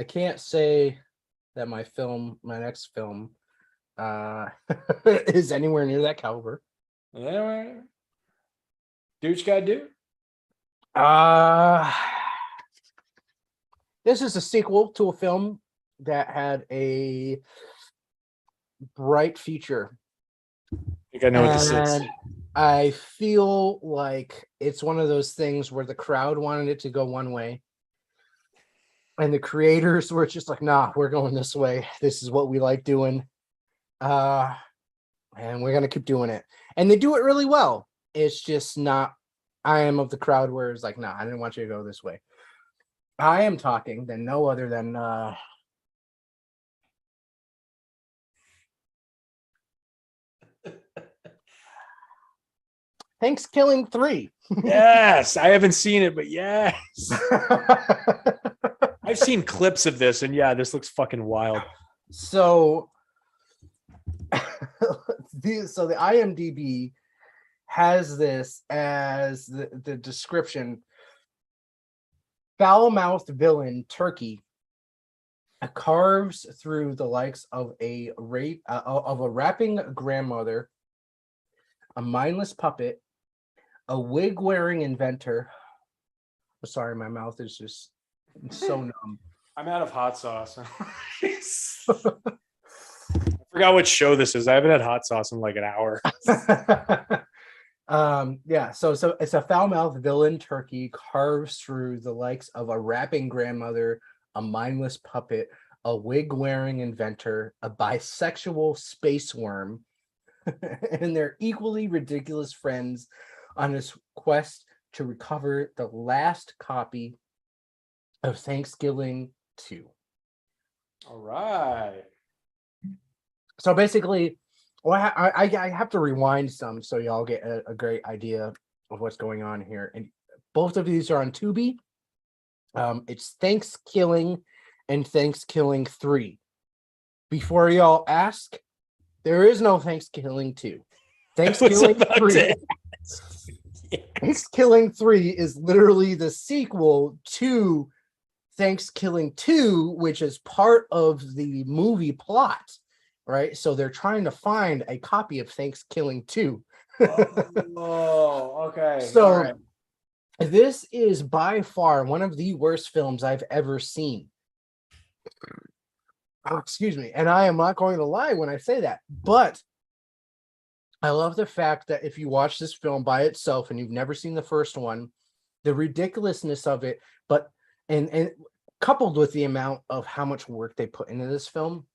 S1: can't say that my next film is anywhere near that caliber.
S2: Do what you gotta do.
S1: This is a sequel to a film that had a bright future.
S2: I think I know what this is.
S1: And I feel like it's one of those things where the crowd wanted it to go one way. And the creators were just like, nah, we're going this way. This is what we like doing. And we're going to keep doing it. And they do it really well. It's just not, I am of the crowd where it's like, nah, I didn't want you to go this way. I am talking then no other than Thanksgiving 3.
S2: Yes, I haven't seen it, but yes. I've seen clips of this, and yeah, this looks fucking wild.
S1: So the IMDb has this as the description: foul-mouthed villain Turkey carves through the likes of a rapping grandmother, a mindless puppet, a wig-wearing inventor. Sorry, my mouth is just so numb.
S2: I'm out of hot sauce. I forgot what show this is. I haven't had hot sauce in like an hour.
S1: Yeah, so it's a foul-mouthed villain Turkey carves through the likes of a rapping grandmother, a mindless puppet, a wig-wearing inventor, a bisexual space worm, and their equally ridiculous friends on his quest to recover the last copy of Thanksgiving 2.
S2: All right.
S1: So basically, well, I have to rewind some so y'all get a great idea of what's going on here. And both of these are on Tubi. It's Thanksgiving and Thanksgiving 3. Before y'all ask, there is no Thanksgiving 2. Thanksgiving 3. Thanksgiving 3 is literally the sequel to Thanksgiving 2, which is part of the movie plot, right? So they're trying to find a copy of Thanksgiving 2.
S2: Oh, okay.
S1: So this is by far one of the worst films I've ever seen. Oh, excuse me. And I am not going to lie when I say that, but I love the fact that if you watch this film by itself and you've never seen the first one, the ridiculousness of it, but and coupled with the amount of how much work they put into this film,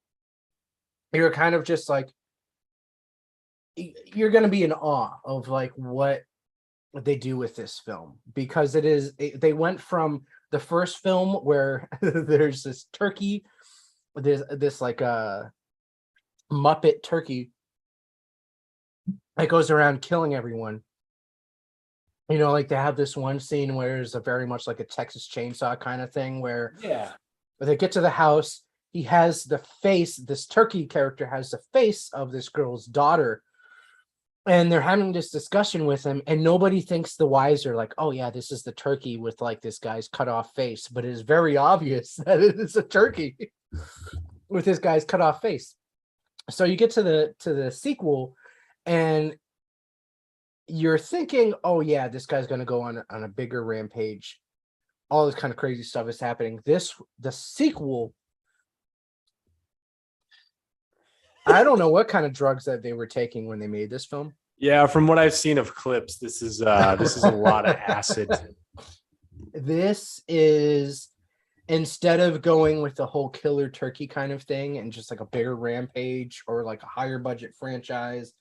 S1: you're kind of just like, you're going to be in awe of like what they do with this film, because they went from the first film where there's this turkey, this like a Muppet turkey that goes around killing everyone. You know, like they have this one scene where it's a very much like a Texas Chainsaw kind of thing where they get to the house. He has the face, this turkey character has the face of this girl's daughter. And they're having this discussion with him, and nobody thinks the wiser, like, oh yeah, this is the turkey with like this guy's cut off face. But it is very obvious that it is a turkey with this guy's cut off face. So you get to the sequel, and you're thinking, oh yeah, this guy's gonna go on a bigger rampage. All this kind of crazy stuff is happening. The sequel, I don't know what kind of drugs that they were taking when they made this film.
S2: Yeah, from what I've seen of clips, this is a lot of acid.
S1: This is, instead of going with the whole killer turkey kind of thing and just like a bigger rampage or like a higher budget franchise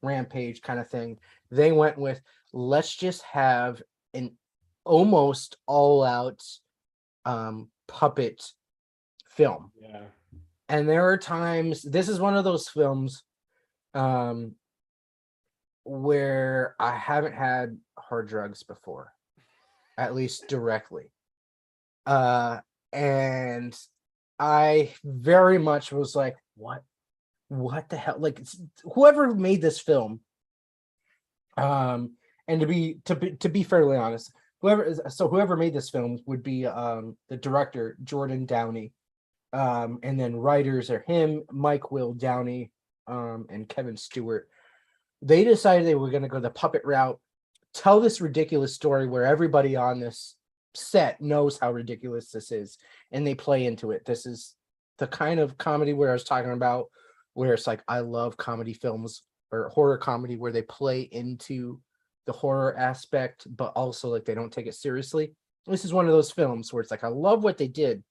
S1: rampage kind of thing, they went with, let's just have an almost all out puppet film.
S2: Yeah.
S1: And there are times, this is one of those films where I haven't had hard drugs before, at least directly. And I very much was like, what the hell? Like, whoever made this film, and to be fairly honest, whoever made this film would be the director, Jordan Downey. And then writers are him, Mike Will Downey, and Kevin Stewart. They decided they were going to go the puppet route, tell this ridiculous story where everybody on this set knows how ridiculous this is, and they play into it. This is the kind of comedy where I was talking about, where it's like I love comedy films or horror comedy where they play into the horror aspect, but also like they don't take it seriously. This is one of those films where it's like I love what they did,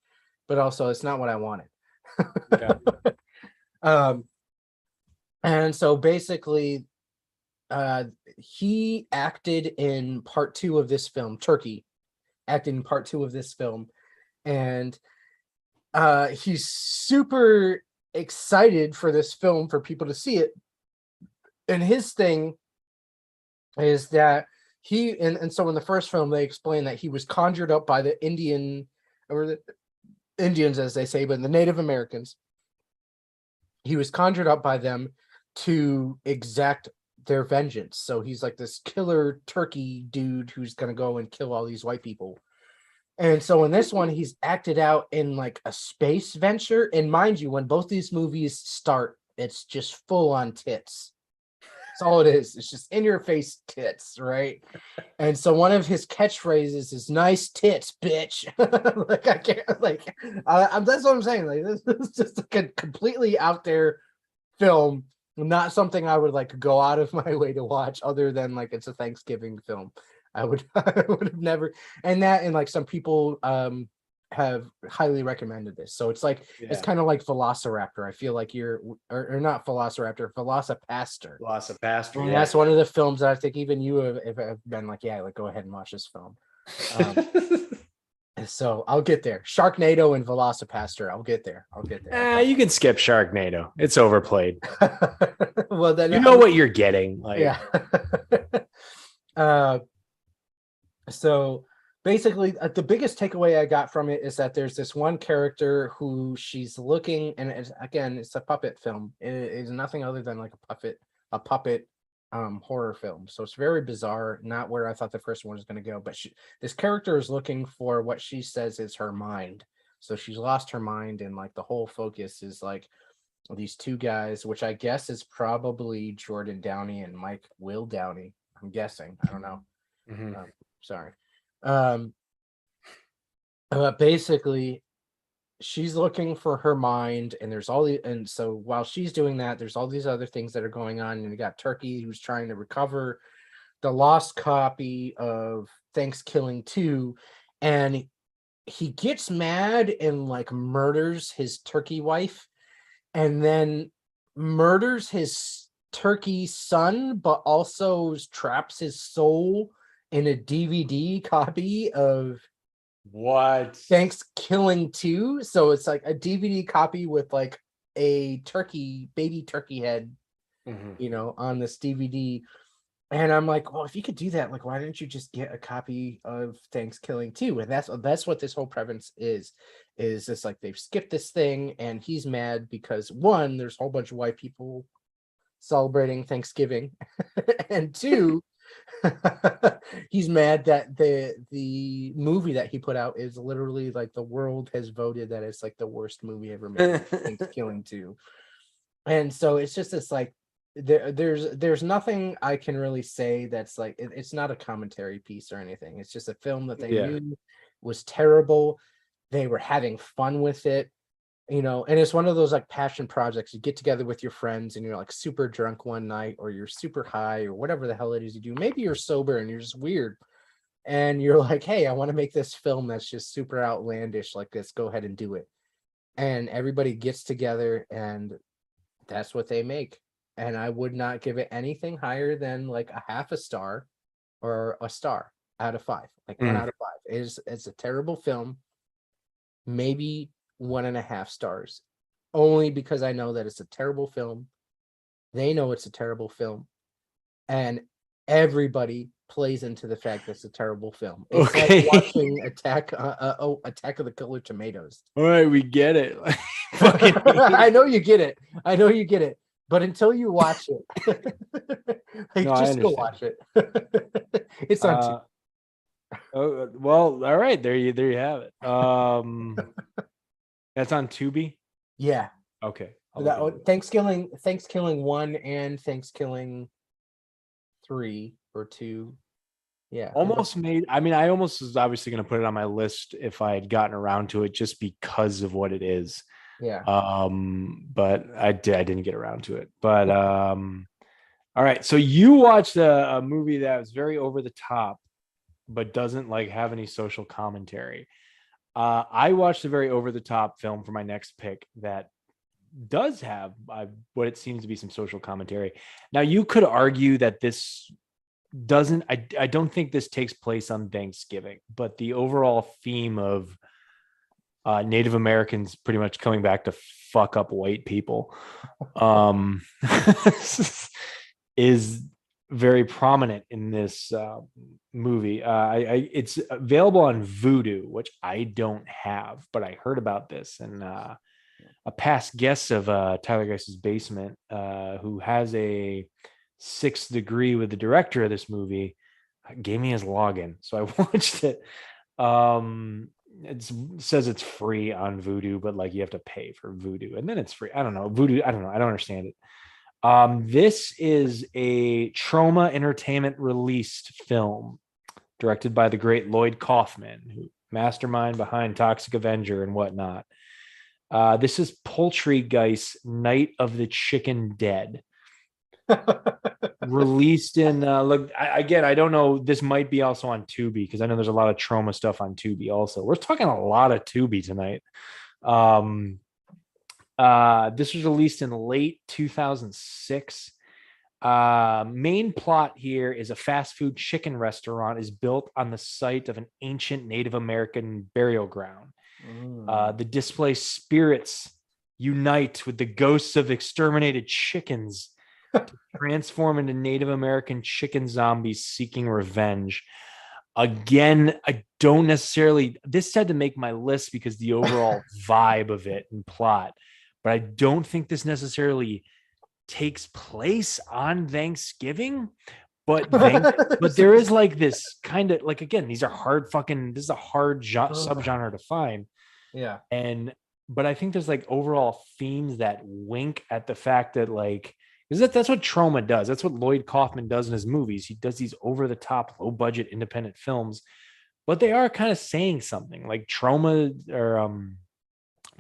S1: but also it's not what I wanted.
S2: Yeah.
S1: And so basically, he acted in part 2 of this film. Turkey acted in part 2 of this film, and he's super excited for this film for people to see it. And his thing is that and so in the first film they explain that he was conjured up by the Indian, or the Indians as they say, but the Native Americans. He was conjured up by them to exact their vengeance. So he's like this killer turkey dude who's gonna go and kill all these white people. And so in this one, he's acted out in like a space venture. And mind you, when both these movies start, it's just full on tits. That's all it is. It's just in your face tits, right? And so one of his catchphrases is "nice tits, bitch." Like I can't, like that's what I'm saying. Like this is just like a completely out there film, not something I would like go out of my way to watch, other than like it's a Thanksgiving film. I would have never, and like some people have highly recommended this. So it's like it's kind of like Velociraptor. I feel like you're or not Velociraptor, Velocipaster.
S2: Velocipaster.
S1: And that's one of the films that I think even you have been like, yeah, like go ahead and watch this film. So I'll get there. Sharknado and Velocipaster. I'll get there.
S2: You can skip Sharknado. It's overplayed.
S1: Well, then
S2: you know what you're getting. Like,
S1: yeah. So basically, the biggest takeaway I got from it is that there's this one character who she's looking, and it's a puppet film. It is nothing other than like a puppet horror film. So it's very bizarre, not where I thought the first one was going to go. But this character is looking for what she says is her mind. So she's lost her mind, and like the whole focus is like these two guys, which I guess is probably Jordan Downey and Mike Will Downey. I'm guessing. I don't know.
S2: Mm-hmm.
S1: Sorry. Basically, she's looking for her mind, and and so while she's doing that, there's all these other things that are going on, and you got Turkey who's trying to recover the lost copy of Thanksgiving 2, and he gets mad and like murders his turkey wife, and then murders his turkey son, but also traps his soul in a DVD copy of
S2: what
S1: Thanksgiving 2. So it's like a DVD copy with like a baby turkey head, on this DVD. And I'm like, well, if you could do that, like, why didn't you just get a copy of Thanksgiving 2? And that's what this whole premise is just like they've skipped this thing, and he's mad because one, there's a whole bunch of white people celebrating Thanksgiving, and two, he's mad that the movie that he put out is literally like the world has voted that it's like the worst movie ever made. Thanksgiving 2. And so it's just this like there's nothing I can really say that's like it's not a commentary piece or anything. It's just a film that they knew was terrible. They were having fun with it, and it's one of those like passion projects. You get together with your friends and you're like super drunk one night, or you're super high, or whatever the hell it is you do. Maybe you're sober and you're just weird, and you're like, hey, I want to make this film that's just super outlandish like this. Go ahead and do it. And everybody gets together, and that's what they make. And I would not give it anything higher than like a half a star or a star out of 5, like 1 out of 5. It's a terrible film. Maybe 1.5 stars, only because I know that it's a terrible film. They know it's a terrible film, and everybody plays into the fact that it's a terrible film. It's like watching Attack of the Killer Tomatoes.
S2: All right, we get it.
S1: I know you get it. But until you watch it, just go watch it. It's on.
S2: Oh well, all right. There you have it. That's on Tubi.
S1: Yeah.
S2: Okay.
S1: Thanksgiving 1 and Thanksgiving 3 or 2. Yeah.
S2: Almost made. I mean, I almost was obviously going to put it on my list if I had gotten around to it, just because of what it is.
S1: Yeah.
S2: But I didn't get around to it. But all right. So you watched a movie that was very over the top, but doesn't like have any social commentary. I watched a very over the top film for my next pick that does have what it seems to be some social commentary. Now, you could argue that this doesn't, I don't think this takes place on Thanksgiving, but the overall theme of Native Americans pretty much coming back to fuck up white people um, is very prominent in this movie. It's available on Vudu, which I don't have, but I heard about this, and a past guest of Tyler Geiss's Basement, who has a 6th degree with the director of this movie, gave me his login, so I watched it. It says it's free on Vudu, but like you have to pay for Vudu, and then it's free. I don't know Vudu. I don't know. I don't understand it. This is a Trauma Entertainment released film directed by the great Lloyd Kaufman, who mastermind behind Toxic Avenger and whatnot. This is Poultrygeist, Night of the Chicken Dead, released in look again. I don't know. This might be also on Tubi, because I know there's a lot of trauma stuff on Tubi. Also, we're talking a lot of Tubi tonight. This was released in late 2006. Main plot here is a fast food chicken restaurant is built on the site of an ancient Native American burial ground. The displaced spirits unite with the ghosts of exterminated chickens to transform into Native American chicken zombies seeking revenge. Again, I don't necessarily, this had to make my list because the overall vibe of it and plot, but I don't think this necessarily takes place on Thanksgiving. But there is like this kind of like, again, these are hard fucking, this is a hard subgenre to find.
S1: Yeah.
S2: But I think there's like overall themes that wink at the fact that like, because that's what Trauma does. That's what Lloyd Kaufman does in his movies. He does these over the top, low budget independent films, but they are kind of saying something. Like Trauma or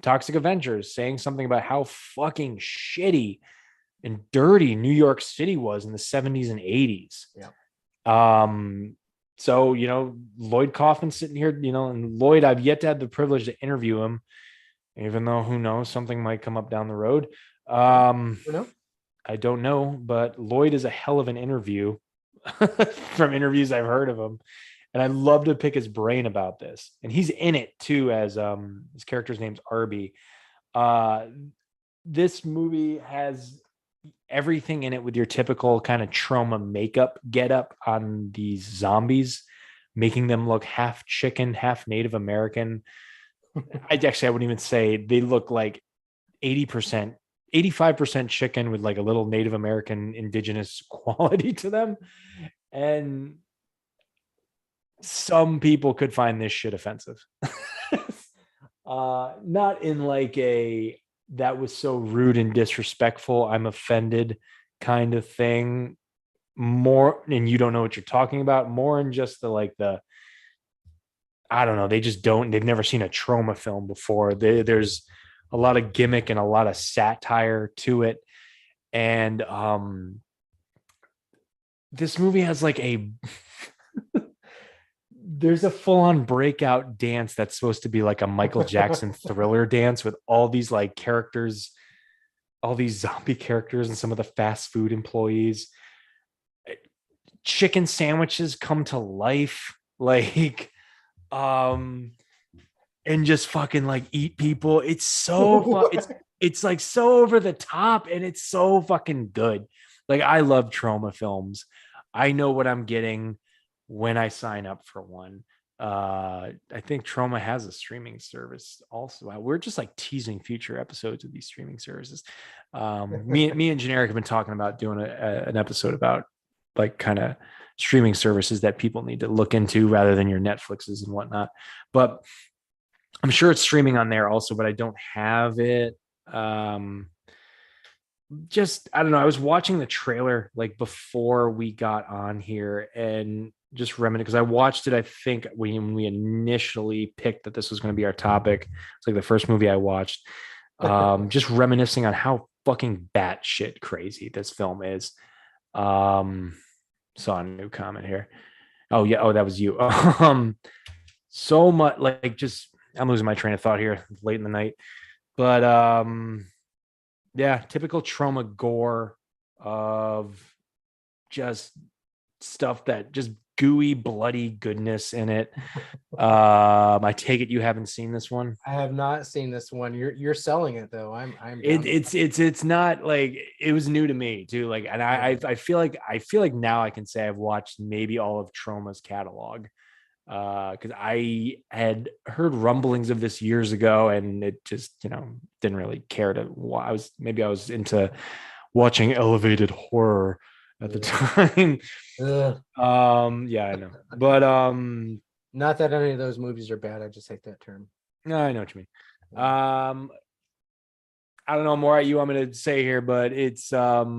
S2: Toxic Avengers saying something about how fucking shitty and dirty New York City was in the 70s and 80s.
S1: Yeah.
S2: So, Lloyd Kaufman sitting here, and Lloyd, I've yet to have the privilege to interview him, even though who knows, something might come up down the road. I don't know, but Lloyd is a hell of an interview from interviews I've heard of him. And I'd love to pick his brain about this. And he's in it too, as his character's name's Arby. This movie has everything in it with your typical kind of trauma makeup get up on these zombies, making them look half chicken, half Native American. I wouldn't even say they look like 80%, 85% chicken with like a little Native American indigenous quality to them. And some people could find this shit offensive. Not in like a, that was so rude and disrespectful, I'm offended kind of thing. More, and you don't know what you're talking about, more in just the I don't know. They've never seen a trauma film before. There's a lot of gimmick and a lot of satire to it. And this movie has like there's a full-on breakout dance that's supposed to be like a Michael Jackson Thriller dance with all these like characters, all these zombie characters and some of the fast food employees. Chicken sandwiches come to life, like and just fucking like eat people. It's so it's like so over the top, and it's so fucking good. Like, I love trauma films. I know what I'm getting when I sign up for one. I think Trauma has a streaming service also. We're just like teasing future episodes of these streaming services. Me and Generic have been talking about doing an episode about like kind of streaming services that people need to look into rather than your Netflixes and whatnot. But I'm sure it's streaming on there also, but I don't have it. Just, I don't know. I was watching the trailer like before we got on here, and just reminisce because I watched it. I think when we initially picked that this was going to be our topic, it's like the first movie I watched. Just reminiscing on how fucking batshit crazy this film is. Saw a new comment here. Oh yeah. Oh, that was you. So much like just I'm losing my train of thought here late in the night. But yeah, typical trauma gore of just stuff that just gooey, bloody goodness in it. I take it you haven't seen this one.
S1: I have not seen this one. You're selling it though. I'm
S2: It's not like it was new to me too. Like, and I feel like now I can say I've watched maybe all of Troma's catalog. Because I had heard rumblings of this years ago, and it just didn't really care to. I was into watching elevated horror at the time. Yeah, I know, but
S1: not that any of those movies are bad. I just hate that term.
S2: No, I know what you mean. I don't know more what you want me to say here, but it's yeah,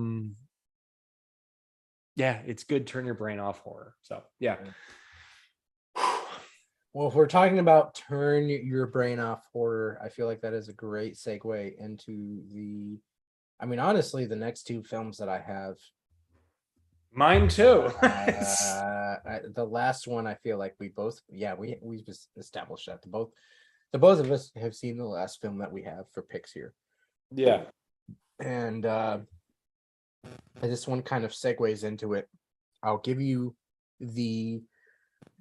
S2: it's good. Turn your brain off horror. So yeah.
S1: Well, if we're talking about turn your brain off horror, I feel like that is a great segue into honestly, the next two films that I have.
S2: Mine too.
S1: The last one, I feel like we've established that the both of us have seen the last film that we have for picks here.
S2: Yeah.
S1: And this one kind of segues into it. I'll give you the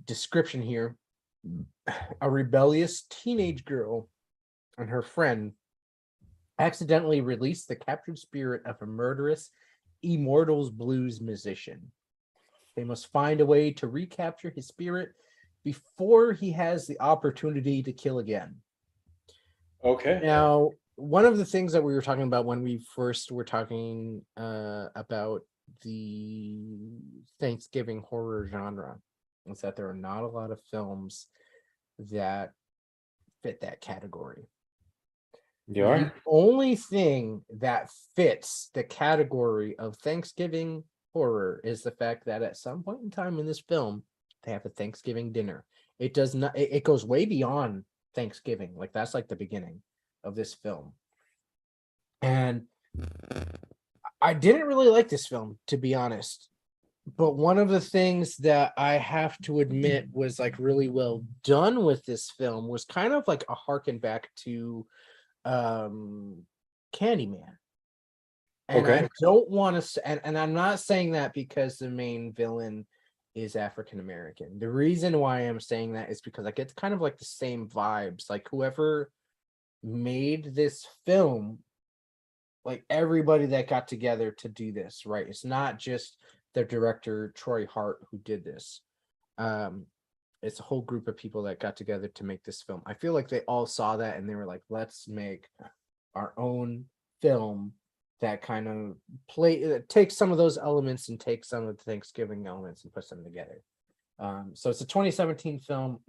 S1: description here. A rebellious teenage girl and her friend accidentally release the captured spirit of a murderous Immortals blues musician. They must find a way to recapture his spirit before he has the opportunity to kill again.
S2: Okay.
S1: Now, one of the things that we were talking about when we first were talking about the Thanksgiving horror genre is that there are not a lot of films that fit that category. The only thing that fits the category of Thanksgiving horror is the fact that at some point in time in this film, they have a Thanksgiving dinner. It does not, it goes way beyond Thanksgiving. Like that's like the beginning of this film. And I didn't really like this film, to be honest. But one of the things that I have to admit was like really well done with this film was kind of like a harken back to Candyman. And I don't want to, and I'm not saying that because the main villain is African American. The reason why I'm saying that is because like it's kind of like the same vibes. Like whoever made this film, like everybody that got together to do this, right? It's not just the director Troy Hart who did this. It's a whole group of people that got together to make this film. I feel like they all saw that and they were like, let's make our own film that kind of takes some of those elements and takes some of the Thanksgiving elements and puts them together. So it's a 2017 film.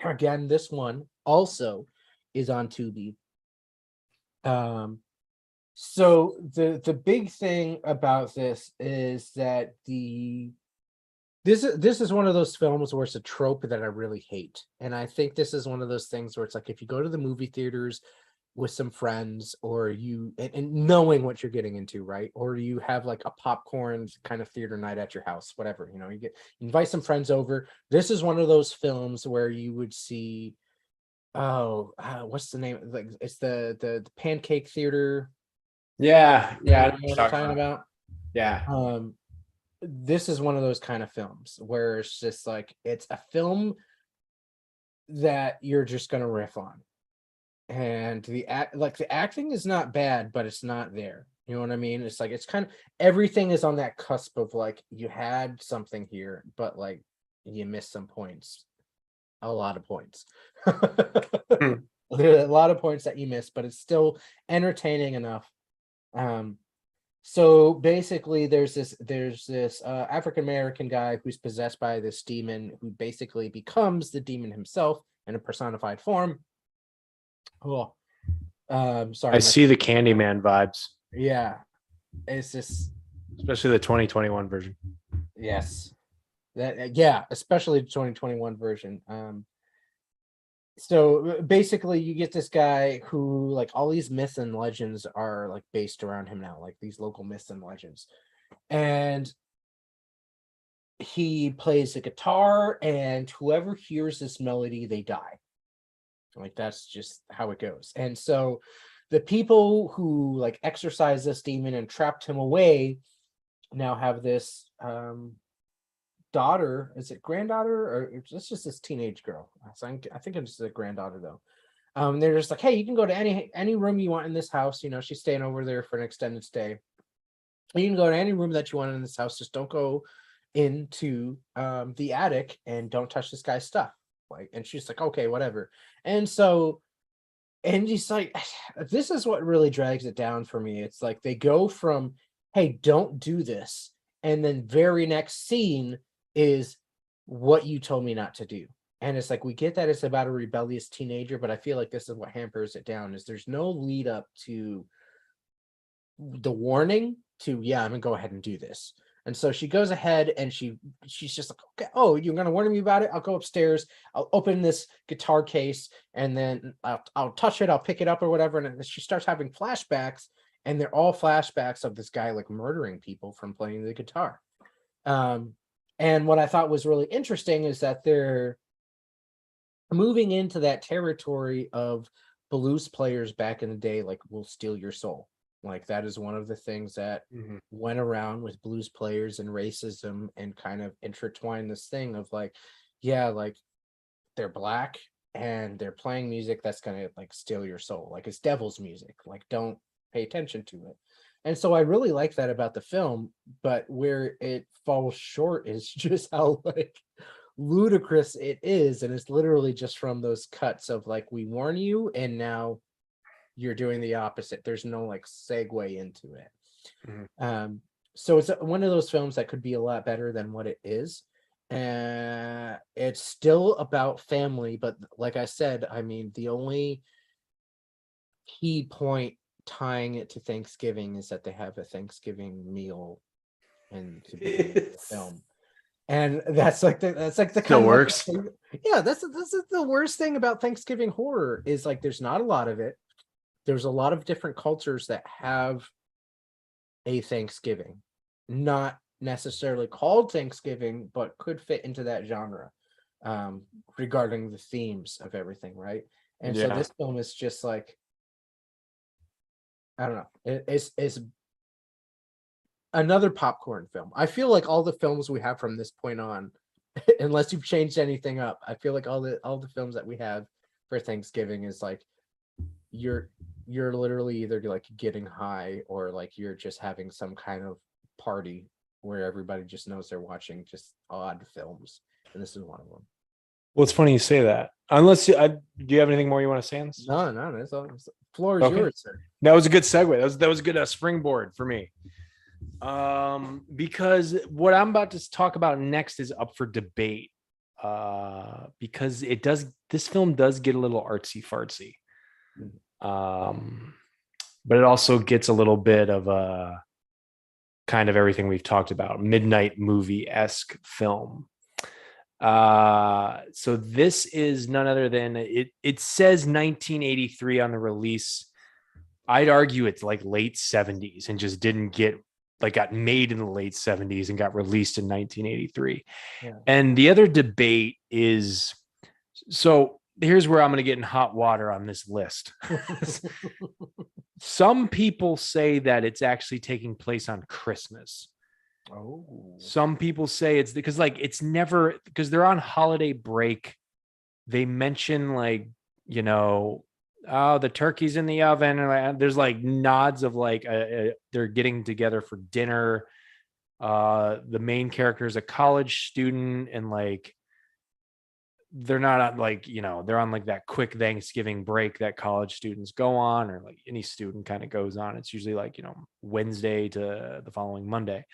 S1: Again, this one also is on Tubi. So the big thing about this is that this is one of those films where it's a trope that I really hate. And I think this is one of those things where it's like if you go to the movie theaters with some friends or you and knowing what you're getting into, right? Or you have like a popcorn kind of theater night at your house, whatever, you invite some friends over. This is one of those films where you would see what's the name? Like it's the Pancake Theater.
S2: Yeah.
S1: You know what I'm talking about?
S2: Yeah.
S1: This is one of those kind of films where it's just like it's a film that you're just gonna riff on, and the acting is not bad, but it's not there. You know what I mean? It's like it's kind of everything is on that cusp of like you had something here, but like you missed some points, a lot of points. There are a lot of points that you missed, but it's still entertaining enough. So basically there's this African American guy who's possessed by this demon who basically becomes the demon himself in a personified form. Sorry.
S2: I see the Candyman vibes.
S1: Yeah. It's just
S2: especially the 2021 version.
S1: Yes. That yeah, especially the 2021 version. So basically you get this guy who, like, all these myths and legends are like based around him now, like these local myths and legends. And he plays the guitar, and whoever hears this melody, they die. Like that's just how it goes. And so the people who like exorcised this demon and trapped him away now have this daughter. Is it granddaughter, or it's just this teenage girl? I think it's a granddaughter though. They're just like, hey, you can go to any room you want in this house. You know, she's staying over there for an extended stay. You can go to any room that you want in this house. Just don't go into the attic and don't touch this guy's stuff. Like, and she's like, okay, whatever. And so, and he's like, this is what really drags it down for me. It's like they go from, hey, don't do this, and then very next scene is what you told me not to do. And it's like, we get that it's about a rebellious teenager, but I feel like this is what hampers it down, is there's no lead up to the warning to, yeah, I'm gonna go ahead and do this. And so she goes ahead and she's just like, okay, oh, you're gonna warn me about it? I'll go upstairs, I'll open this guitar case, and then I'll touch it, I'll pick it up or whatever. And then she starts having flashbacks, and they're all flashbacks of this guy like murdering people from playing the guitar. And what I thought was really interesting is that they're moving into that territory of blues players back in the day, like, will steal your soul. Like that is one of the things that went around with blues players and racism, and kind of intertwined this thing of like, yeah, like they're black and they're playing music that's gonna like steal your soul. Like it's devil's music. Like don't pay attention to it. And so I really like that about the film, but where it falls short is just how like ludicrous it is. And it's literally just from those cuts of like, we warn you, and now you're doing the opposite. There's no like segue into it. So it's one of those films that could be a lot better than what it is. It's still about family, but like I said, I mean, the only key point tying it to Thanksgiving is that they have a Thanksgiving meal in the film. And that's like the
S2: Still
S1: kind
S2: works.
S1: of yeah, that's the worst thing about Thanksgiving horror, is like there's not a lot of it. There's a lot of different cultures that have a Thanksgiving, not necessarily called Thanksgiving, but could fit into that genre, regarding the themes of everything, right? And so this film is just like, I don't know, it's another popcorn film. I feel like all the films we have from this point on, unless you've changed anything up, I feel like all the films that we have for Thanksgiving is like, you're literally either like getting high, or like you're just having some kind of party where everybody just knows they're watching just odd films, and this is one of them.
S2: Well, it's funny you say that. Unless do you have anything more you want to say on this?
S1: No, that's all. The floor is yours, sir.
S2: That was a good segue. That was a good springboard for me. Because what I'm about to talk about next is up for debate. Because this film does get a little artsy fartsy. But it also gets a little bit of a kind of everything we've talked about, midnight movie-esque film. So this is none other than it says 1983 on the release. I'd argue it's like late 70s and just got made in the late 70s and got released in 1983. Yeah. And the other debate is, so here's where I'm going to get in hot water on this list. Some people say that it's actually taking place on Christmas. Oh. Some people say it's because because they're on holiday break. They mention like, oh, the turkey's in the oven. And there's like nods of like they're getting together for dinner. The main character is a college student, and like they're not like, they're on like that quick Thanksgiving break that college students go on, or like any student kind of goes on. It's usually like, Wednesday to the following Monday,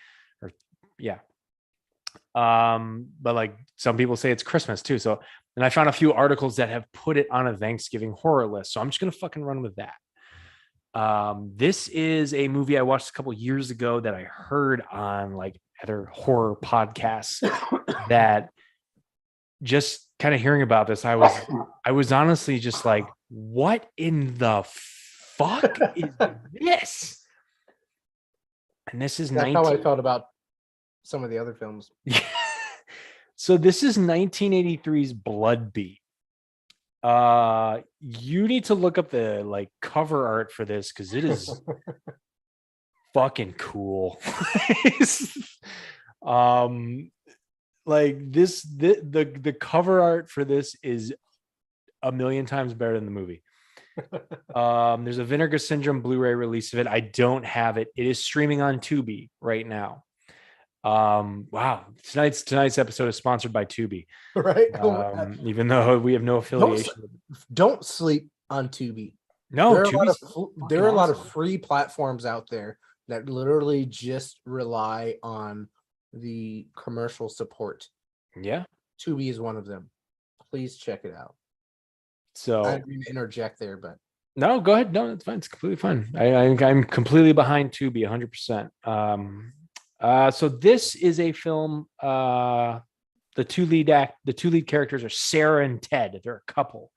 S2: or yeah. But like some people say it's Christmas too. So, and I found a few articles that have put it on a Thanksgiving horror list. So I'm just going to fucking run with that. This is a movie I watched a couple years ago that I heard on like other horror podcasts that just kind of hearing about this, I was honestly just like, what in the fuck is this? And this is
S1: That's how I felt about some of the other films.
S2: So this is 1983's Blood Beat. You need to look up the like cover art for this because it is fucking cool. Like this, the cover art for this is a million times better than the movie. There's a Vinegar Syndrome Blu-ray release of it. I don't have it. It is streaming on Tubi right now. Wow, tonight's episode is sponsored by Tubi,
S1: Right?
S2: even though we have no affiliation.
S1: Don't sleep on Tubi.
S2: No,
S1: there are a lot of free platforms out there that literally just rely on the commercial support.
S2: Yeah,
S1: Tubi is one of them. Please check it out.
S2: So
S1: I didn't mean to interject there, but
S2: no, go ahead. No, it's fine. It's completely fine. I'm completely behind Tubi 100%. So this is a film. The two lead characters are Sarah and Ted. They're a couple.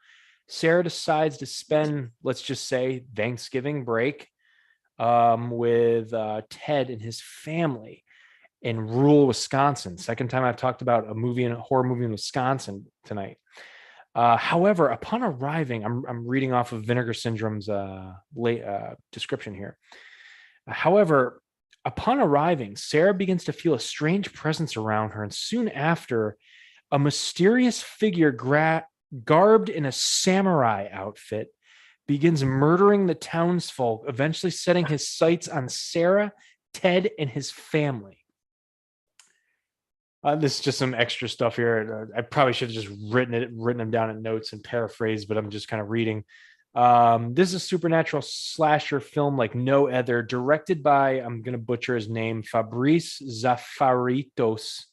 S2: Sarah decides to spend, let's just say, Thanksgiving break with Ted and his family in rural Wisconsin. Second time I've talked about a horror movie in Wisconsin tonight. However, upon arriving, I'm reading off of Vinegar Syndrome's description here. However, upon arriving, Sarah begins to feel a strange presence around her, and soon after, a mysterious figure garbed in a samurai outfit begins murdering the townsfolk, eventually setting his sights on Sarah, Ted, and his family. This is just some extra stuff here. I probably should have just written them down in notes and paraphrased, but I'm just kind of reading. This is a supernatural slasher film like no other, directed by, I'm going to butcher his name, Fabrice Zafaritos.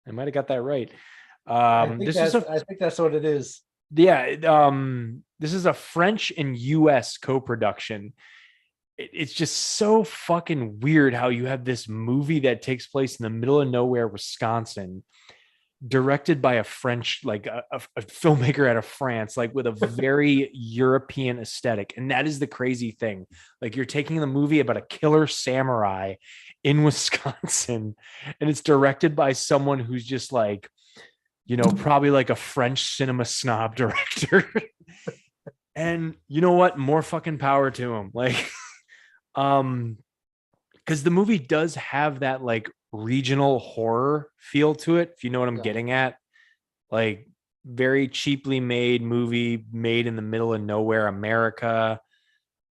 S2: I might have got that right.
S1: I think that's what it is.
S2: Yeah. This is a French and US co-production. It's just so fucking weird how you have this movie that takes place in the middle of nowhere, Wisconsin, directed by a French, like a filmmaker out of France, like with a very European aesthetic. And that is the crazy thing. Like you're taking the movie about a killer samurai in Wisconsin, and it's directed by someone who's just like, you know, probably like a French cinema snob director. And you know what? More fucking power to him. Like, because the movie does have that like regional horror feel to it, if you know what I'm getting at. Like very cheaply made movie made in the middle of nowhere America,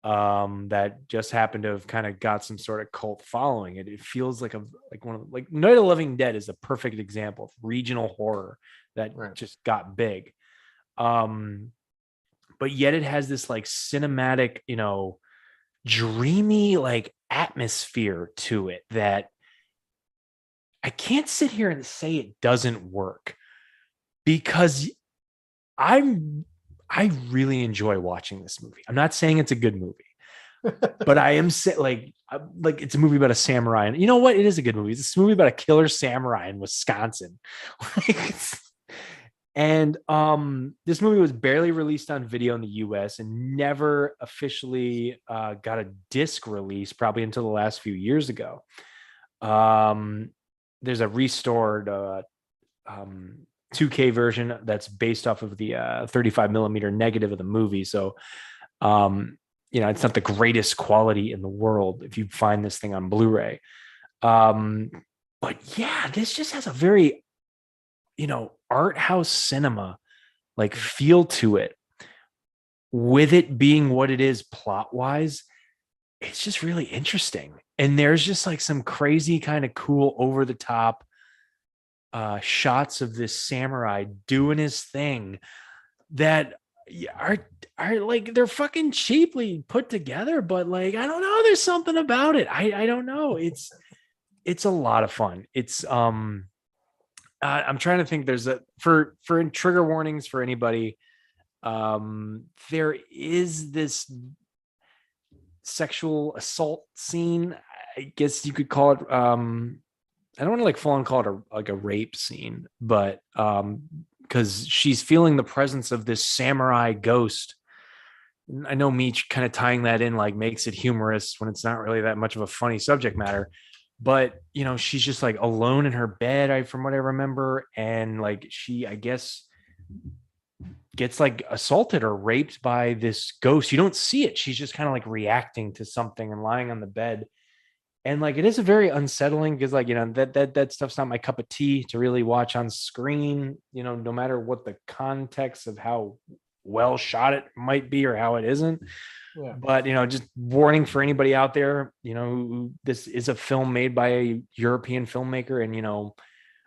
S2: that just happened to have kind of got some sort of cult following. It feels like like Night of the Living Dead is a perfect example of regional horror that just got big. But yet it has this like cinematic, you know, dreamy like atmosphere to it that I can't sit here and say it doesn't work, because I really enjoy watching this movie. I'm not saying it's a good movie, but I am like it's a movie about a samurai. And you know what? It is a good movie. It's a movie about a killer samurai in Wisconsin. And this movie was barely released on video in the US and never officially got a disc release, probably until the last few years ago. There's a restored 2K version that's based off of the 35 millimeter negative of the movie. So, you know, it's not the greatest quality in the world if you find this thing on Blu-ray. But yeah, this just has a very, you know, art house cinema like feel to it, with it being what it is plot wise. It's just really interesting. And there's just like some crazy kind of cool over the top shots of this samurai doing his thing that are like, they're fucking cheaply put together, but like, I don't know, there's something about it. I don't know. It's a lot of fun. It's I'm trying to think. There's for trigger warnings for anybody. There is this sexual assault scene, I guess you could call it, I don't want to like full on call it a rape scene, but because she's feeling the presence of this samurai ghost. I know me kind of tying that in like makes it humorous when it's not really that much of a funny subject matter. But she's just like alone in her bed, from what I remember, and like she, I guess, gets like assaulted or raped by this ghost. You don't see it. She's just kind of like reacting to something and lying on the bed. And like it is a very unsettling because like that stuff's not my cup of tea to really watch on screen, no matter what the context of how well shot it might be or how it isn't.
S1: Yeah.
S2: But just warning for anybody out there, this is a film made by a European filmmaker, and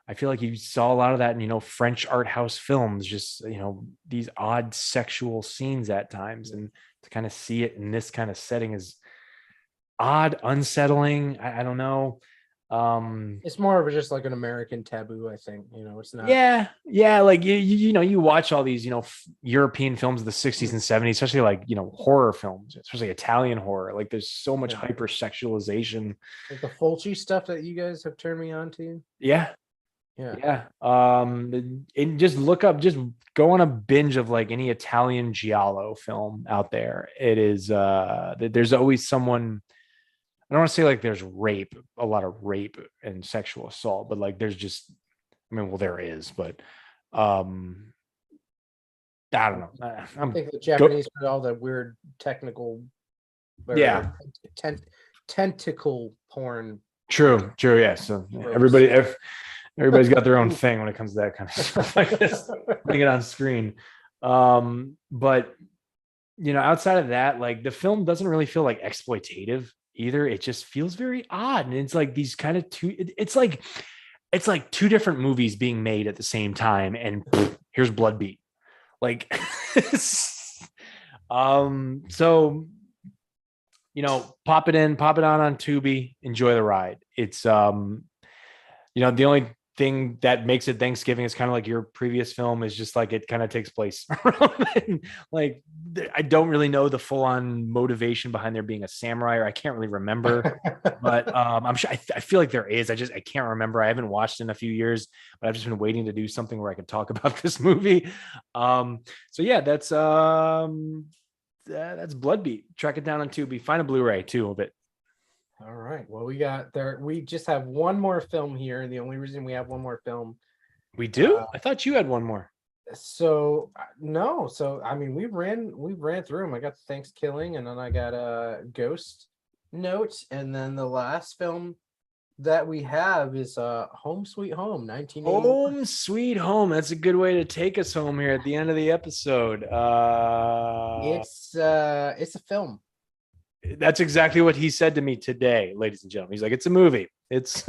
S2: I feel like you saw a lot of that in French art house films, just these odd sexual scenes at times, and to kind of see it in this kind of setting is odd, unsettling. I don't know.
S1: It's more of just like an American taboo, I think. It's not.
S2: Yeah. Like you watch all these European films of the 60s and 70s, especially like horror films, especially Italian horror. Like there's so much hypersexualization.
S1: Like the Fulci stuff that you guys have turned me on to.
S2: Yeah. And just go on a binge of like any Italian giallo film out there. It is there's always someone. I don't want to say like there's a lot of rape and sexual assault, but like there's just, there is, but I don't know.
S1: I think the Japanese put all the weird technical, tentacle porn.
S2: True. Yeah. So everybody's got their own thing when it comes to that kind of stuff like this. Putting it on screen. But outside of that, like the film doesn't really feel like exploitative either. It just feels very odd, and it's like these kind of it's like two different movies being made at the same time, and here's Bloodbeat. Like so pop it on Tubi, enjoy the ride. It's the only thing that makes it Thanksgiving is kind of like your previous film is just like it kind of takes place like I don't really know the full-on motivation behind there being a samurai, or I can't really remember. But I'm sure I feel like there is. I can't remember. I haven't watched in a few years, but I've just been waiting to do something where I could talk about this movie. So yeah, that's Bloodbeat. Track it down on Tubi. Find a Blu-ray too of it.
S1: All right. Well, we just have one more film here, and the only reason we have one more film.
S2: We do? I thought you had one more.
S1: So no. So we ran through them. I got Thanksgiving, and then I got a Ghost Note, and then the last film that we have is Home Sweet Home, 1980.
S2: Home Sweet Home. That's a good way to take us home here at the end of the episode.
S1: It's a film.
S2: That's exactly what he said to me today, ladies and gentlemen. He's like, it's a movie. It's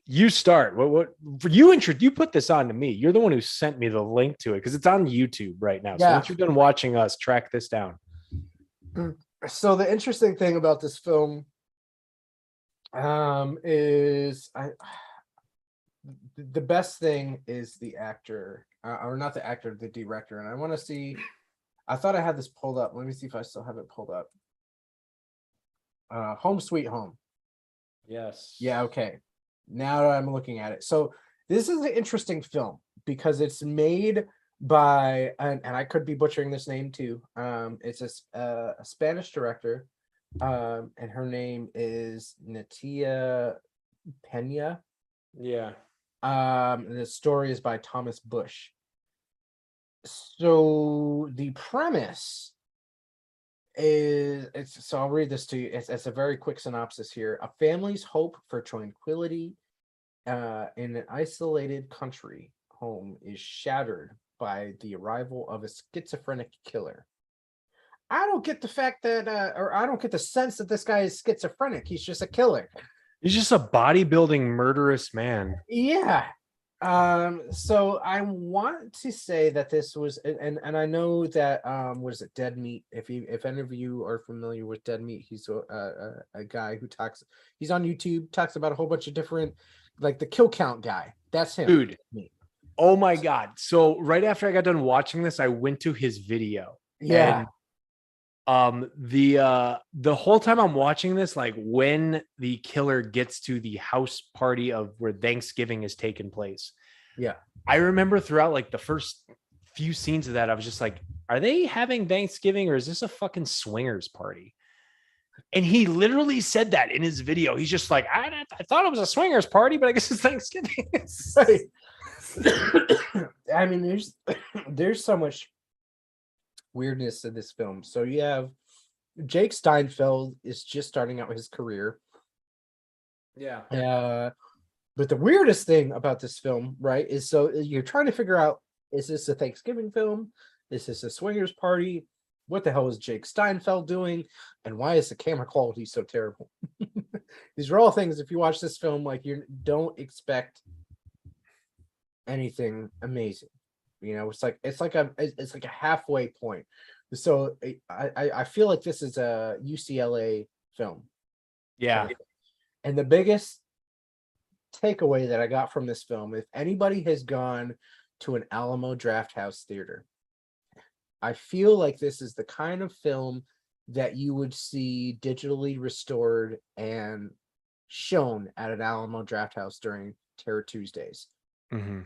S2: you start. What you put this on to me. You're the one who sent me the link to it because it's on YouTube right now. So once you're done watching us, track this down.
S1: So the interesting thing about this film is the best thing is the actor, or not the actor, the director. And I want to see. I thought I had this pulled up. Let me see if I still have it pulled up. Home Sweet Home.
S2: Yes.
S1: Yeah, okay. Now that I'm looking at it. So this is an interesting film because it's made by, and I could be butchering this name too. It's a Spanish director, and her name is Natia Pena.
S2: Yeah.
S1: And the story is by Thomas Bush. So the premise so I'll read this to you. It's a very quick synopsis here. A family's hope for tranquility in an isolated country home is shattered by the arrival of a schizophrenic killer. I don't get the fact that or I don't get the sense that this guy is schizophrenic. He's just a killer.
S2: He's just a bodybuilding murderous man.
S1: Yeah. So I want to say that this was, and I know that was it Dead Meat. If any of you are familiar with Dead Meat, he's a guy who talks. He's on YouTube, talks about a whole bunch of different, like the kill count guy. That's him,
S2: dude. Oh my god! So right after I got done watching this, I went to his video.
S1: Yeah.
S2: The whole time I'm watching this, like when the killer gets to the house party of where Thanksgiving is taking place,
S1: Yeah.
S2: I remember throughout like the first few scenes of that, I was just like, are they having Thanksgiving or is this a fucking swingers party? And he literally said that in his video. He's just like, I thought it was a swingers party, but I guess it's Thanksgiving.
S1: Right. I mean, there's so much weirdness in this film. So you have Jake Steinfeld is just starting out his career.
S2: Yeah.
S1: But the weirdest thing about this film, right, is so you're trying to figure out, is this a Thanksgiving film? Is this a swingers party? What the hell is Jake Steinfeld doing? And why is the camera quality so terrible? These are all things, if you watch this film, like you don't expect anything amazing. You know, it's like a halfway point. So I feel like this is a UCLA film.
S2: Yeah.
S1: And the biggest takeaway that I got from this film, if anybody has gone to an Alamo Drafthouse Theater, I feel like this is the kind of film that you would see digitally restored and shown at an Alamo Drafthouse during Terror Tuesdays.
S2: Mm-hmm.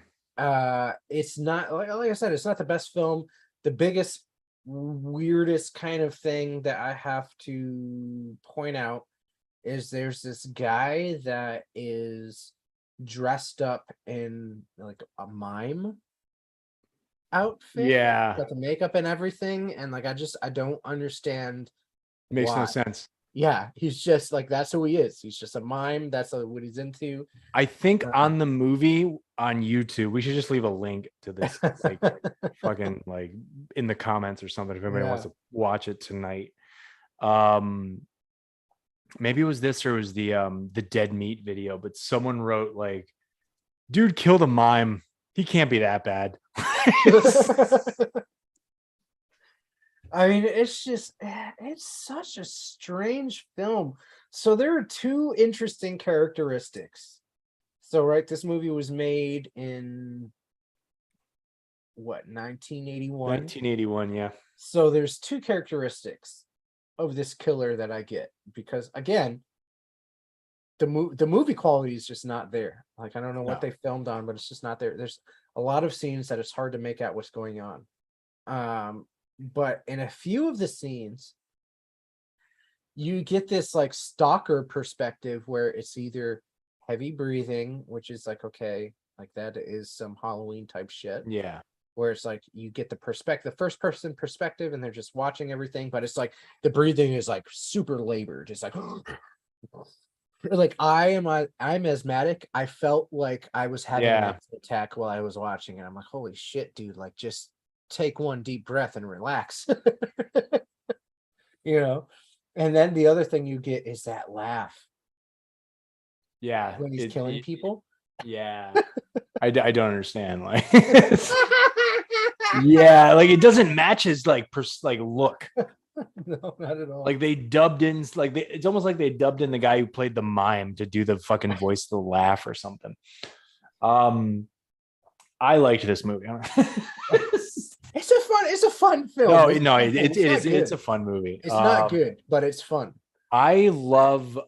S1: It's not, like I said, it's not the best film. The biggest, weirdest kind of thing that I have to point out is there's this guy that is dressed up in like a mime outfit,
S2: Yeah.
S1: got the makeup and everything, and like I don't understand
S2: Makes
S1: why.
S2: no sense.
S1: Yeah, he's just like, that's who he is. He's just a mime. That's what he's into.
S2: I think on the movie on YouTube, we should just leave a link to this, like fucking like in the comments or something if anybody wants to watch it tonight. Maybe it was this or it was the Dead Meat video, but someone wrote like, dude killed a mime. He can't be that bad.
S1: I mean, it's such a strange film. So there are two interesting characteristics. So, right, this movie was made in what, 1981?
S2: 1981, yeah.
S1: So there's two characteristics of this killer that I get, because again, the movie quality is just not there. Like, I don't know what they filmed on, but it's just not there. There's a lot of scenes that it's hard to make out what's going on. But in a few of the scenes, you get this like stalker perspective where it's either heavy breathing, which is like, okay, like that is some Halloween type shit.
S2: Yeah.
S1: Where it's like you get the first person perspective and they're just watching everything, but it's like the breathing is like super labored. It's like like I'm asthmatic. I felt like I was having an attack while I was watching it. I'm like, holy shit, dude, like just take one deep breath and relax. You know. And then the other thing you get is that laugh.
S2: Yeah.
S1: When he's killing people.
S2: Yeah. I don't understand. Like, yeah, like it doesn't match his like look.
S1: No, not at all.
S2: Like they dubbed in, like it's almost like they dubbed in the guy who played the mime to do the fucking voice of the laugh or something. I liked this movie.
S1: It's a fun film.
S2: It's a fun movie.
S1: It's not good, but it's fun.
S2: I love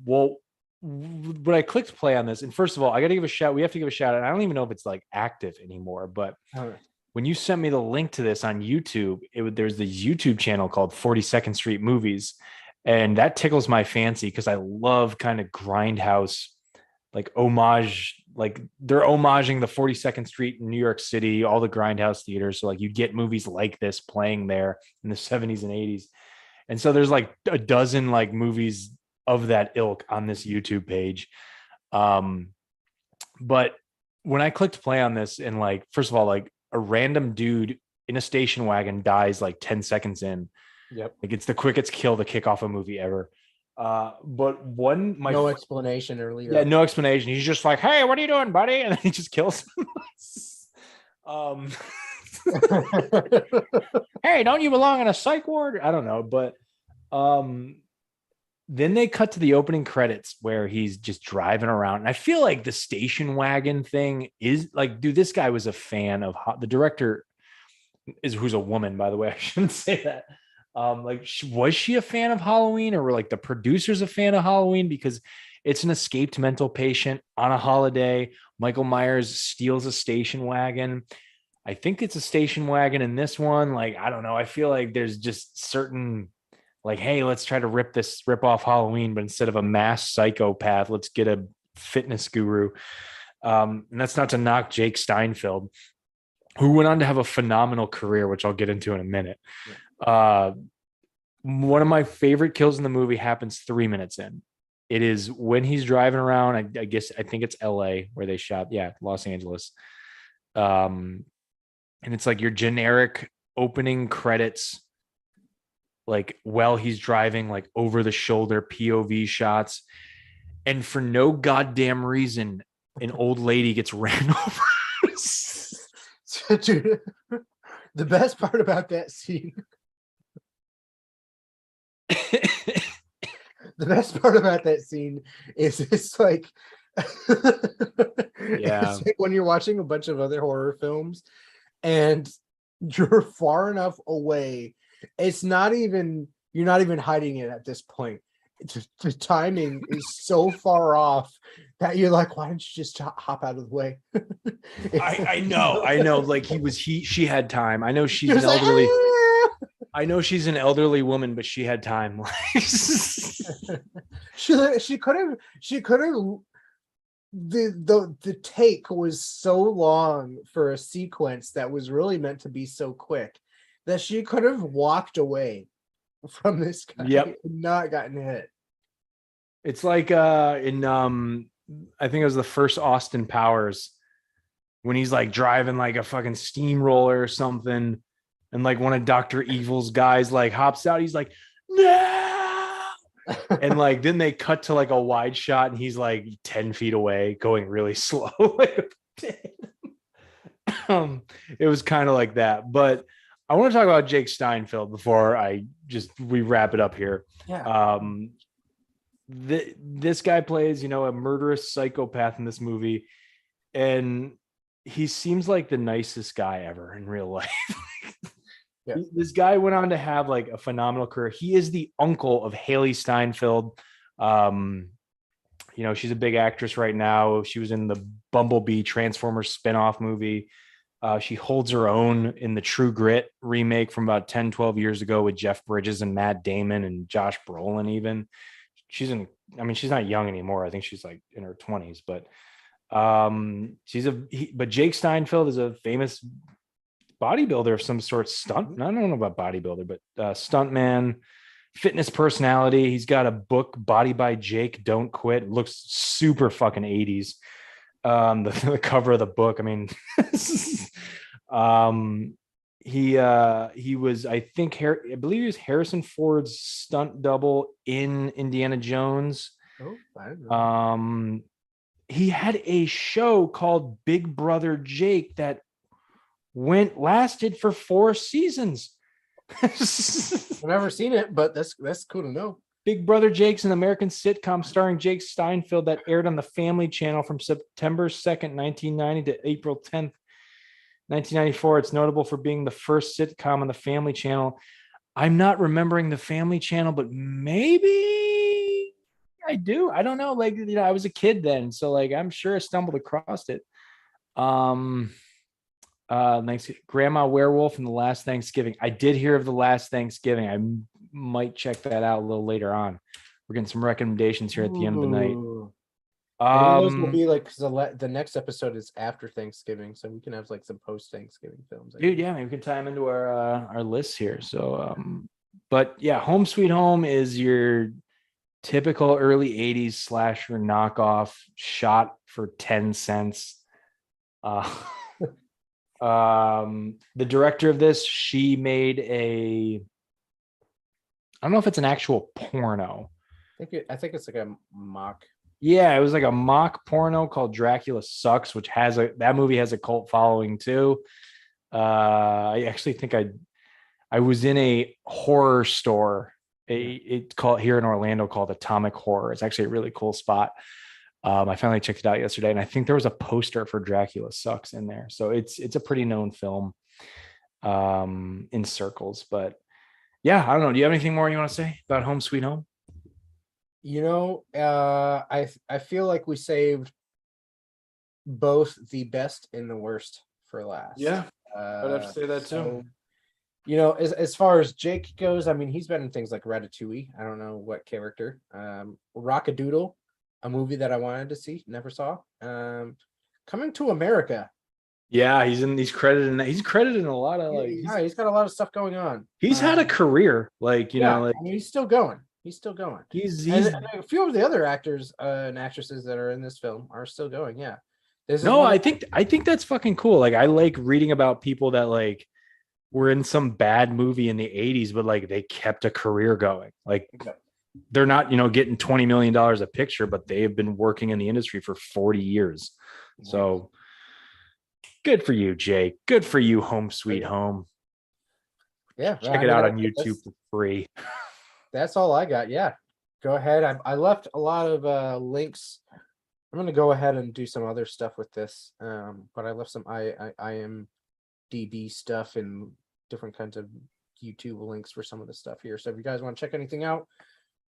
S2: well, when I clicked play on this, and first of all, I gotta give a shout. We have to give a shout out. I don't even know if it's like active anymore, but when you sent me the link to this on YouTube, there's this YouTube channel called 42nd Street Movies, and that tickles my fancy because I love kind of grindhouse, like homage, like they're homaging the 42nd Street in New York City, all the grindhouse theaters. So like you get movies like this playing there in the 70s and 80s. And so there's like a dozen like movies of that ilk on this YouTube page. But when I clicked play on this, and like, first of all, like a random dude in a station wagon dies like 10 seconds in.
S1: Yep.
S2: Like it's the quickest kill to kick off a movie ever. But no
S1: explanation earlier.
S2: Yeah, no explanation. He's just like, "Hey, what are you doing, buddy?" And then he just kills him. Hey, don't you belong in a psych ward? I don't know, but then they cut to the opening credits where he's just driving around, and I feel like the station wagon thing is like, dude, this guy was a fan of the director who's a woman, by the way. I shouldn't say that. Like, was she a fan of Halloween, or were like the producers a fan of Halloween? Because it's an escaped mental patient on a holiday. Michael Myers steals a station wagon. I think it's a station wagon in this one. Like, I don't know. I feel like there's just certain, like, hey, let's try to rip off Halloween, but instead of a mass psychopath, let's get a fitness guru. And that's not to knock Jake Steinfeld, who went on to have a phenomenal career, which I'll get into in a minute. Uh, One of my favorite kills in the movie happens 3 minutes in. It is when he's driving around. I think it's LA where they shot. Yeah, Los Angeles. And it's like your generic opening credits, like while he's driving, like over the shoulder POV shots. And for no goddamn reason, an old lady gets ran over.
S1: Dude, the best part about that scene, the best part about that scene is it's like,
S2: Yeah.
S1: it's like when you're watching a bunch of other horror films and you're far enough away, it's not even, you're not even hiding it at this point. The timing is so far off that you're like, why don't you just hop out of the way?
S2: I know. Like she had time. I know she's
S1: You're
S2: an
S1: just like,
S2: elderly.
S1: "Ah!"
S2: I know she's an elderly woman, but she had time.
S1: She could have the take was so long for a sequence that was really meant to be so quick that she could have walked away from this guy.
S2: Yep.
S1: And not gotten hit.
S2: It's like in I think it was the first Austin Powers, when he's like driving like a fucking steamroller or something, and like one of Dr. Evil's guys like hops out, he's like, no, and like then they cut to like a wide shot and he's like 10 feet away going really slow. It was kind of like that. But I want to talk about Jake Steinfeld before we wrap it up here.
S1: Yeah.
S2: This guy plays, a murderous psychopath in this movie, and he seems like the nicest guy ever in real life.
S1: Yeah.
S2: This guy went on to have like a phenomenal career. He is the uncle of Haley Steinfeld. She's a big actress right now. She was in the Bumblebee Transformers spinoff movie. She holds her own in the True Grit remake from about 10, 12 years ago with Jeff Bridges and Matt Damon and Josh Brolin even. She's not young anymore. I think she's like in her 20s, but but Jake Steinfeld is a famous bodybuilder of some sort, I don't know about bodybuilder, but stuntman, fitness personality. He's got a book, Body by Jake, Don't Quit. It looks super fucking 80s. The cover of the book, I mean, he was, I believe he was Harrison Ford's stunt double in Indiana Jones.
S1: Oh, I don't know.
S2: He had a show called Big Brother Jake that lasted for 4 seasons.
S1: I've never seen it, but that's cool to know.
S2: Big Brother Jake's an American sitcom starring Jake Steinfeld that aired on the Family Channel from September 2nd, 1990 to April 10th, 1994. It's notable for being the first sitcom on the Family Channel. I'm not remembering the Family Channel, but maybe I do. I don't know. Like, I was a kid then, so like I'm sure I stumbled across it. Grandma Werewolf and The Last Thanksgiving. I did hear of The Last Thanksgiving. I might check that out a little later on. We're getting some recommendations here at the end of the night.
S1: Those will be like, because the next episode is after Thanksgiving, so we can have like some post Thanksgiving films.
S2: Dude, yeah, maybe we can tie them into our lists here. So, but yeah, Home Sweet Home is your typical early 80s slasher knockoff shot for 10 cents. The director of this, she made I don't know if it's an actual porno.
S1: I think it's like a mock.
S2: Yeah, it was like a mock porno called Dracula Sucks, which that movie has a cult following too. I actually think I was in a horror store, it's called here in Orlando called Atomic Horror. It's actually a really cool spot. I finally checked it out yesterday, and I think there was a poster for Dracula Sucks in there. So it's a pretty known film in circles. But yeah, I don't know. Do you have anything more you want to say about Home Sweet Home?
S1: I feel like we saved both the best and the worst for last.
S2: Yeah, I'd have to say that too.
S1: So as far as Jake goes, I mean, he's been in things like Ratatouille. I don't know what character. Rockadoodle, a movie that I wanted to see, never saw. Coming to America.
S2: Yeah, he's credited in a lot of
S1: He's got a lot of stuff going on.
S2: he's had a career, like,
S1: I mean, he's still going. He's still going.
S2: he's
S1: And a few of the other actors and actresses that are in this film are still going. Yeah. This is
S2: no,
S1: one
S2: I think that's fucking cool. Like, I like reading about people that like were in some bad movie in the 80s, but like they kept a career going. Like,
S1: Okay.
S2: they're not, getting $20 million a picture, but they have been working in the industry for 40 years. So good for you, Jake. Good for you, Home Sweet Home.
S1: Yeah.
S2: Check it out on YouTube for free.
S1: That's all I got. Yeah. Go ahead. I left a lot of links. I'm gonna go ahead and do some other stuff with this. But I left some IMDb stuff and different kinds of YouTube links for some of the stuff here. So if you guys want to check anything out,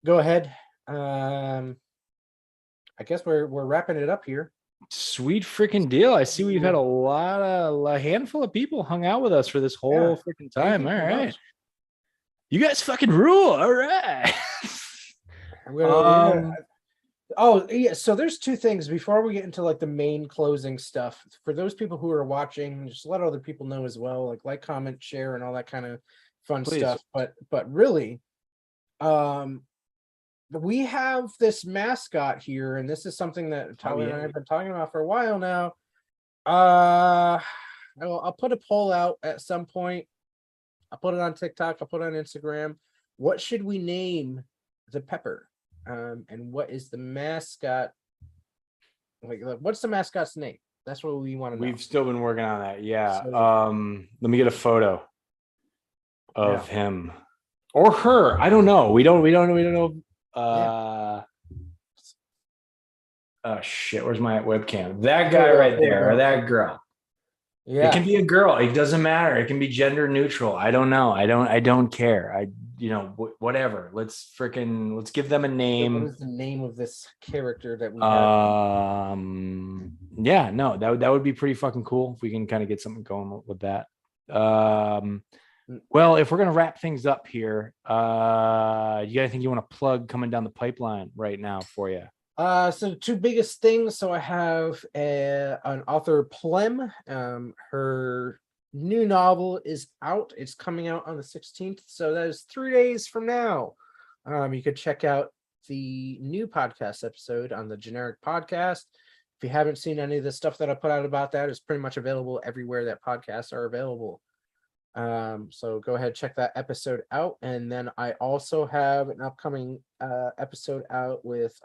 S1: go ahead. I guess we're wrapping it up here.
S2: Sweet freaking deal. I see we've had a handful of people hung out with us for this whole freaking time. All right. You guys fucking rule. All right.
S1: Oh yeah, so there's two things before we get into like the main closing stuff. For those people who are watching, just let other people know as well, like, comment, share, and all that kind of fun stuff. But really, we have this mascot here, and this is something that Tyler and I have been talking about for a while now. I'll put a poll out at some point. I'll put it on TikTok. I'll put it on Instagram. What should we name the pepper? And what is the mascot? Like, what's the mascot's name? That's what we want to know.
S2: We've still been working on that. Yeah. So, let me get a photo of him or her. I don't know. We don't know. Oh shit. Where's my webcam? That guy right there, or that girl. Yeah. It can be a girl. It doesn't matter. It can be gender neutral. I don't know. I don't care. Whatever. Let's give them a name.
S1: What is the name of this character that we
S2: have? Yeah, no, that would be pretty fucking cool if we can kind of get something going with that. Well, if we're gonna wrap things up here, you got anything you want to plug coming down the pipeline right now for you?
S1: So the two biggest things. So I have an author, Plem. Her new novel is out. It's coming out on the 16th. So that is 3 days from now. You could check out the new podcast episode on the Generic Podcast. If you haven't seen any of the stuff that I put out about that, it's pretty much available everywhere that podcasts are available. So go ahead, check that episode out. And then I also have an upcoming episode out with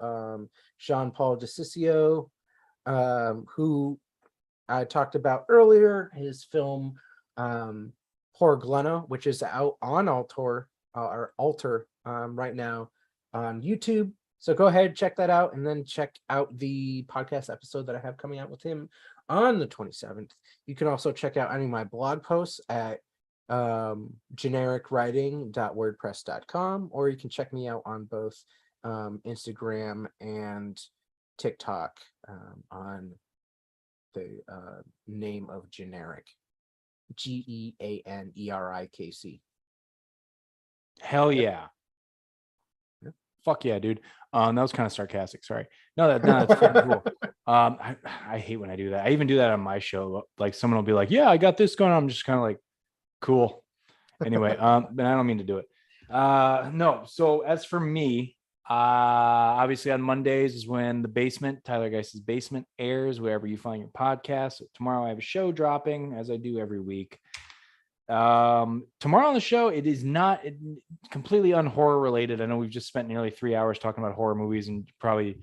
S1: Jean-Paul DeCiccio, who I talked about earlier, his film Porglena, which is out on Alter right now on YouTube. So go ahead, check that out, and then check out the podcast episode that I have coming out with him on the 27th. You can also check out any of my blog posts at genericwriting.wordpress.com, or you can check me out on both Instagram and TikTok on the name of Generic, GEANERIKC.
S2: Hell yeah. Fuck yeah, dude. That was kind of sarcastic. Sorry. No, that's pretty cool. I hate when I do that. I even do that on my show. Like, someone will be like, "Yeah, I got this going on." I'm just kind of like, cool. Anyway, but I don't mean to do it. No. So as for me, obviously on Mondays is when Tyler Geiss's Basement airs wherever you find your podcast. So tomorrow I have a show dropping, as I do every week. Tomorrow on the show, it is not completely unhorror related. I know we've just spent nearly 3 hours talking about horror movies, and probably,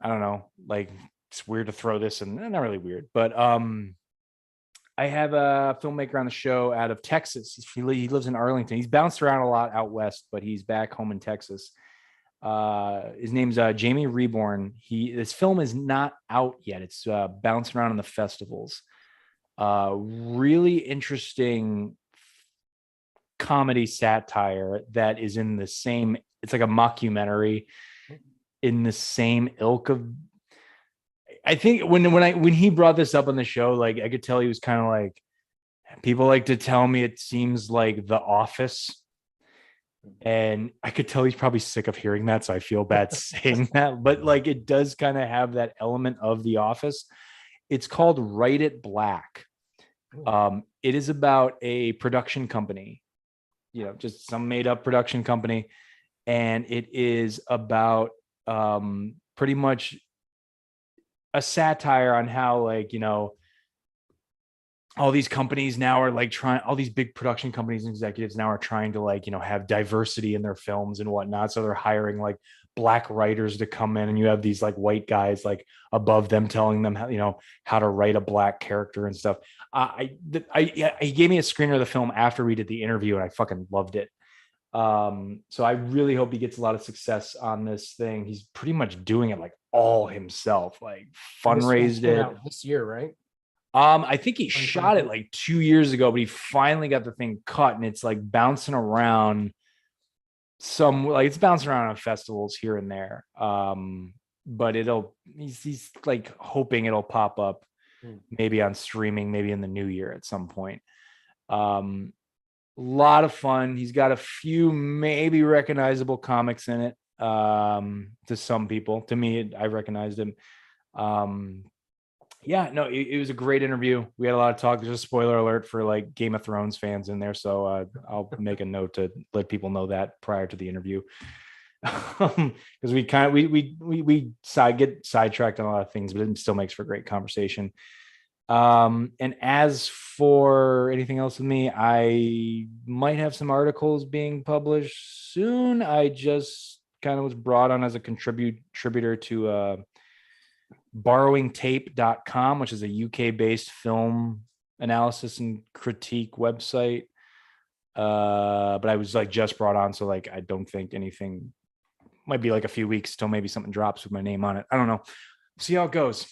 S2: I don't know, like, it's weird to throw this in. Not really weird, but I have a filmmaker on the show out of Texas. He lives in Arlington. He's bounced around a lot out west, but he's back home in Texas. His name's Jamie Reborn. This film is not out yet. It's bouncing around in the festivals. Really interesting comedy satire that is in the same, it's like a mockumentary in the same ilk of, I think when he brought this up on the show, like I could tell he was kind of like, people like to tell me it seems like The Office. And I could tell he's probably sick of hearing that. So I feel bad saying that, but like it does kind of have that element of The Office. It's called Write It Black. It is about a production company, just some made up production company. And it is about pretty much a satire on how, like, all these companies now are like all these big production companies and executives now are trying to, like, have diversity in their films and whatnot. So they're hiring like black writers to come in, and you have these like white guys like above them telling them how to write a black character and stuff. He gave me a screener of the film after we did the interview, and I fucking loved it. So I really hope he gets a lot of success on this thing. He's pretty much doing it like all himself, like fundraised it
S1: this year, right?
S2: I think he shot it like 2 years ago, but he finally got the thing cut, and it's like bouncing around it's bouncing around on festivals here and there. But he's like hoping it'll pop up maybe on streaming, maybe in the new year at some point. A lot of fun. He's got a few maybe recognizable comics in it. To some people, to me, I recognized him. It was a great interview. We had a lot of talk. There's a spoiler alert for like Game of Thrones fans in there, so I'll make a note to let people know that prior to the interview, because we get sidetracked on a lot of things, but it still makes for great conversation. And as for anything else with me, I might have some articles being published soon. I just kind of was brought on as a contributor to borrowingtape.com, which is a UK-based film analysis and critique website. But I was like just brought on, so like I don't think anything, might be like a few weeks till maybe something drops with my name on it. I don't know. See how it goes.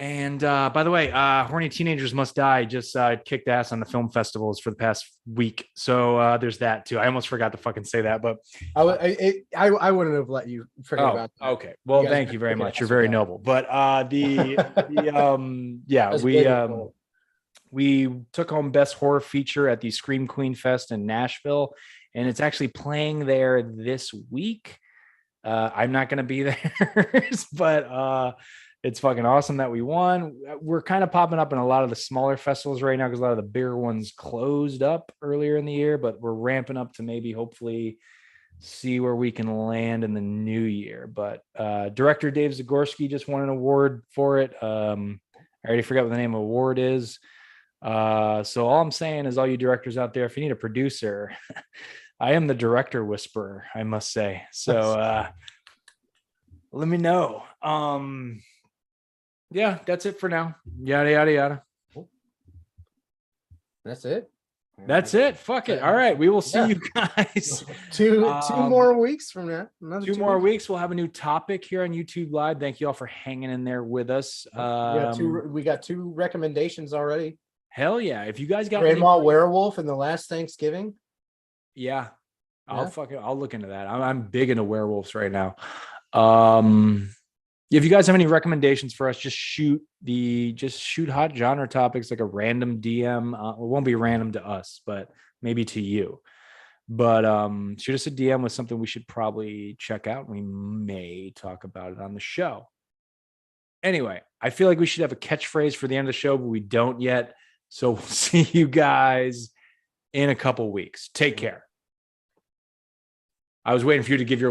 S2: And by the way, Horny Teenagers Must Die just kicked ass on the film festivals for the past week. So there's that too. I almost forgot to fucking say that, but
S1: I wouldn't have let you forget about that.
S2: Okay. Well, thank you very much. You're very noble. But we took home Best Horror Feature at the Scream Queen Fest in Nashville, and it's actually playing there this week. I'm not going to be there, but it's fucking awesome that we won. We're kind of popping up in a lot of the smaller festivals right now because a lot of the bigger ones closed up earlier in the year, but we're ramping up to maybe hopefully see where we can land in the new year. But director Dave Zagorski just won an award for it. I already forgot what the name of the award is. So all I'm saying is, all you directors out there, if you need a producer, I am the director whisperer, I must say. So let me know. Yeah, that's it for now. Yada, yada, yada.
S1: That's it.
S2: That's it. Fuck it. All right. We will see you guys.
S1: Two more weeks from now.
S2: Two more weeks. We'll have a new topic here on YouTube Live. Thank you all for hanging in there with us.
S1: We got two recommendations already.
S2: Hell yeah. If you guys got
S1: Grandma Werewolf and The Last Thanksgiving.
S2: Yeah. I'll look into that. I'm big into werewolves right now. If you guys have any recommendations for us, just shoot hot genre topics, like a random DM. It won't be random to us, but maybe to you. But shoot us a DM with something we should probably check out. We may talk about it on the show. Anyway, I feel like we should have a catchphrase for the end of the show, but we don't yet. So we'll see you guys in a couple weeks. Take care. I was waiting for you to give your